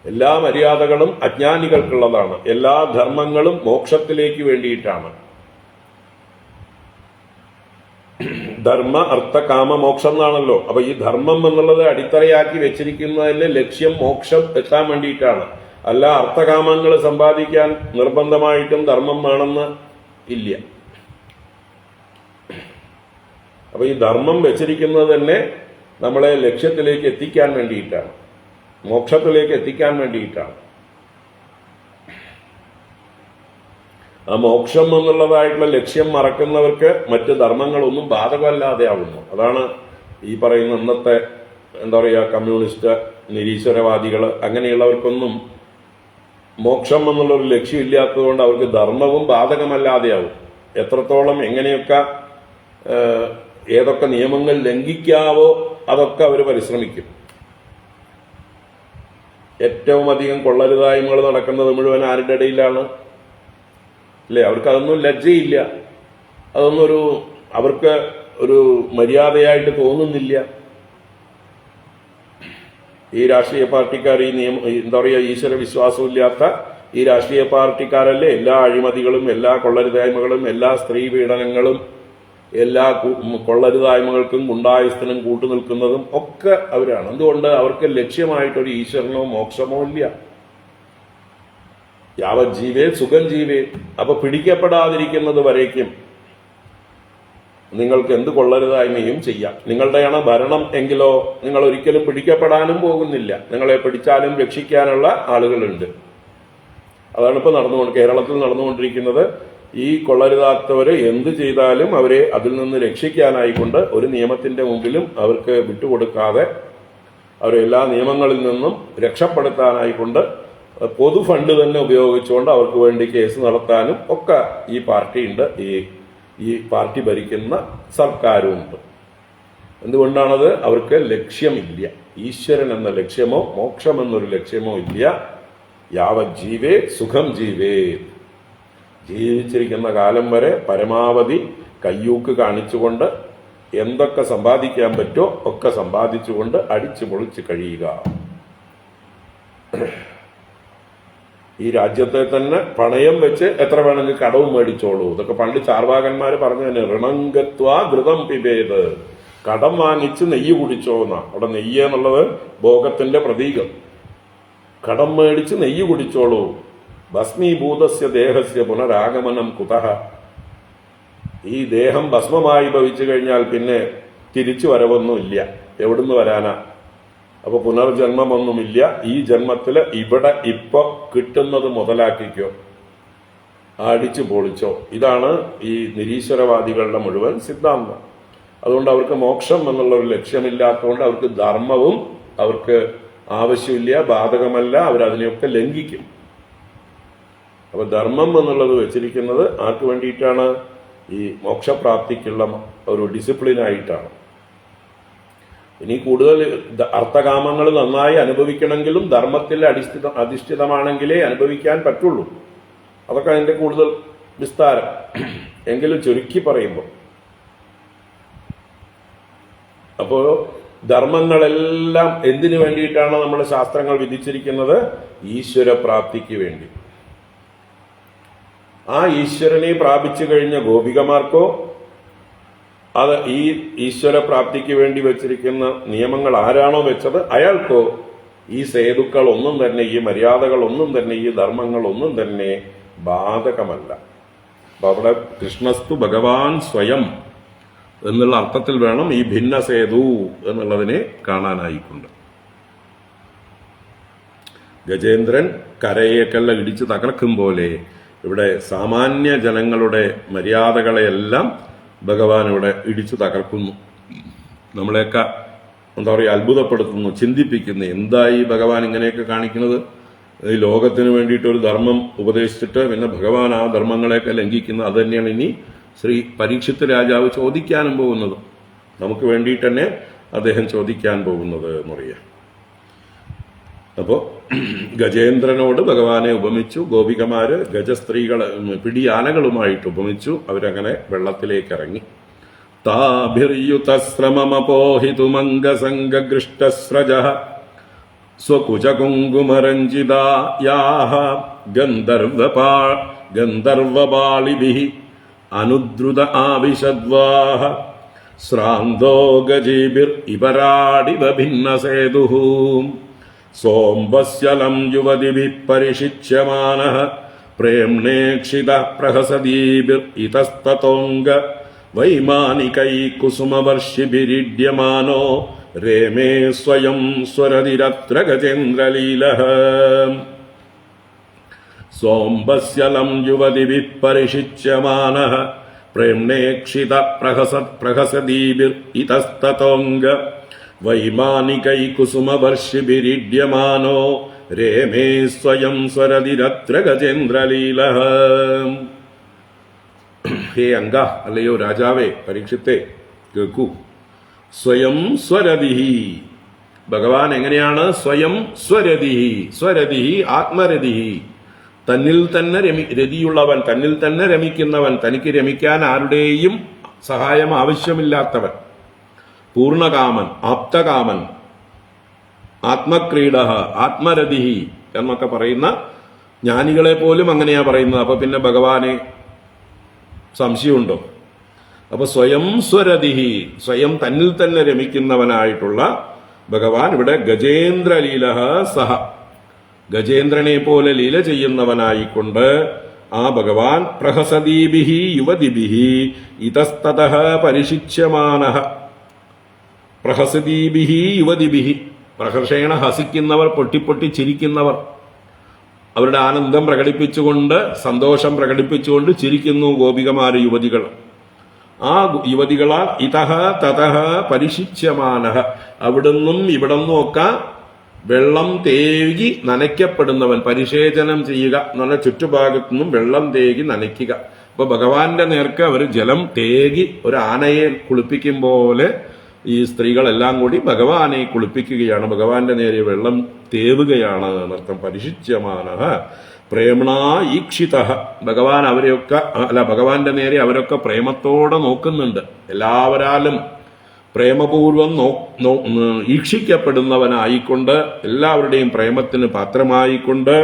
എല്ലാ മര്യാദകളും അജ്ഞാനികൾക്കുള്ളതാണ്. എല്ലാ ധർമ്മങ്ങളും മോക്ഷത്തിലേക്ക് വേണ്ടിയിട്ടാണ്. ധർമ്മ അർത്ഥ കാമ മോക്ഷം എന്നാണല്ലോ. അപ്പൊ ഈ ധർമ്മം എന്നുള്ളത് അടിത്തറയാക്കി വെച്ചിരിക്കുന്നതിന്റെ ലക്ഷ്യം മോക്ഷം എത്താൻ വേണ്ടിയിട്ടാണ്. അല്ല അർത്ഥകാമങ്ങൾ സമ്പാദിക്കാൻ നിർബന്ധമായിട്ടും ധർമ്മം വേണമെന്ന് ഇല്ല. അപ്പൊ ഈ ധർമ്മം വെച്ചിരിക്കുന്നത് തന്നെ നമ്മളെ ലക്ഷ്യത്തിലേക്ക് എത്തിക്കാൻ വേണ്ടിയിട്ടാണ്, മോക്ഷത്തിലേക്ക് എത്തിക്കാൻ വേണ്ടിയിട്ടാണ്. ആ മോക്ഷം എന്നുള്ളതായിട്ടുള്ള ലക്ഷ്യം മറക്കുന്നവർക്ക് മറ്റ് ധർമ്മങ്ങളൊന്നും ബാധകമല്ലാതെ ആവുന്നു. അതാണ് ഈ പറയുന്ന ഇന്നത്തെ എന്താ പറയുക കമ്മ്യൂണിസ്റ്റ്, നിരീശ്വരവാദികൾ, അങ്ങനെയുള്ളവർക്കൊന്നും മോക്ഷം എന്നുള്ളൊരു ലക്ഷ്യമില്ലാത്തതുകൊണ്ട് അവർക്ക് ധർമ്മവും ബാധകമല്ലാതെയാവും. എത്രത്തോളം എങ്ങനെയൊക്കെ ഏതൊക്കെ നിയമങ്ങൾ ലംഘിക്കാവോ അതൊക്കെ അവർ പരിശ്രമിക്കും. ഏറ്റവും അധികം കൊള്ളരുതായ്മകൾ നടക്കുന്നത് മുഴുവൻ ആരുടെ ഇടയിലാണ്? അല്ലേ? അവർക്ക് അതൊന്നും ലജ്ജയില്ല, അതൊന്നും അവർക്ക് ഒരു മര്യാദയായിട്ട് തോന്നുന്നില്ല. ഈ രാഷ്ട്രീയ പാർട്ടിക്കാർ, ഈ എന്താ പറയുക ഈശ്വര വിശ്വാസമില്ലാത്ത ഈ രാഷ്ട്രീയ പാർട്ടിക്കാരല്ലേ എല്ലാ അഴിമതികളും, എല്ലാ കൊള്ളരുതായ്മകളും, എല്ലാ സ്ത്രീ പീഡനങ്ങളും, എല്ലാ കൊള്ളരുതായ്മകൾക്കും ഗുണ്ടായുസ്ഥനും കൂട്ടുനിൽക്കുന്നതും ഒക്കെ അവരാണ്. എന്തുകൊണ്ട്? അവർക്ക് ലക്ഷ്യമായിട്ടൊരു ഈശ്വരനോ മോക്ഷമോ ഇല്ല. യാവത് ജീവേ സുഖം ജീവേ. അപ്പൊ പിടിക്കപ്പെടാതിരിക്കുന്നത് വരേക്കും നിങ്ങൾക്ക് എന്ത് കൊള്ളരുതായ്മയും ചെയ്യാം. നിങ്ങളുടെയാണ് ഭരണം എങ്കിലോ നിങ്ങൾ ഒരിക്കലും പിടിക്കപ്പെടാനും പോകുന്നില്ല. നിങ്ങളെ പിടിച്ചാലും രക്ഷിക്കാനുള്ള ആളുകളുണ്ട്. അതാണ് ഇപ്പൊ കേരളത്തിൽ നടന്നുകൊണ്ടിരിക്കുന്നത്. ഈ കൊള്ളരുതാത്തവര് എന്ത് ചെയ്താലും അവരെ അതിൽ നിന്ന് രക്ഷിക്കാനായിക്കൊണ്ട് ഒരു നിയമത്തിന്റെ മുമ്പിലും അവർക്ക് വിട്ടുകൊടുക്കാതെ അവരെ എല്ലാ നിയമങ്ങളിൽ നിന്നും രക്ഷപ്പെടുത്താനായിക്കൊണ്ട് പൊതു ഫണ്ട് തന്നെ ഉപയോഗിച്ചുകൊണ്ട് അവർക്ക് വേണ്ടി കേസ് നടത്താനും ഒക്കെ ഈ പാർട്ടിയുണ്ട്, ഈ പാർട്ടി ഭരിക്കുന്ന സർക്കാരുമുണ്ട്. എന്തുകൊണ്ടാണത്? അവർക്ക് ലക്ഷ്യമില്ല. ഈശ്വരൻ എന്ന ലക്ഷ്യമോ മോക്ഷം എന്നൊരു ലക്ഷ്യമോ ഇല്ല. യാവത് ജീവേ സുഖം ജീവേ. ജീവിച്ചിരിക്കുന്ന കാലം വരെ പരമാവധി കയ്യൂക്ക് കാണിച്ചുകൊണ്ട് എന്തൊക്കെ സമ്പാദിക്കാൻ പറ്റുമോ ഒക്കെ സമ്പാദിച്ചുകൊണ്ട് അടിച്ചു പൊളിച്ച് കഴിയുക. ഈ രാജ്യത്തെ തന്നെ പണയം വെച്ച് എത്ര വേണമെങ്കിൽ കടവും മേടിച്ചോളൂ. ഇതൊക്കെ പണ്ട് ചാർവാകന്മാര് പറഞ്ഞു തന്നെ. ഋണങ്കത്വാ ഘൃതം പിബേത്. കടം വാങ്ങിച്ച് നെയ്യ് കുടിച്ചോന്ന. അവിടെ നെയ്യ് എന്നുള്ളത് ഭോഗത്തിന്റെ പ്രതീകം. കടം മേടിച്ച് നെയ്യ് കുടിച്ചോളൂ. ഭസ്മീഭൂതസ്യ ദേഹസ്യ പുനരാഗമനം കുതഃ. ഈ ദേഹം ഭസ്മമായി ഭവിച്ചു കഴിഞ്ഞാൽ പിന്നെ തിരിച്ചു വരവൊന്നുമില്ല. എവിടുന്ന് വരാനാ? അപ്പൊ പുനർജന്മമൊന്നുമില്ല. ഈ ജന്മത്തില് ഇവിടെ ഇപ്പൊ കിട്ടുന്നത് മുതലാക്കിക്കോ, അടിച്ചു പൊളിച്ചോ. ഇതാണ് ഈ നിരീശ്വരവാദികളുടെ മുഴുവൻ സിദ്ധാന്തം. അതുകൊണ്ട് അവർക്ക് മോക്ഷം എന്നുള്ള ഒരു ലക്ഷ്യമില്ലാത്തതുകൊണ്ട് അവർക്ക് ധർമ്മവും അവർക്ക് ആവശ്യമില്ല, ബാധകമല്ല. അവരതിനെയൊക്കെ ലംഘിക്കും. അപ്പൊ ധർമ്മം എന്നുള്ളത് വെച്ചിരിക്കുന്നത് ആർക്ക് വേണ്ടിയിട്ടാണ്? ഈ മോക്ഷപ്രാപ്തിക്കുള്ള ഒരു ഡിസിപ്ലിനായിട്ടാണ്. ഇനി കൂടുതൽ അർത്ഥകാമങ്ങൾ നന്നായി അനുഭവിക്കണമെങ്കിലും ധർമ്മത്തിൽ അധിഷ്ഠിതമാണെങ്കിലേ അനുഭവിക്കാൻ പറ്റുള്ളൂ. അതൊക്കെ അതിന്റെ കൂടുതൽ വിസ്താരം. എങ്കിലും ചുരുക്കി പറയുമ്പോൾ അപ്പോ ധർമ്മങ്ങളെല്ലാം എന്തിനു വേണ്ടിയിട്ടാണ് നമ്മുടെ ശാസ്ത്രങ്ങൾ വിധിച്ചിരിക്കുന്നത്? ഈശ്വരപ്രാപ്തിക്ക് വേണ്ടി. ആ ഈശ്വരനെ പ്രാപിച്ചു കഴിഞ്ഞ ഗോപികമാർക്കോ അത് ഈ ഈശ്വരപ്രാപ്തിക്ക് വേണ്ടി വെച്ചിരിക്കുന്ന നിയമങ്ങൾ ആരാണോ വെച്ചത് അയാൾക്കോ ഈ സേതുക്കൾ ഒന്നും തന്നെ, ഈ മര്യാദകൾ ഒന്നും തന്നെ, ഈ ധർമ്മങ്ങൾ ഒന്നും തന്നെ ബാധകമല്ല. അപ്പൊ അവിടെ കൃഷ്ണസ്തു ഭഗവാൻ സ്വയം എന്നുള്ള അർത്ഥത്തിൽ വേണം ഈ ഭിന്നസേതു എന്നുള്ളതിനെ കാണാനായിക്കൊണ്ട്. ഗജേന്ദ്രൻ കരയേക്കെല്ലാം ഇടിച്ചു തകർക്കും പോലെ ഇവിടെ സാമാന്യ ജനങ്ങളുടെ മര്യാദകളെയെല്ലാം ഭഗവാൻ ഇവിടെ ഇടിച്ചു തകർക്കുന്നു. നമ്മളെയൊക്കെ എന്താ പറയുക അത്ഭുതപ്പെടുത്തുന്നു, ചിന്തിപ്പിക്കുന്നു. എന്താ ഈ ഭഗവാൻ ഇങ്ങനെയൊക്കെ കാണിക്കുന്നത്? ഈ ലോകത്തിന് വേണ്ടിയിട്ട് ഒരു ധർമ്മം ഉപദേശിച്ചിട്ട് പിന്നെ ഭഗവാൻ ആ ധർമ്മങ്ങളെയൊക്കെ ലംഘിക്കുന്നത്, അത് തന്നെയാണ് ഇനി ശ്രീ പരീക്ഷിത്ത് രാജാവ് ചോദിക്കാനും പോകുന്നത്. നമുക്ക് വേണ്ടിയിട്ട് തന്നെ അദ്ദേഹം ചോദിക്കാൻ പോകുന്നത് എന്നറിയാം. അപ്പോൾ ഗജേന്ദ്രനോട് ഭഗവാനെ ഉപമിച്ചു. ഗോപികമാര് ഗജസ്ത്രീകളെ പിടിയാനകളുമായിട്ട് ഉപമിച്ചു. അവരങ്ങനെ വെള്ളത്തിലേക്ക് ഇറങ്ങി. താഭിർയുതശ്രമമപോഹിതുമംഗസംഗൃഷ്ടസ്രജഃ സ്വകുചകുങ്കുമരഞ്ജിതായാഃ ഗന്ധർവപാളിഭിഃ അനുദ്രുത ആവിശദ്വാഃ ശ്രാന്തോ ഗജീഭിർ ഇപരാടിവ ഭിന്നസേതുഃ സോംബസ്യലം യുവതിഭിഃ പരിഷിച്യമാനഃ പ്രേംണേക്ഷിതഃ പ്രഹസദീഭിർ ഇതസ്തതോംഗ വൈമാനികൈ കുസുമവർഷിഭിരിഡ്യമാനോ രേമേ സ്വയം സ്വരതിരത്ര ഗജേന്ദ്രലീലഃ സോംബസ്യലം യുവതിഭിഃ പരിഷിച്യമാനഃ പ്രേംണേക്ഷിത പ്രഹസദീഭിർ ഇതസ്തതോംഗ വൈമാനികൈ കുസുമവർഷിഭിരിഡ്യമാനോ രേമേ സ്വയം സ്വരതിരത്ര ഗജേന്ദ്രലീലഃ. ഹേ അംഗ, അല്ലയോ രാജാവേ, പരീക്ഷിത്തെ കേൾക്കൂ. സ്വയം സ്വരതിഹി, ഭഗവാൻ എങ്ങനെയാണ്? സ്വയം സ്വരതിഹി, സ്വരതിഹി ആത്മരതിഹി, തന്നിൽ തന്നെ രതിയുള്ളവൻ, തന്നിൽ തന്നെ രമിക്കുന്നവൻ, തനിക്ക് രമിക്കാൻ ആരുടെയും സഹായം ആവശ്യമില്ലാത്തവൻ, പൂർണ്ണകാമൻ, ആപ്തകാമൻ, ആത്മക്രീഡ, ആത്മരതിഹി എന്നൊക്കെ പറയുന്ന ജ്ഞാനികളെ പോലും അങ്ങനെയാ പറയുന്നത്. അപ്പൊ പിന്നെ ഭഗവാനെ സംശയമുണ്ടോ? അപ്പൊ സ്വയം സ്വരതിഹി, സ്വയം തന്നിൽ തന്നെ രമിക്കുന്നവനായിട്ടുള്ള ഭഗവാൻ ഇവിടെ ഗജേന്ദ്രലീല സഹ, ഗജേന്ദ്രനെ പോലെ ലീല ചെയ്യുന്നവനായിക്കൊണ്ട് ആ ഭഗവാൻ പ്രഹസദീഭിഹി യുവതിഭിഹി ഇതസ്തതഃ പരിശിച്യമാനഃ. പ്രഹസദീഭിഹി യുവതിഭിഹി, പ്രഹർഷേണ ഹസിക്കുന്നവർ, പൊട്ടിപ്പൊട്ടി ചിരിക്കുന്നവർ, അവരുടെ ആനന്ദം പ്രകടിപ്പിച്ചുകൊണ്ട്, സന്തോഷം പ്രകടിപ്പിച്ചുകൊണ്ട് ചിരിക്കുന്നു ഗോപികമാര്, യുവതികൾ. ആ യുവതികളാൽ ഇതഹ തതഹ പരിശിച്യമാനഃ, അവിടുന്നും ഇവിടുന്നും ഒക്കെ വെള്ളം തേകി നനയ്ക്കപ്പെടുന്നവൻ. പരിശേചനം ചെയ്യുക എന്ന് പറഞ്ഞാൽ ചുറ്റുഭാഗത്തുനിന്നും വെള്ളം തേകി നനയ്ക്കുക. അപ്പൊ ഭഗവാന്റെ നേർക്ക് അവർ ജലം തേകി ഒരു ആനയെ കുളിപ്പിക്കും പോലെ ഈ സ്ത്രീകളെല്ലാം കൂടി ഭഗവാനെ കുളിപ്പിക്കുകയാണ്, ഭഗവാന്റെ നേരെ വെള്ളം തേവുകയാണ് എന്നർത്ഥം. പരിശിച്യമാനഃ പ്രേമണാ ഈക്ഷിതഃ, ഭഗവാൻ അവരെയൊക്കെ ഭഗവാന്റെ നേരെ അവരൊക്കെ പ്രേമത്തോടെ നോക്കുന്നുണ്ട്. എല്ലാവരാലും പ്രേമപൂർവം ഈക്ഷിക്കപ്പെടുന്നവനായിക്കൊണ്ട്, എല്ലാവരുടെയും പ്രേമത്തിന് പാത്രമായിക്കൊണ്ട്,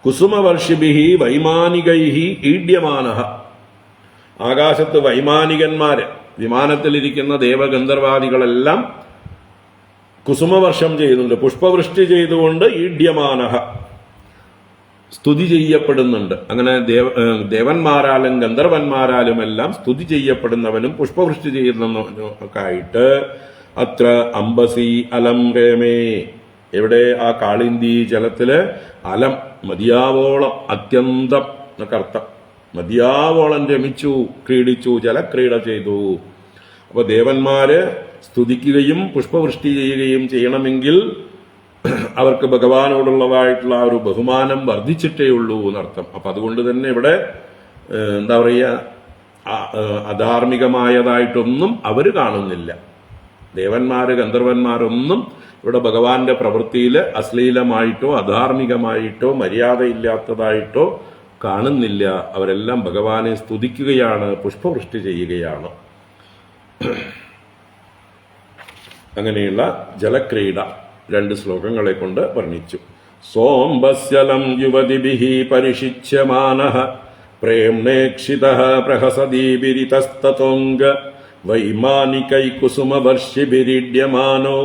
കുസുമവർഷിഭിഹി വൈമാനികൈഹി ഈഡ്യമാനഃ, ആകാശത്ത് വൈമാനികന്മാര്, വിമാനത്തിലിരിക്കുന്ന ദേവഗന്ധർവാദികളെല്ലാം കുസുമവർഷം ചെയ്യുന്നുണ്ട്, പുഷ്പവൃഷ്ടി ചെയ്തുകൊണ്ട് ഈഡ്യമാനഃ സ്തുതി ചെയ്യപ്പെടുന്നുണ്ട്. അങ്ങനെ ദേവന്മാരാലും ഗന്ധർവന്മാരാലും എല്ലാം സ്തുതി ചെയ്യപ്പെടുന്നവനും പുഷ്പവൃഷ്ടി ചെയ്യുന്നവനും ഒക്കെ ആയിട്ട് അത്ര അംബസി അലം രേമേ, എവിടെ? ആ കാളിന്തി ജലത്തില് അലം, മതിയാവോളം, അത്യന്തം എന്നൊക്കെ അർത്ഥം. മതിയാവോളം രമിച്ചു, ക്രീഡിച്ചു, ജലക്രീഡ ചെയ്തു. അപ്പൊ ദേവന്മാര് സ്തുതിക്കുകയും പുഷ്പവൃഷ്ടി ചെയ്യുകയും ചെയ്യണമെങ്കിൽ അവർക്ക് ഭഗവാനോടുള്ളതായിട്ടുള്ള ആ ഒരു ബഹുമാനം വർദ്ധിച്ചിട്ടേ ഉള്ളൂ എന്നർത്ഥം. അപ്പൊ അതുകൊണ്ട് തന്നെ ഇവിടെ എന്താ പറയുക, അധാർമികമായതായിട്ടൊന്നും അവര് കാണുന്നില്ല. ദേവന്മാര് ഗന്ധർവന്മാരൊന്നും ഇവിടെ ഭഗവാന്റെ പ്രവൃത്തിയിൽ അശ്ലീലമായിട്ടോ അധാർമികമായിട്ടോ മര്യാദയില്ലാത്തതായിട്ടോ കാണുന്നില്ല. അവരെല്ലാം ഭഗവാനെ സ്തുതിക്കുകയാണ്, പുഷ്പവൃഷ്ടി ചെയ്യുകയാണ്. അങ്ങനെയുള്ള ജലക്രീഡ രണ്ട് ശ്ലോകങ്ങളെ കൊണ്ട് വർണ്ണിച്ചു. സോംബസ്യലം യുവതിഭിഃ പരിശിച്യമാനഃ പ്രേംണേക്ഷിതഃ പ്രഹസദീഭിരിതസ്തതോംഗ വൈമാനികൈ കുസുമവർഷിഭിരിഡ്യമാനോ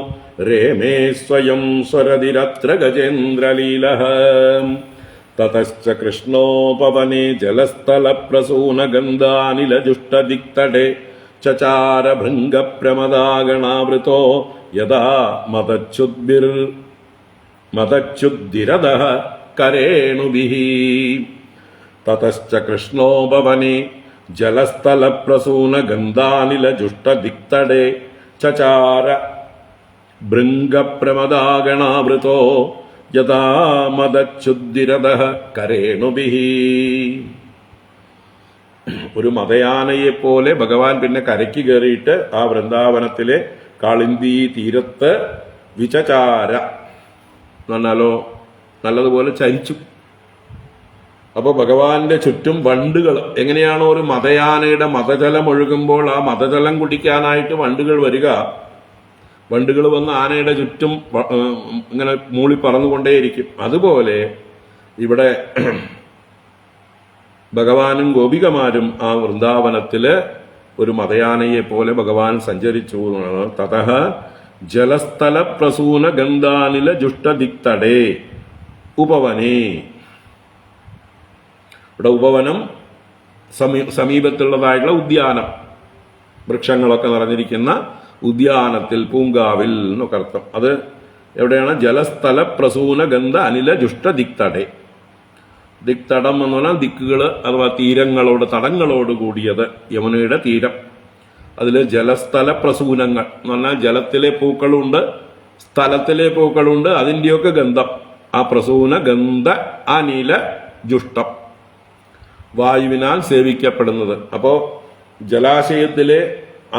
രേമേ സ്വയം സ്വരതിരത്ര ഗജേന്ദ്രലീലഃ. തതശ്ച കൃഷ്ണോപവനെ ജലസ്ഥലപ്രസൂനഗന്ധാനിലജുഷ്ടദിക്തടേ ചചാര ഭൃംഗപ്രമദാഗണാവൃതോ യഥാ മതച്ഛുദ്ധിരതഃ കരേണുഭിഃ. തതശ്ച കൃഷ്ണോപവനെ ജലസ്ഥലപ്രസൂനഗന്ധാനിലജുഷ്ടദിക്തടേ ചചാര ഭൃംഗപ്രമദാഗണാവൃതോ യഥാ മദച്ഛുദ്ധിരതഃ കരേണുഭിः. ഒരു മതയാനയെപ്പോലെ ഭഗവാൻ പിന്നെ കരയ്ക്ക് കയറിയിട്ട് ആ വൃന്ദാവനത്തിലെ കാളിന്തി തീരത്ത് വിചചാര എന്ന് പറഞ്ഞാലോ നല്ലതുപോലെ ചരിച്ചു. അപ്പോൾ ഭഗവാന്റെ ചുറ്റും വണ്ടുകൾ, എങ്ങനെയാണോ ഒരു മതയാനയുടെ മതജലം ഒഴുകുമ്പോൾ ആ മതജലം കുടിക്കാനായിട്ട് വണ്ടുകൾ വരിക, വണ്ടുകൾ വന്ന് ആനയുടെ ചുറ്റും ഇങ്ങനെ മൂളി പറന്നുകൊണ്ടേയിരിക്കും. അതുപോലെ ഇവിടെ ഭഗവാനും ഗോപികമാരും ആ വൃന്ദാവനത്തില് ഒരു മതയാനയെ പോലെ ഭഗവാൻ സഞ്ചരിച്ചു എന്നാണ്. തതഃ ജലസ്ഥല പ്രസൂന ഗന്ധാനില ജുഷ്ടദിക്തടേ ഉപവനേ. ഇവിടെ ഉപവനം സമീപത്തുള്ളതായിട്ടുള്ള ഉദ്യാനം, വൃക്ഷങ്ങളൊക്കെ നിറഞ്ഞിരിക്കുന്ന ഉദ്യാനത്തിൽ, പൂങ്കാവിൽ എന്നൊക്കെ അർത്ഥം. അത് എവിടെയാണ്? ജലസ്ഥല പ്രസൂന ഗന്ധ അനില ജുഷ്ടദിക്തടേ. ദിക്തടം എന്ന് പറഞ്ഞാൽ ദിക്കുകൾ അഥവാ തീരങ്ങളോട്, തടങ്ങളോട് കൂടിയത്, യമുനയുടെ തീരം. അതിൽ ജലസ്ഥല പ്രസൂനങ്ങൾ എന്ന് പറഞ്ഞാൽ ജലത്തിലെ പൂക്കളുണ്ട്, സ്ഥലത്തിലെ പൂക്കളുണ്ട്, അതിൻ്റെയൊക്കെ ഗന്ധം. ആ പ്രസൂന ഗന്ധ അനില ജുഷ്ടം, വായുവിനാൽ സേവിക്കപ്പെടുന്നത്. അപ്പോൾ ജലാശയത്തിലെ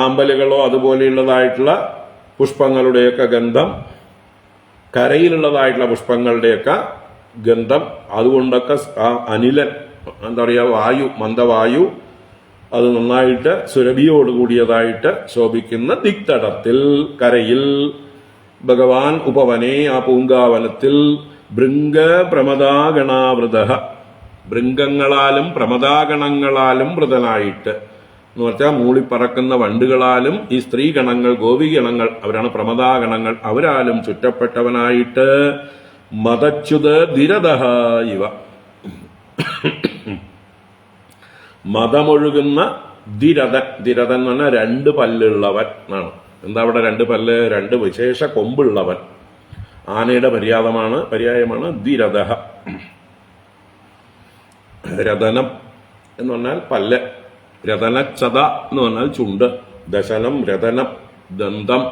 ആമ്പലുകളോ അതുപോലെയുള്ളതായിട്ടുള്ള പുഷ്പങ്ങളുടെയൊക്കെ ഗന്ധം, കരയിലുള്ളതായിട്ടുള്ള പുഷ്പങ്ങളുടെയൊക്കെ ഗന്ധം, അതുകൊണ്ടൊക്കെ ആ അനിലൻ, എന്താ പറയുക, വായു, മന്ദവായു, അത് നന്നായിട്ട് സുരഭിയോടുകൂടിയതായിട്ട് ശോഭിക്കുന്ന ദിക്തടത്തിൽ, കരയിൽ ഭഗവാൻ ഉപവനെ, ആ പൂങ്കാവനത്തിൽ ഭൃംഗ പ്രമദാഗണാവൃത, ഭൃംഗങ്ങളാലും പ്രമദാഗണങ്ങളാലും വൃതനായിട്ട് എന്ന് വെച്ചാൽ മൂളിപ്പറക്കുന്ന വണ്ടുകളാലും ഈ സ്ത്രീഗണങ്ങൾ, ഗോപിഗണങ്ങൾ, അവരാണ് പ്രമദാഗണങ്ങൾ, അവരാലും ചുറ്റപ്പെട്ടവനായിട്ട് മദച്യുത ധിരതഃ ഇവ, മതമൊഴുകുന്ന ധിരതൻ. ധിരതൻ എന്ന് പറഞ്ഞാൽ രണ്ട് പല്ലുള്ളവൻ എന്നാണ്. എന്താ അവിടെ രണ്ട് പല്ല്? രണ്ട് വിശേഷ കൊമ്പുള്ളവൻ. ആനയുടെ പര്യായമാണ് ധിരതഃ. രതനം എന്ന് പറഞ്ഞാൽ പല്ല്, രതനച്ചത എന്ന് പറഞ്ഞാൽ ചുണ്ട്, ദശനം, രതനം, ദന്തം,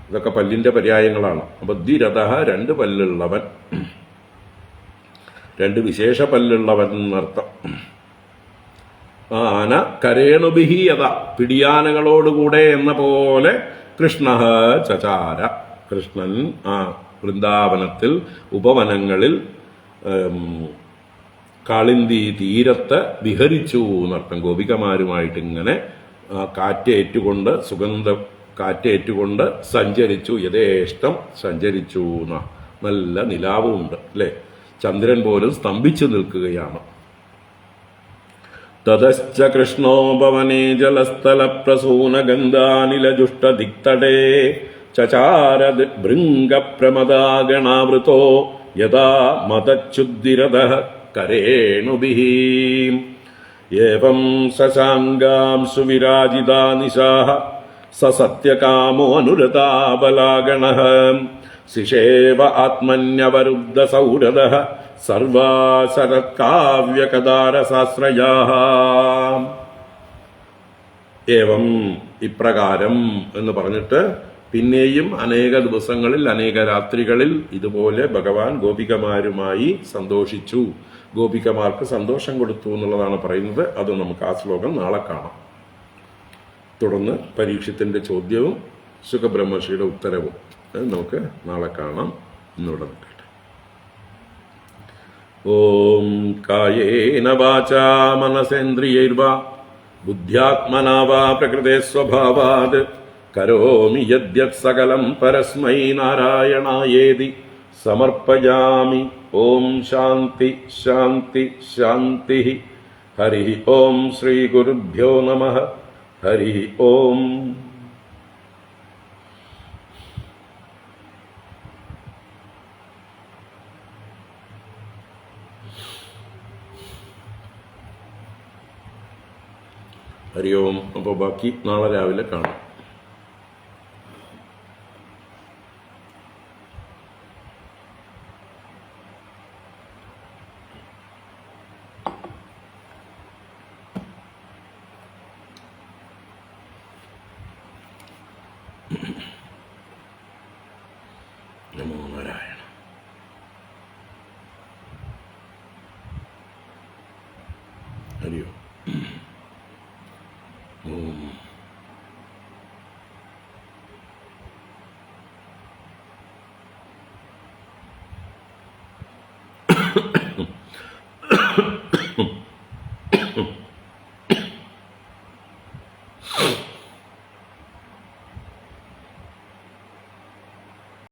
ഇതൊക്കെ പല്ലിന്റെ പര്യായങ്ങളാണ്. അപ്പൊ ധിരതഃ രണ്ട് പല്ലുള്ളവൻ, രണ്ട് വിശേഷ പല്ലുള്ളവൻ എന്നർത്ഥം. ആന കരേണുഭിഹീയത, പിടിയാനകളോടുകൂടെ എന്ന പോലെ കൃഷ്ണ ചചാര, കൃഷ്ണൻ ആ വൃന്ദാവനത്തിൽ ഉപവനങ്ങളിൽ കാളിന്തി തീരത്ത് വിഹരിച്ചു എന്നർത്ഥം. ഗോപികമാരുമായിട്ട് ഇങ്ങനെ കാറ്റേറ്റുകൊണ്ട്, സുഗന്ധ കാറ്റേറ്റുകൊണ്ട് സഞ്ചരിച്ചു, യഥേഷ്ടം സഞ്ചരിച്ചു എന്ന. നല്ല നിലാവുമുണ്ട് അല്ലേ, ചന്ദ്രൻ പോലും സ്തംഭിച്ചു നിൽക്കുകയാണ്. തതശ്ച കൃഷ്ണോപവനേ ജലസ്ഥല പ്രസൂന ഗന്ധാനിലജുഷ്ടദിക്തടേ ചചാര ഭൃംഗപ്രമദാഗണാവൃതോ യഥാ മതച്ഛുദ്ധിരതഃ കരേണുഭിः. ഏവം ശശാങ്കാംശു വിരാജിതാ നിശാഃ സ സത്യകാമോ അനുരതാബലാഗണഃ ശിശേവ ആത്മന്യവരുദ്ധ സൗരദഃ സർവാശരത്കാവ്യകദാരസാശ്രയാഃ. ഏവം, ഇപ്രകാരം എന്ന് പറഞ്ഞിട്ട് പിന്നെയും അനേക ദിവസങ്ങളിൽ, അനേക രാത്രികളിൽ ഇതുപോലെ ഭഗവാൻ ഗോപികമാരുമായി സന്തോഷിച്ചു, ഗോപികമാർക്ക് സന്തോഷം കൊടുത്തു എന്നുള്ളതാണ് പറയുന്നത്. അത് നമുക്ക് ആ ശ്ലോകം നാളെ കാണാം. തുടർന്ന് പരീക്ഷത്തിന്റെ ചോദ്യവും സുഖബ്രഹ്മർഷിയുടെ ഉത്തരവും നമുക്ക് നാളെ കാണാം. ഇന്നിവിടെ നിൽക്കട്ടെ. ഓം കായേന വാചാ മനസേന്ദ്രിയൈർവാ ബുദ്ധ്യാത്മനാ വാ പ്രകൃതേ സ്വഭാവാത് കരോമി യദ്യത് സകലം പരസ്മൈ നാരായണായേതി സമർപ്പയാമി. ഓം ശാന്തി ശാന്തി ശാന്തി. ഹരി ഓം ശ്രീ ഗുരുഭ്യോ നമഃ. ഹരി ഓം. ഹരി ഓം. അപ്പോൾ ബാക്കി നാളെ രാവിലെ കാണാം. നമോ നാരായണ. ഹരിയോ ഓം.